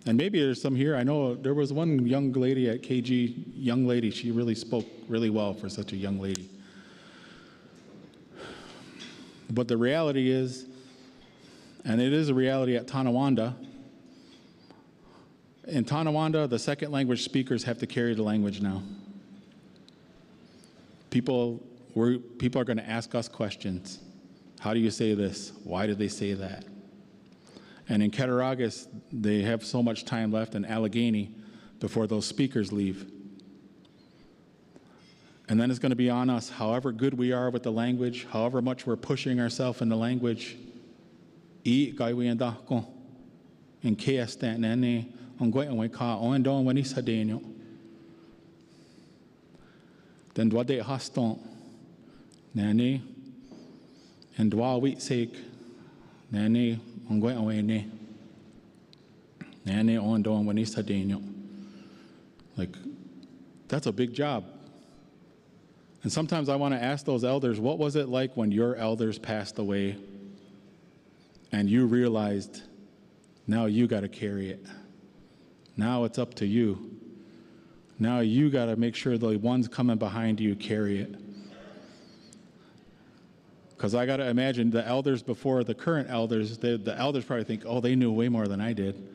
S11: And maybe there's some here. I know there was one young lady at KG, she really spoke really well for such a young lady. But the reality is, and it is a reality at Tonawanda, in Tonawanda, the second language speakers have to carry the language now. People are going to ask us questions. How do you say this? Why do they say that? And in Cattaraugus, they have so much time left in Allegheny before those speakers leave. And then it's going to be on us, however good we are with the language, however much we're pushing ourselves in the language. In then dwade haston nani and dwa wheat sake nani ongoing away ne nani on don when he's like that's a big job. And sometimes I want to ask those elders, what was it like when your elders passed away and you realized now you got to carry it? Now it's up to you. Now you got to make sure the ones coming behind you carry it. Because I got to imagine the elders before the current elders, the elders probably think, oh, they knew way more than I did.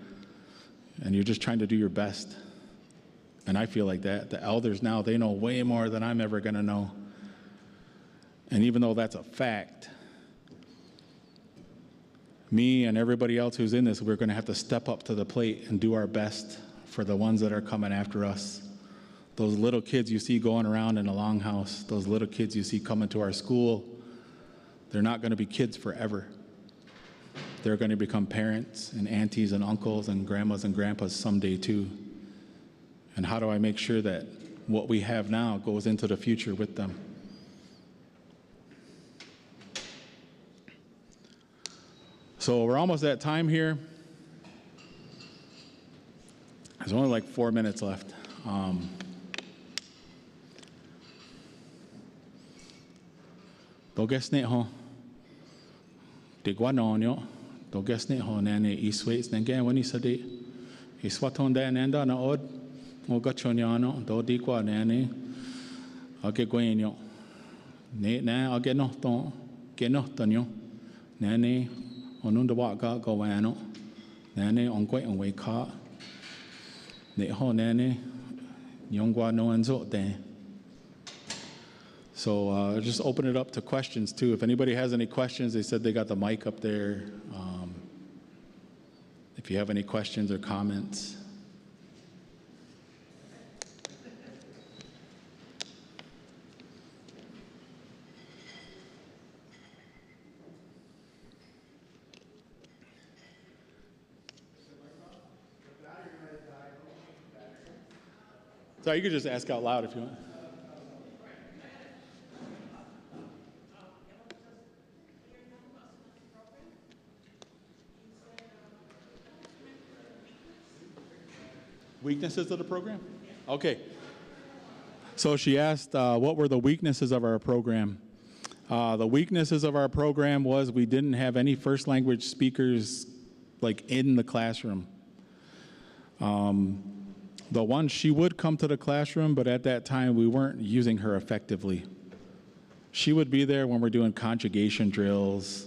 S11: And you're just trying to do your best. And I feel like that. The elders now, they know way more than I'm ever going to know. And even though that's a fact, me and everybody else who's in this, we're going to have to step up to the plate and do our best for the ones that are coming after us. Those little kids you see going around in the longhouse, those little kids you see coming to our school, they're not going to be kids forever. They're going to become parents and aunties and uncles and grandmas and grandpas someday too. And how do I make sure that what we have now goes into the future with them? So we're almost at time here. There's only like 4 minutes left. Dogesne ho. Digwanonyo. Dogesne ho nane iswaits nangan wani sadi. Iswatonda nanda na od. Mogachonyano. Do digwa nane. Age gwenyo. Ne na age no ton. Genotonyo. Nane onunda waka gawano. Nane ongwe onwe ka. Ne ho nane. Nyongwa no anzo de. So just open it up to questions too. If anybody has any questions, they said they got the mic up there. If you have any questions or comments. So you could just ask out loud if you want. Weaknesses of the program? Okay. So she asked, what were the weaknesses of our program? The weaknesses of our program was we didn't have any first language speakers like in the classroom. The one, she would come to the classroom, but at that time we weren't using her effectively. She would be there when we're doing conjugation drills,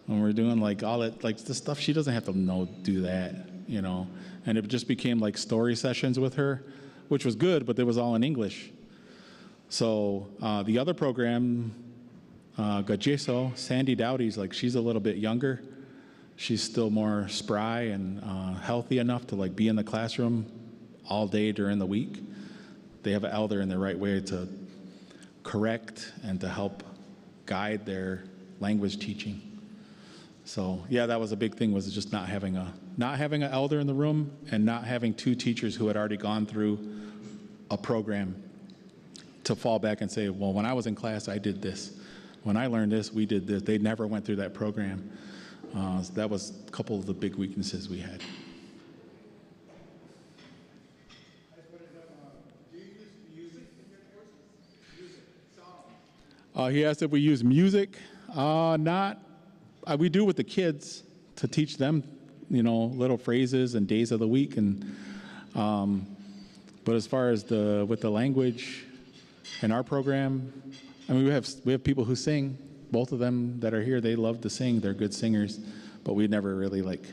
S11: when we're doing like all that, like the stuff she doesn't have to do that, you know. And it just became like story sessions with her, which was good, but it was all in English. So the other program, Gajeso, Sandy Dowdy's, like she's a little bit younger. She's still more spry and healthy enough to like be in the classroom all day during the week. They have an elder in the right way to correct and to help guide their language teaching. So yeah, that was a big thing, was just not having an elder in the room and not having two teachers who had already gone through a program to fall back and say, well, when I was in class, I did this. When I learned this, we did this. They never went through that program. So that was a couple of the big weaknesses we had. He asked if we use music. We do with the kids to teach them, you know, little phrases and days of the week. And but as far as with the language in our program, I mean, we have people who sing. Both of them that are here, they love to sing. They're good singers, but we never really like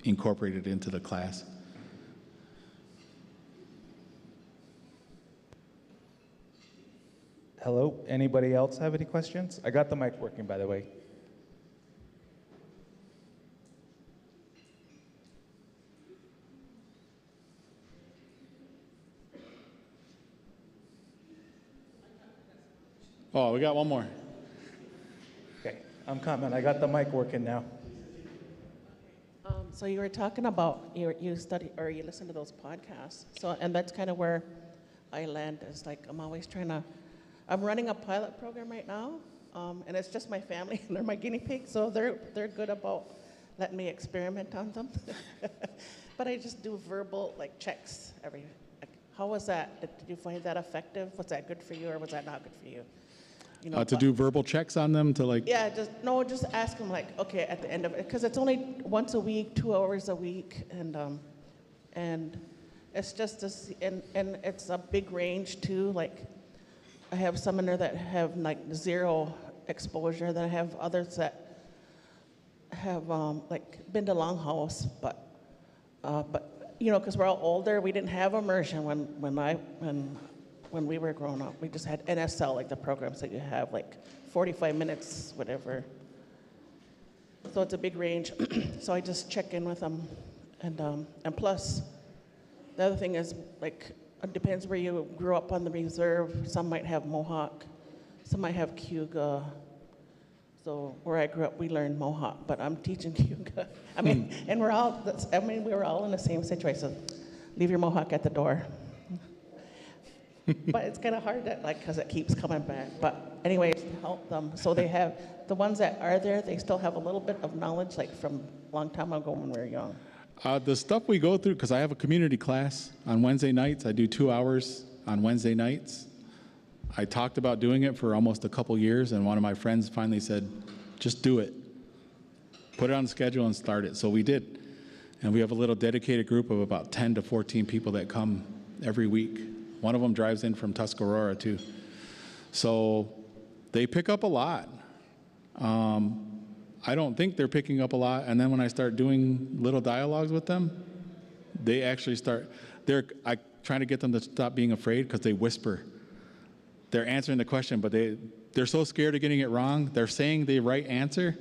S11: incorporated it into the class.
S12: Hello, anybody else have any questions? I got the mic working, by the way.
S11: Oh, we got one more.
S12: Okay, I'm coming. I got the mic working now.
S13: So you were talking about you study or you listen to those podcasts. So and that's kind of where I land. Is like I'm running a pilot program right now, and it's just my family and they're my guinea pigs. So they're good about letting me experiment on them. But I just do verbal like checks How was that? Did you find that effective? Was that good for you, or was that not good for you? You know,
S11: To do verbal checks on them to like.
S13: Yeah, just ask them like, okay, at the end of it, because it's only once a week, 2 hours a week, and it's just this, and it's a big range too. Like, I have some in there that have like 0 exposure. Then I have others that have like been to Longhouse, but you know, because we're all older, we didn't have immersion when we were growing up. We just had NSL, like the programs that you have, like 45 minutes, whatever. So it's a big range. So I just check in with them, and plus, the other thing is, like, it depends where you grew up on the reserve. Some might have Mohawk, some might have Cayuga. So where I grew up, we learned Mohawk, but I'm teaching Cayuga. I mean, and we were all in the same situation. Leave your Mohawk at the door. But it's kind of hard because it keeps coming back. But anyways, to help them. So they have, the ones that are there, they still have a little bit of knowledge, like from a long time ago when we were young.
S11: The stuff we go through, because I have a community class on Wednesday nights. I do 2 hours on Wednesday nights. I talked about doing it for almost a couple years, and one of my friends finally said, just do it. Put it on the schedule and start it. So we did. And we have a little dedicated group of about 10 to 14 people that come every week. One of them drives in from Tuscarora, too. So they pick up a lot. I don't think they're picking up a lot. And then when I start doing little dialogues with them, they actually start, I trying to get them to stop being afraid because they whisper. They're answering the question, but they're so scared of getting it wrong. They're saying the right answer,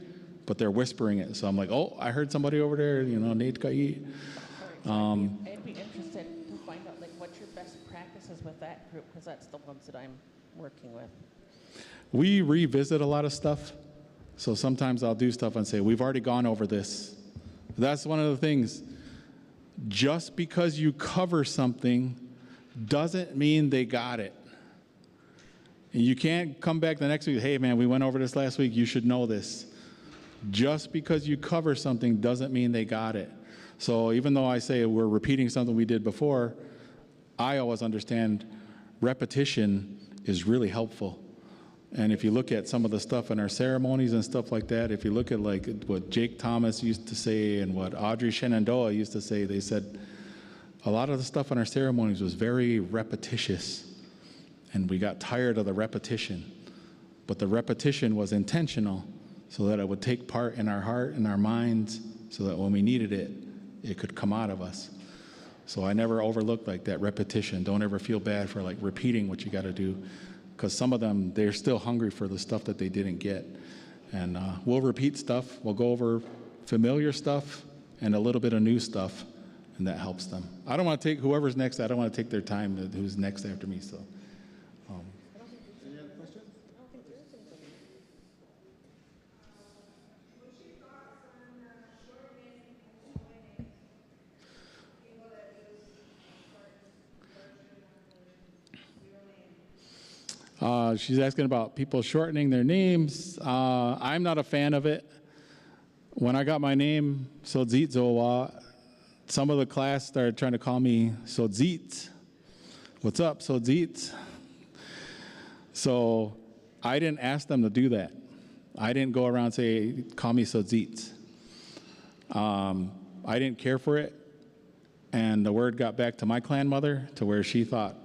S11: but they're whispering it. So I'm like, oh, I heard somebody over there, Nate Kai.
S13: I'd be interested to find out, like, what your best practices with that group, because that's the ones that I'm working with.
S11: We revisit a lot of stuff. So sometimes I'll do stuff and say, we've already gone over this. That's one of the things. Just because you cover something doesn't mean they got it. And you can't come back the next week, hey man, we went over this last week, you should know this. Just because you cover something doesn't mean they got it. So even though I say we're repeating something we did before, I always understand repetition is really helpful. And if you look at some of the stuff in our ceremonies and stuff like that, if you look at like what Jake Thomas used to say and what Audrey Shenandoah used to say, they said a lot of the stuff in our ceremonies was very repetitious. And we got tired of the repetition. But the repetition was intentional so that it would take part in our heart and our minds so that when we needed it, it could come out of us. So I never overlooked like that repetition. Don't ever feel bad for like repeating what you got to do, because some of them, they're still hungry for the stuff that they didn't get. And we'll repeat stuff. We'll go over familiar stuff and a little bit of new stuff, and that helps them. I don't want to take whoever's next. I don't want to take their time who's next after me. So.
S4: Any other questions?
S11: She's asking about people shortening their names. I'm not a fan of it. When I got my name, Sodzit Zowa, some of the class started trying to call me Sodzit. What's up, Sodzit? So I didn't ask them to do that. I didn't go around and say, call me Sodzit. I didn't care for it. And the word got back to my clan mother to where she thought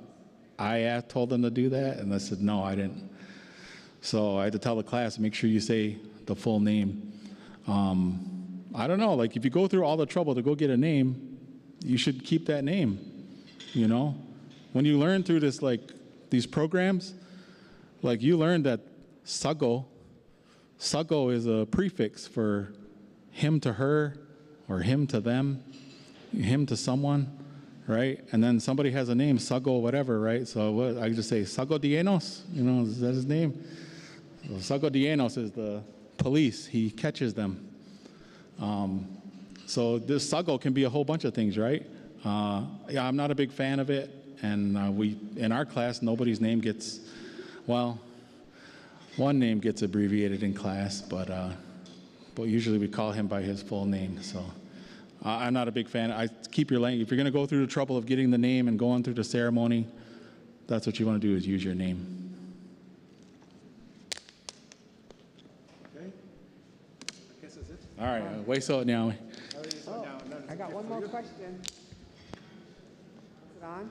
S11: I told them to do that, and I said, no, I didn't. So I had to tell the class, make sure you say the full name. I don't know, like if you go through all the trouble to go get a name, you should keep that name, you know? When you learn through this, like these programs, like you learn that sago is a prefix for him to her, or him to them, him to someone. Right? And then somebody has a name, Sago, whatever, right? So I just say, Sago Dienos, is that his name? So Sago Dienos is the police. He catches them. So this Sago can be a whole bunch of things, right? Yeah, I'm not a big fan of it. And in our class, nobody's name gets, well, one name gets abbreviated in class, but usually we call him by his full name. So I'm not a big fan. Keep your language. If you're going to go through the trouble of getting the name and going through the ceremony, that's what you want to do, is use your name.
S3: Okay. I guess that's it.
S11: All right, way so now.
S14: I got one more question. Is it on?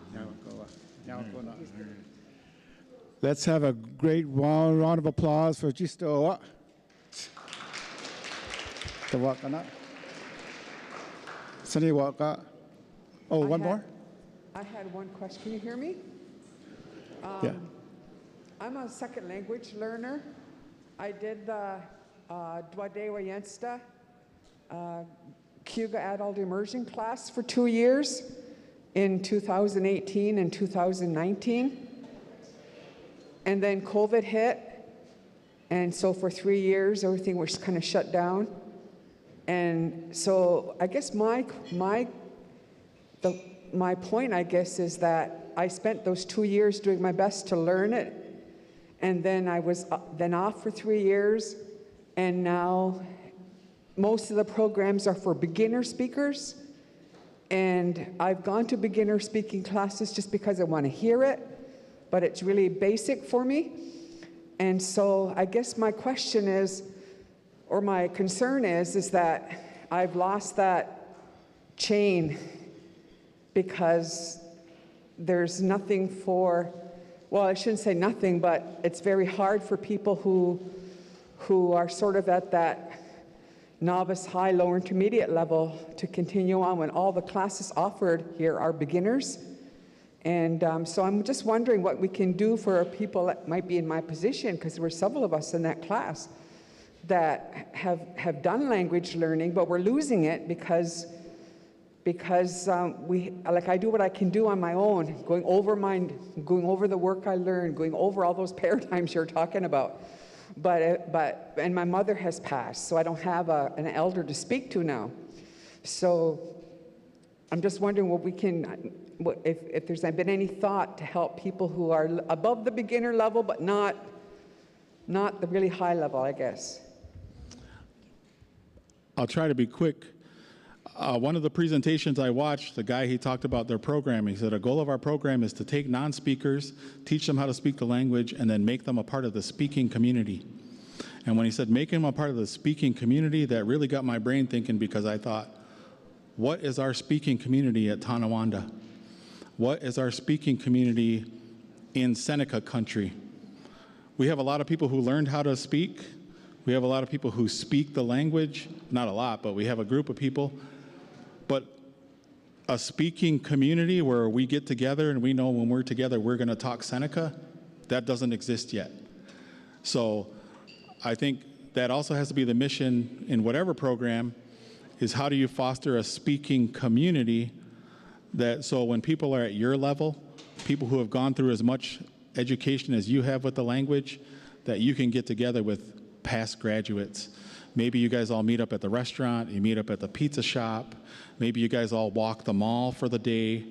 S3: Let's have a great round of applause for Jisto. Oh, one more?
S14: I had one question. Can you hear me?
S3: Yeah.
S14: I'm a second language learner. I did the Dwadewa Yensta Kuga Adult Immersion class for 2 years in 2018 and 2019. And then COVID hit. And so for 3 years, everything was kind of shut down. And so I guess my point, I guess, is that I spent those 2 years doing my best to learn it. And then I was then off for 3 years. And now most of the programs are for beginner speakers. And I've gone to beginner speaking classes just because I want to hear it, but it's really basic for me. And so I guess my question is, or my concern is that I've lost that chain because there's nothing for, well, I shouldn't say nothing, but it's very hard for people who are sort of at that novice, high, low, intermediate level to continue on when all the classes offered here are beginners. And so I'm just wondering what we can do for people that might be in my position, because there were several of us in that class that have done language learning, but we're losing it because I do what I can do on my own, going over the work I learned, going over all those paradigms you're talking about. And my mother has passed, so I don't have an elder to speak to now. So I'm just wondering what we can, if there's been any thought to help people who are above the beginner level, but not the really high level, I guess.
S11: I'll try to be quick. One of the presentations I watched, the guy, he talked about their program. He said, a goal of our program is to take non-speakers, teach them how to speak the language, and then make them a part of the speaking community. And when he said making them a part of the speaking community, that really got my brain thinking, because I thought, what is our speaking community at Tonawanda? What is our speaking community in Seneca country? We have a lot of people who learned how to speak. We have a lot of people who speak the language. Not a lot, but we have a group of people. But a speaking community where we get together and we know when we're together we're going to talk Seneca, that doesn't exist yet. So I think that also has to be the mission in whatever program, is how do you foster a speaking community that, so when people are at your level, people who have gone through as much education as you have with the language, that you can get together with past graduates. Maybe you guys all meet up at the restaurant, you meet up at the pizza shop, maybe you guys all walk the mall for the day,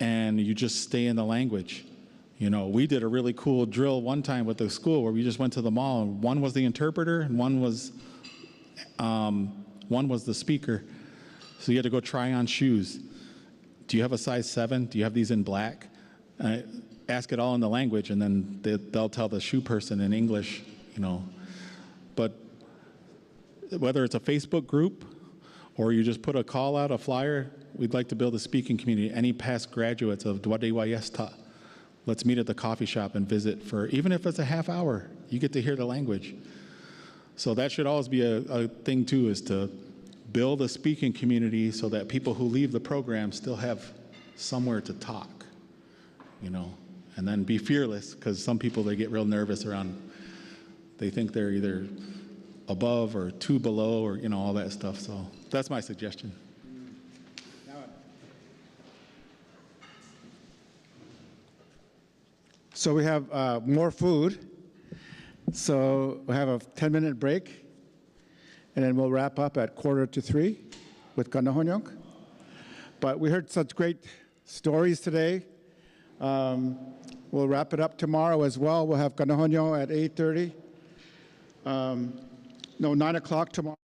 S11: and you just stay in the language. You know, we did a really cool drill one time with the school where we just went to the mall, and one was the interpreter and one was the speaker. So you had to go try on shoes. Do you have a size 7? Do you have these in black? Ask it all in the language, and then they'll tell the shoe person in English, you know. But whether it's a Facebook group or you just put a call out, a flyer, we'd like to build a speaking community. Any past graduates of Dwadewa Yesta, let's meet at the coffee shop and visit for, even if it's a half hour, you get to hear the language. So that should always be a thing too, is to build a speaking community so that people who leave the program still have somewhere to talk, you know, and then be fearless, because some people, they get real nervous around, they think they're either above or too below or, you know, all that stuff. So that's my suggestion.
S3: So we have more food. So we'll have a 10-minute break, and then we'll wrap up at 2:45 with Kanahonyok. But we heard such great stories today. We'll wrap it up tomorrow as well. We'll have Kanahonyo at 8:30. 9 o'clock tomorrow.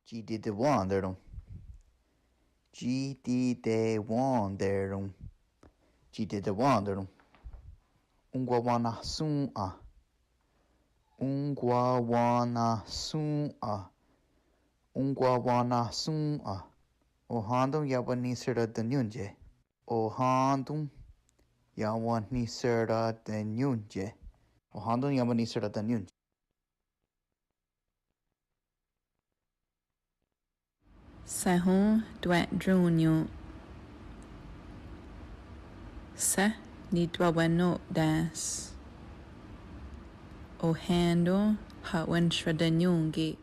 S5: G did the wanderum. G did the wanderum. G did the wanderum. Ungwawana sun a. Ungwawana sun a. Ungwawana sun a. Ohandum yabani sera the nyunje. Ohandum yawani sera the nyunje. Ohandum yabani sera the nyunje.
S6: Sahon dwet drunyo. Se ni dwawano das. Ohando hawen shradanyungi.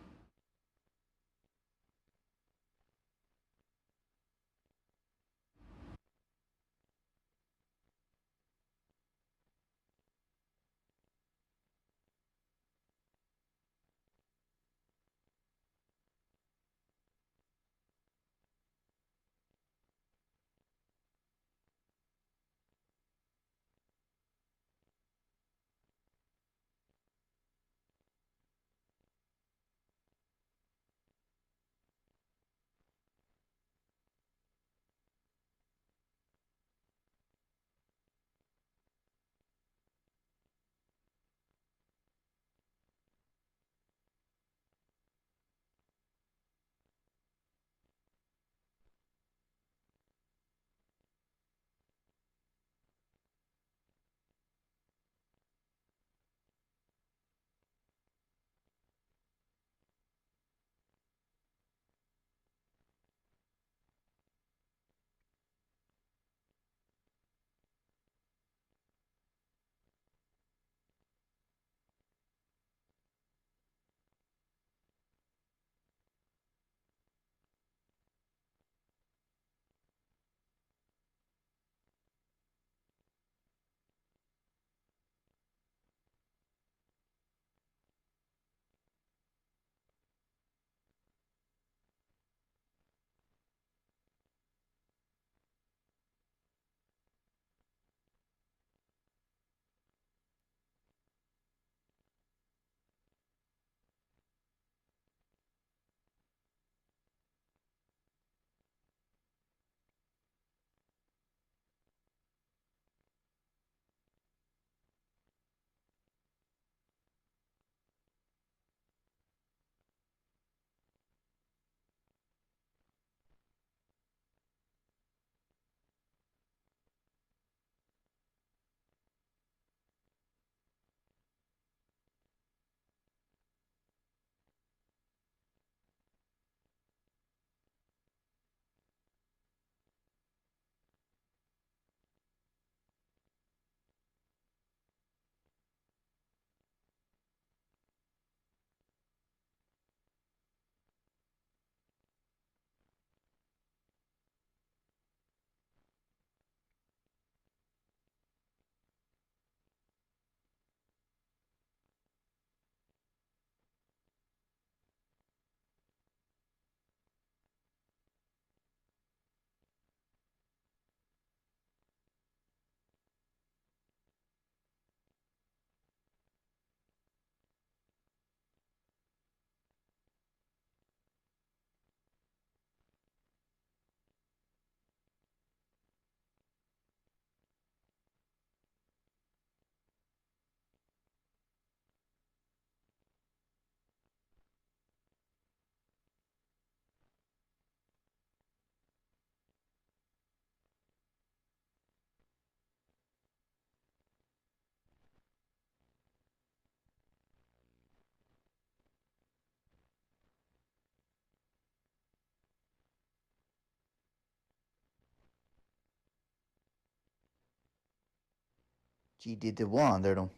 S5: G did the wanderum.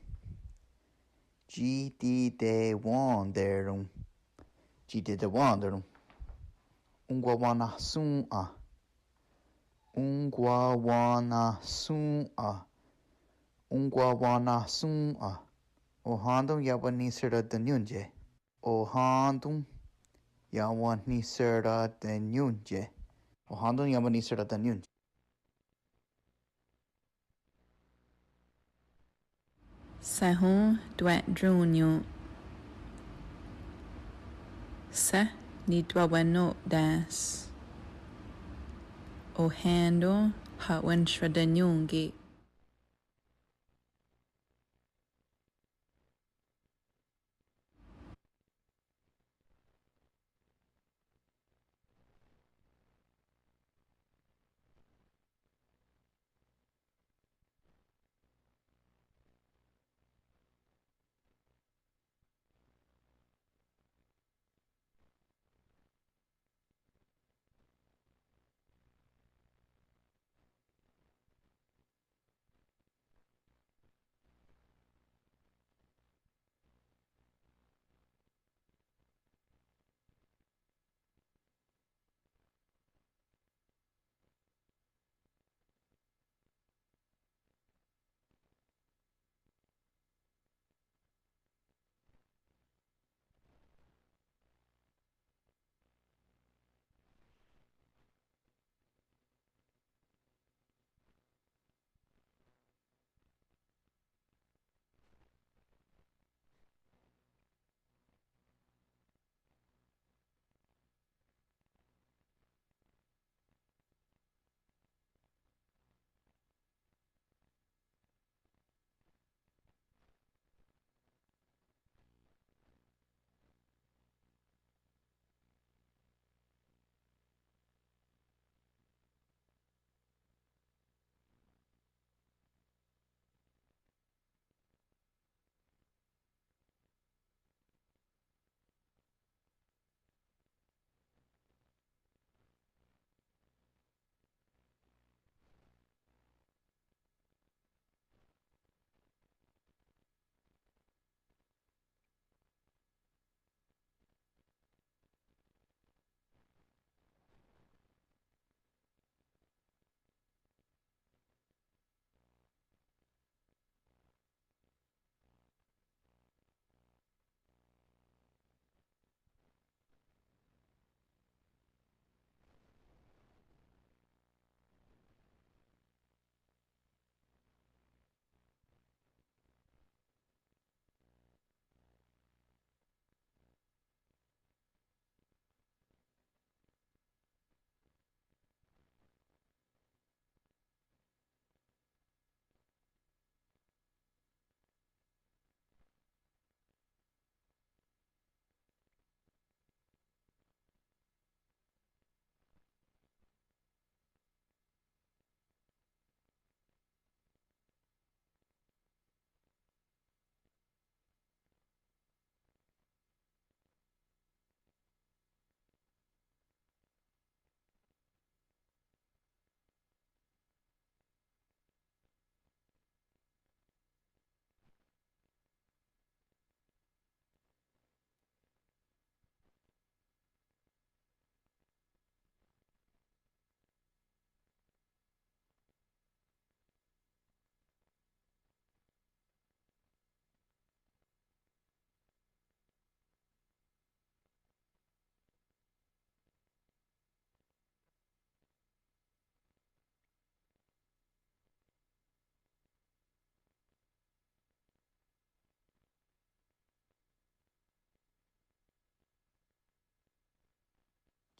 S5: G did the wanderum. G did the wanderum. Ungwawana sun a. Ungwawana sun a. Ungwawana sun a. Ohandum yabani sera the nyunje. Ohandum yawani sera the nyunje. Ohandum yabani sera the nyunje.
S6: Sahon dwet drunyo. Se ni dwawano das. O hando hawan shradanyungi.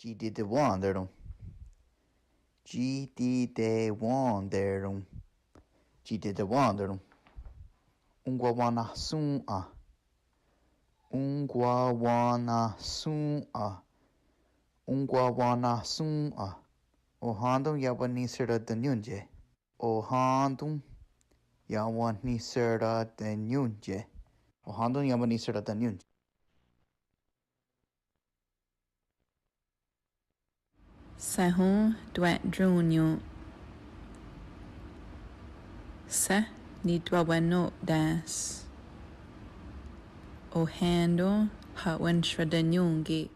S5: G did the one there. G did the one there. G did the one there. Ungwawana soon Ungwawana soon Ungwawana soon O handum yawani sera the nyunje. O handum yawani sera the nyunje. O handum yawani sera the nyunje.
S6: Sahun dwat drunyo. Se ni dwawano das. O hando hawan shradanyungi.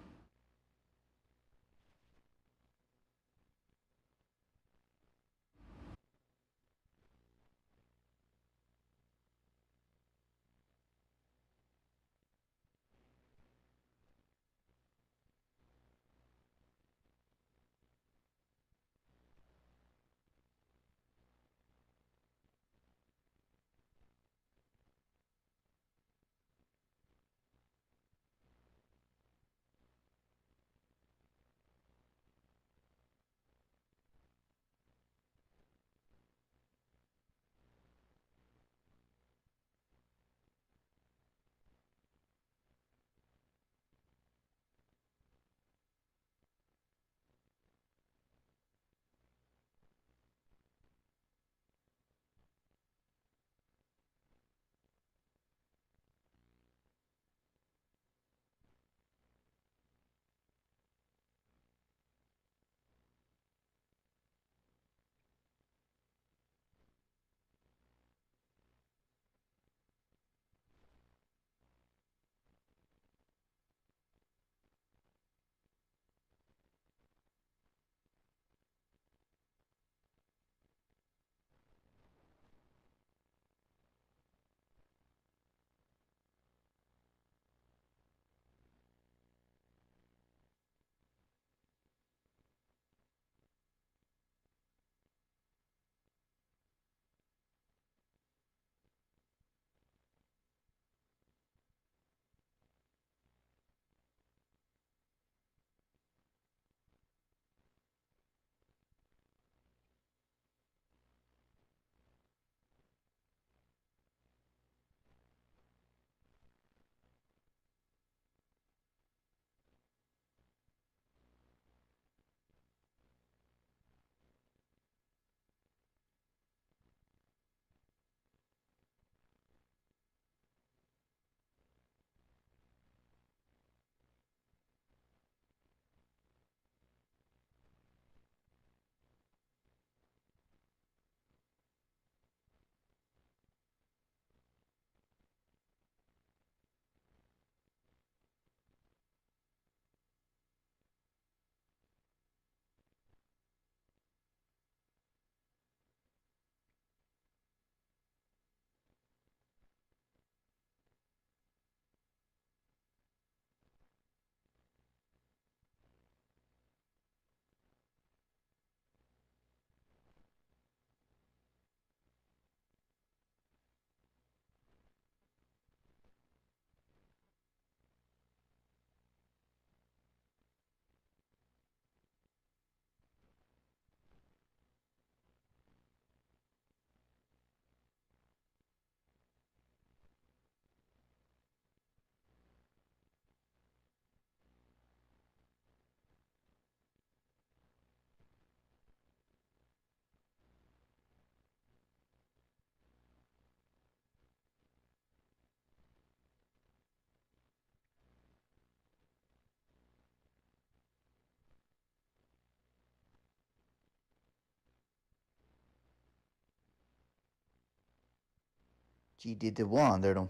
S5: G did the wanderum.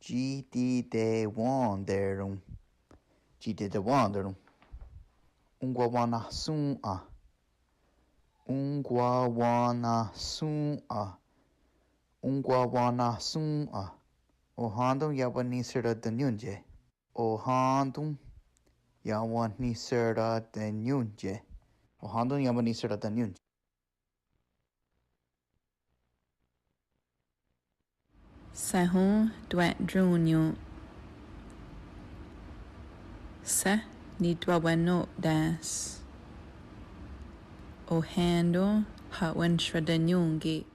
S5: G did the wanderum. G did the wanderum. Ungwawana sun a. Ungwawana sun a. Ungwawana sun a. Ohandum yabani sera the nyunje. Ohandum yawani sera the nyunje. Ohandum yabani sera the nyunje.
S6: Sahun dwet drunyo. Se ni dwawano das. Ohando hawan shradanyungi.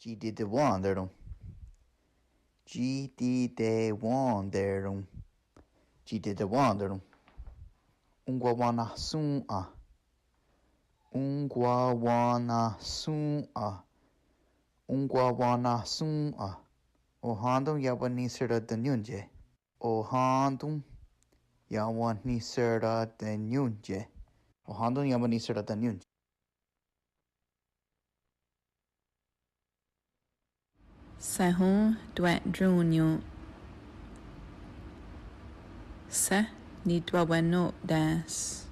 S5: G did the wanderum. G did the wanderum. G did the wanderum. Ungwawana sun a. Ungwawana sun a. Ungwawana sun a. Ohandum yabani sera the nyunje. Ohandum yawani sera the nyunje. Ohandum yabani sera the nyunje.
S6: Sahun dwet drunyo. Se ni dwawano das.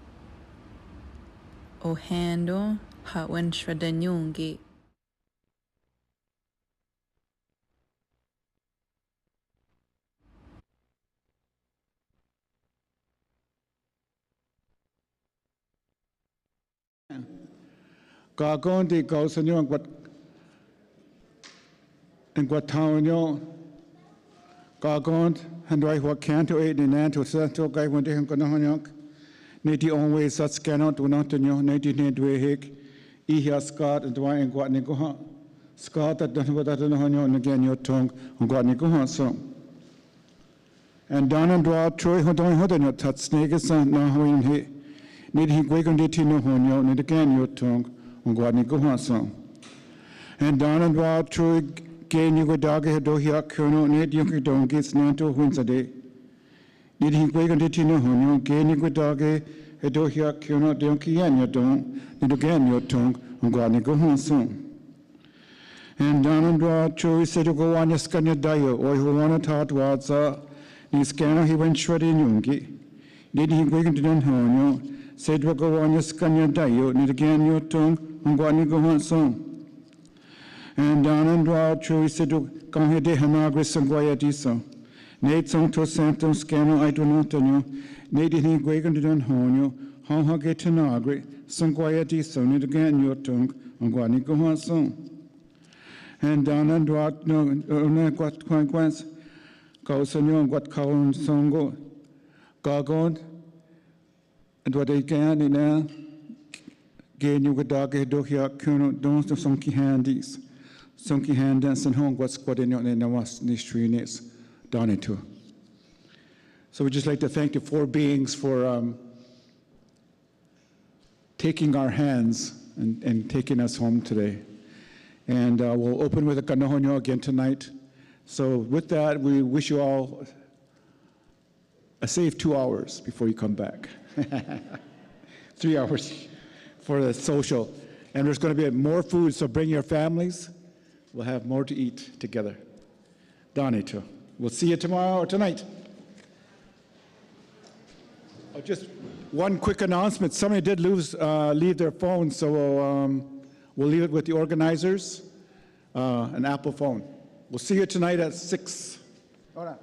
S6: Ohando hawan shradanyungi.
S3: Gagon di gausanyo and guatawnyo. Gagon and I what can't wait in an to settle guy when they can honok. Nati always such cannot do not in your native hig. Ihia Scott and Dwayne and Guatnicoha. Scott that don't what I don't know and again your tongue on Guatnicoha so. And down and draw Troy who don't hold on your touch snake is not knowing he. Need he wake on the tino honyo and again your tongue on Guatnicoha so. And down and draw Troy. Gain you go dog a do here, Colonel, Ned Yunky donkeys, Nanto wins a day. Did he wake on the tino honyo, gain you go dog a do here, Colonel, donkey and your tongue, and again your tongue, and go on and go home soon. And down and draw, Troy said to go on your scanner dio, or who wanted to talk towards the scanner he went shredding Yunky. Did he wake on the honyo, said to go on your scanner dio, and again your tongue, and go on and go home soon. And down and draw Troy said to come here de Hanagris and Guayadiso. Nate song to Santum Scano, I do not know. Nate he Guagan to Don Honio, how get to Nagri, some Guayadiso, need again your tongue, and Guanico song. And down and draw no what quanquans, goes on your what cow song go. Gagon, and what they can in there. Gain you with dog a do here, Colonel, don't do some key handies. Sonky hand dance and home what's got in your was Nishtrinis done it too. So we'd just like to thank the four beings for taking our hands and taking us home today. And we'll open with a Kanohonyo again tonight. So with that, we wish you all a safe 2 hours before you come back. 3 hours for the social. And there's going to be more food, so bring your families. We'll have more to eat together. Donnie too. We'll see you tomorrow or tonight. Oh, just one quick announcement. Somebody did leave their phone, so we'll leave it with the organizers, an Apple phone. We'll see you tonight at 6. Hold on.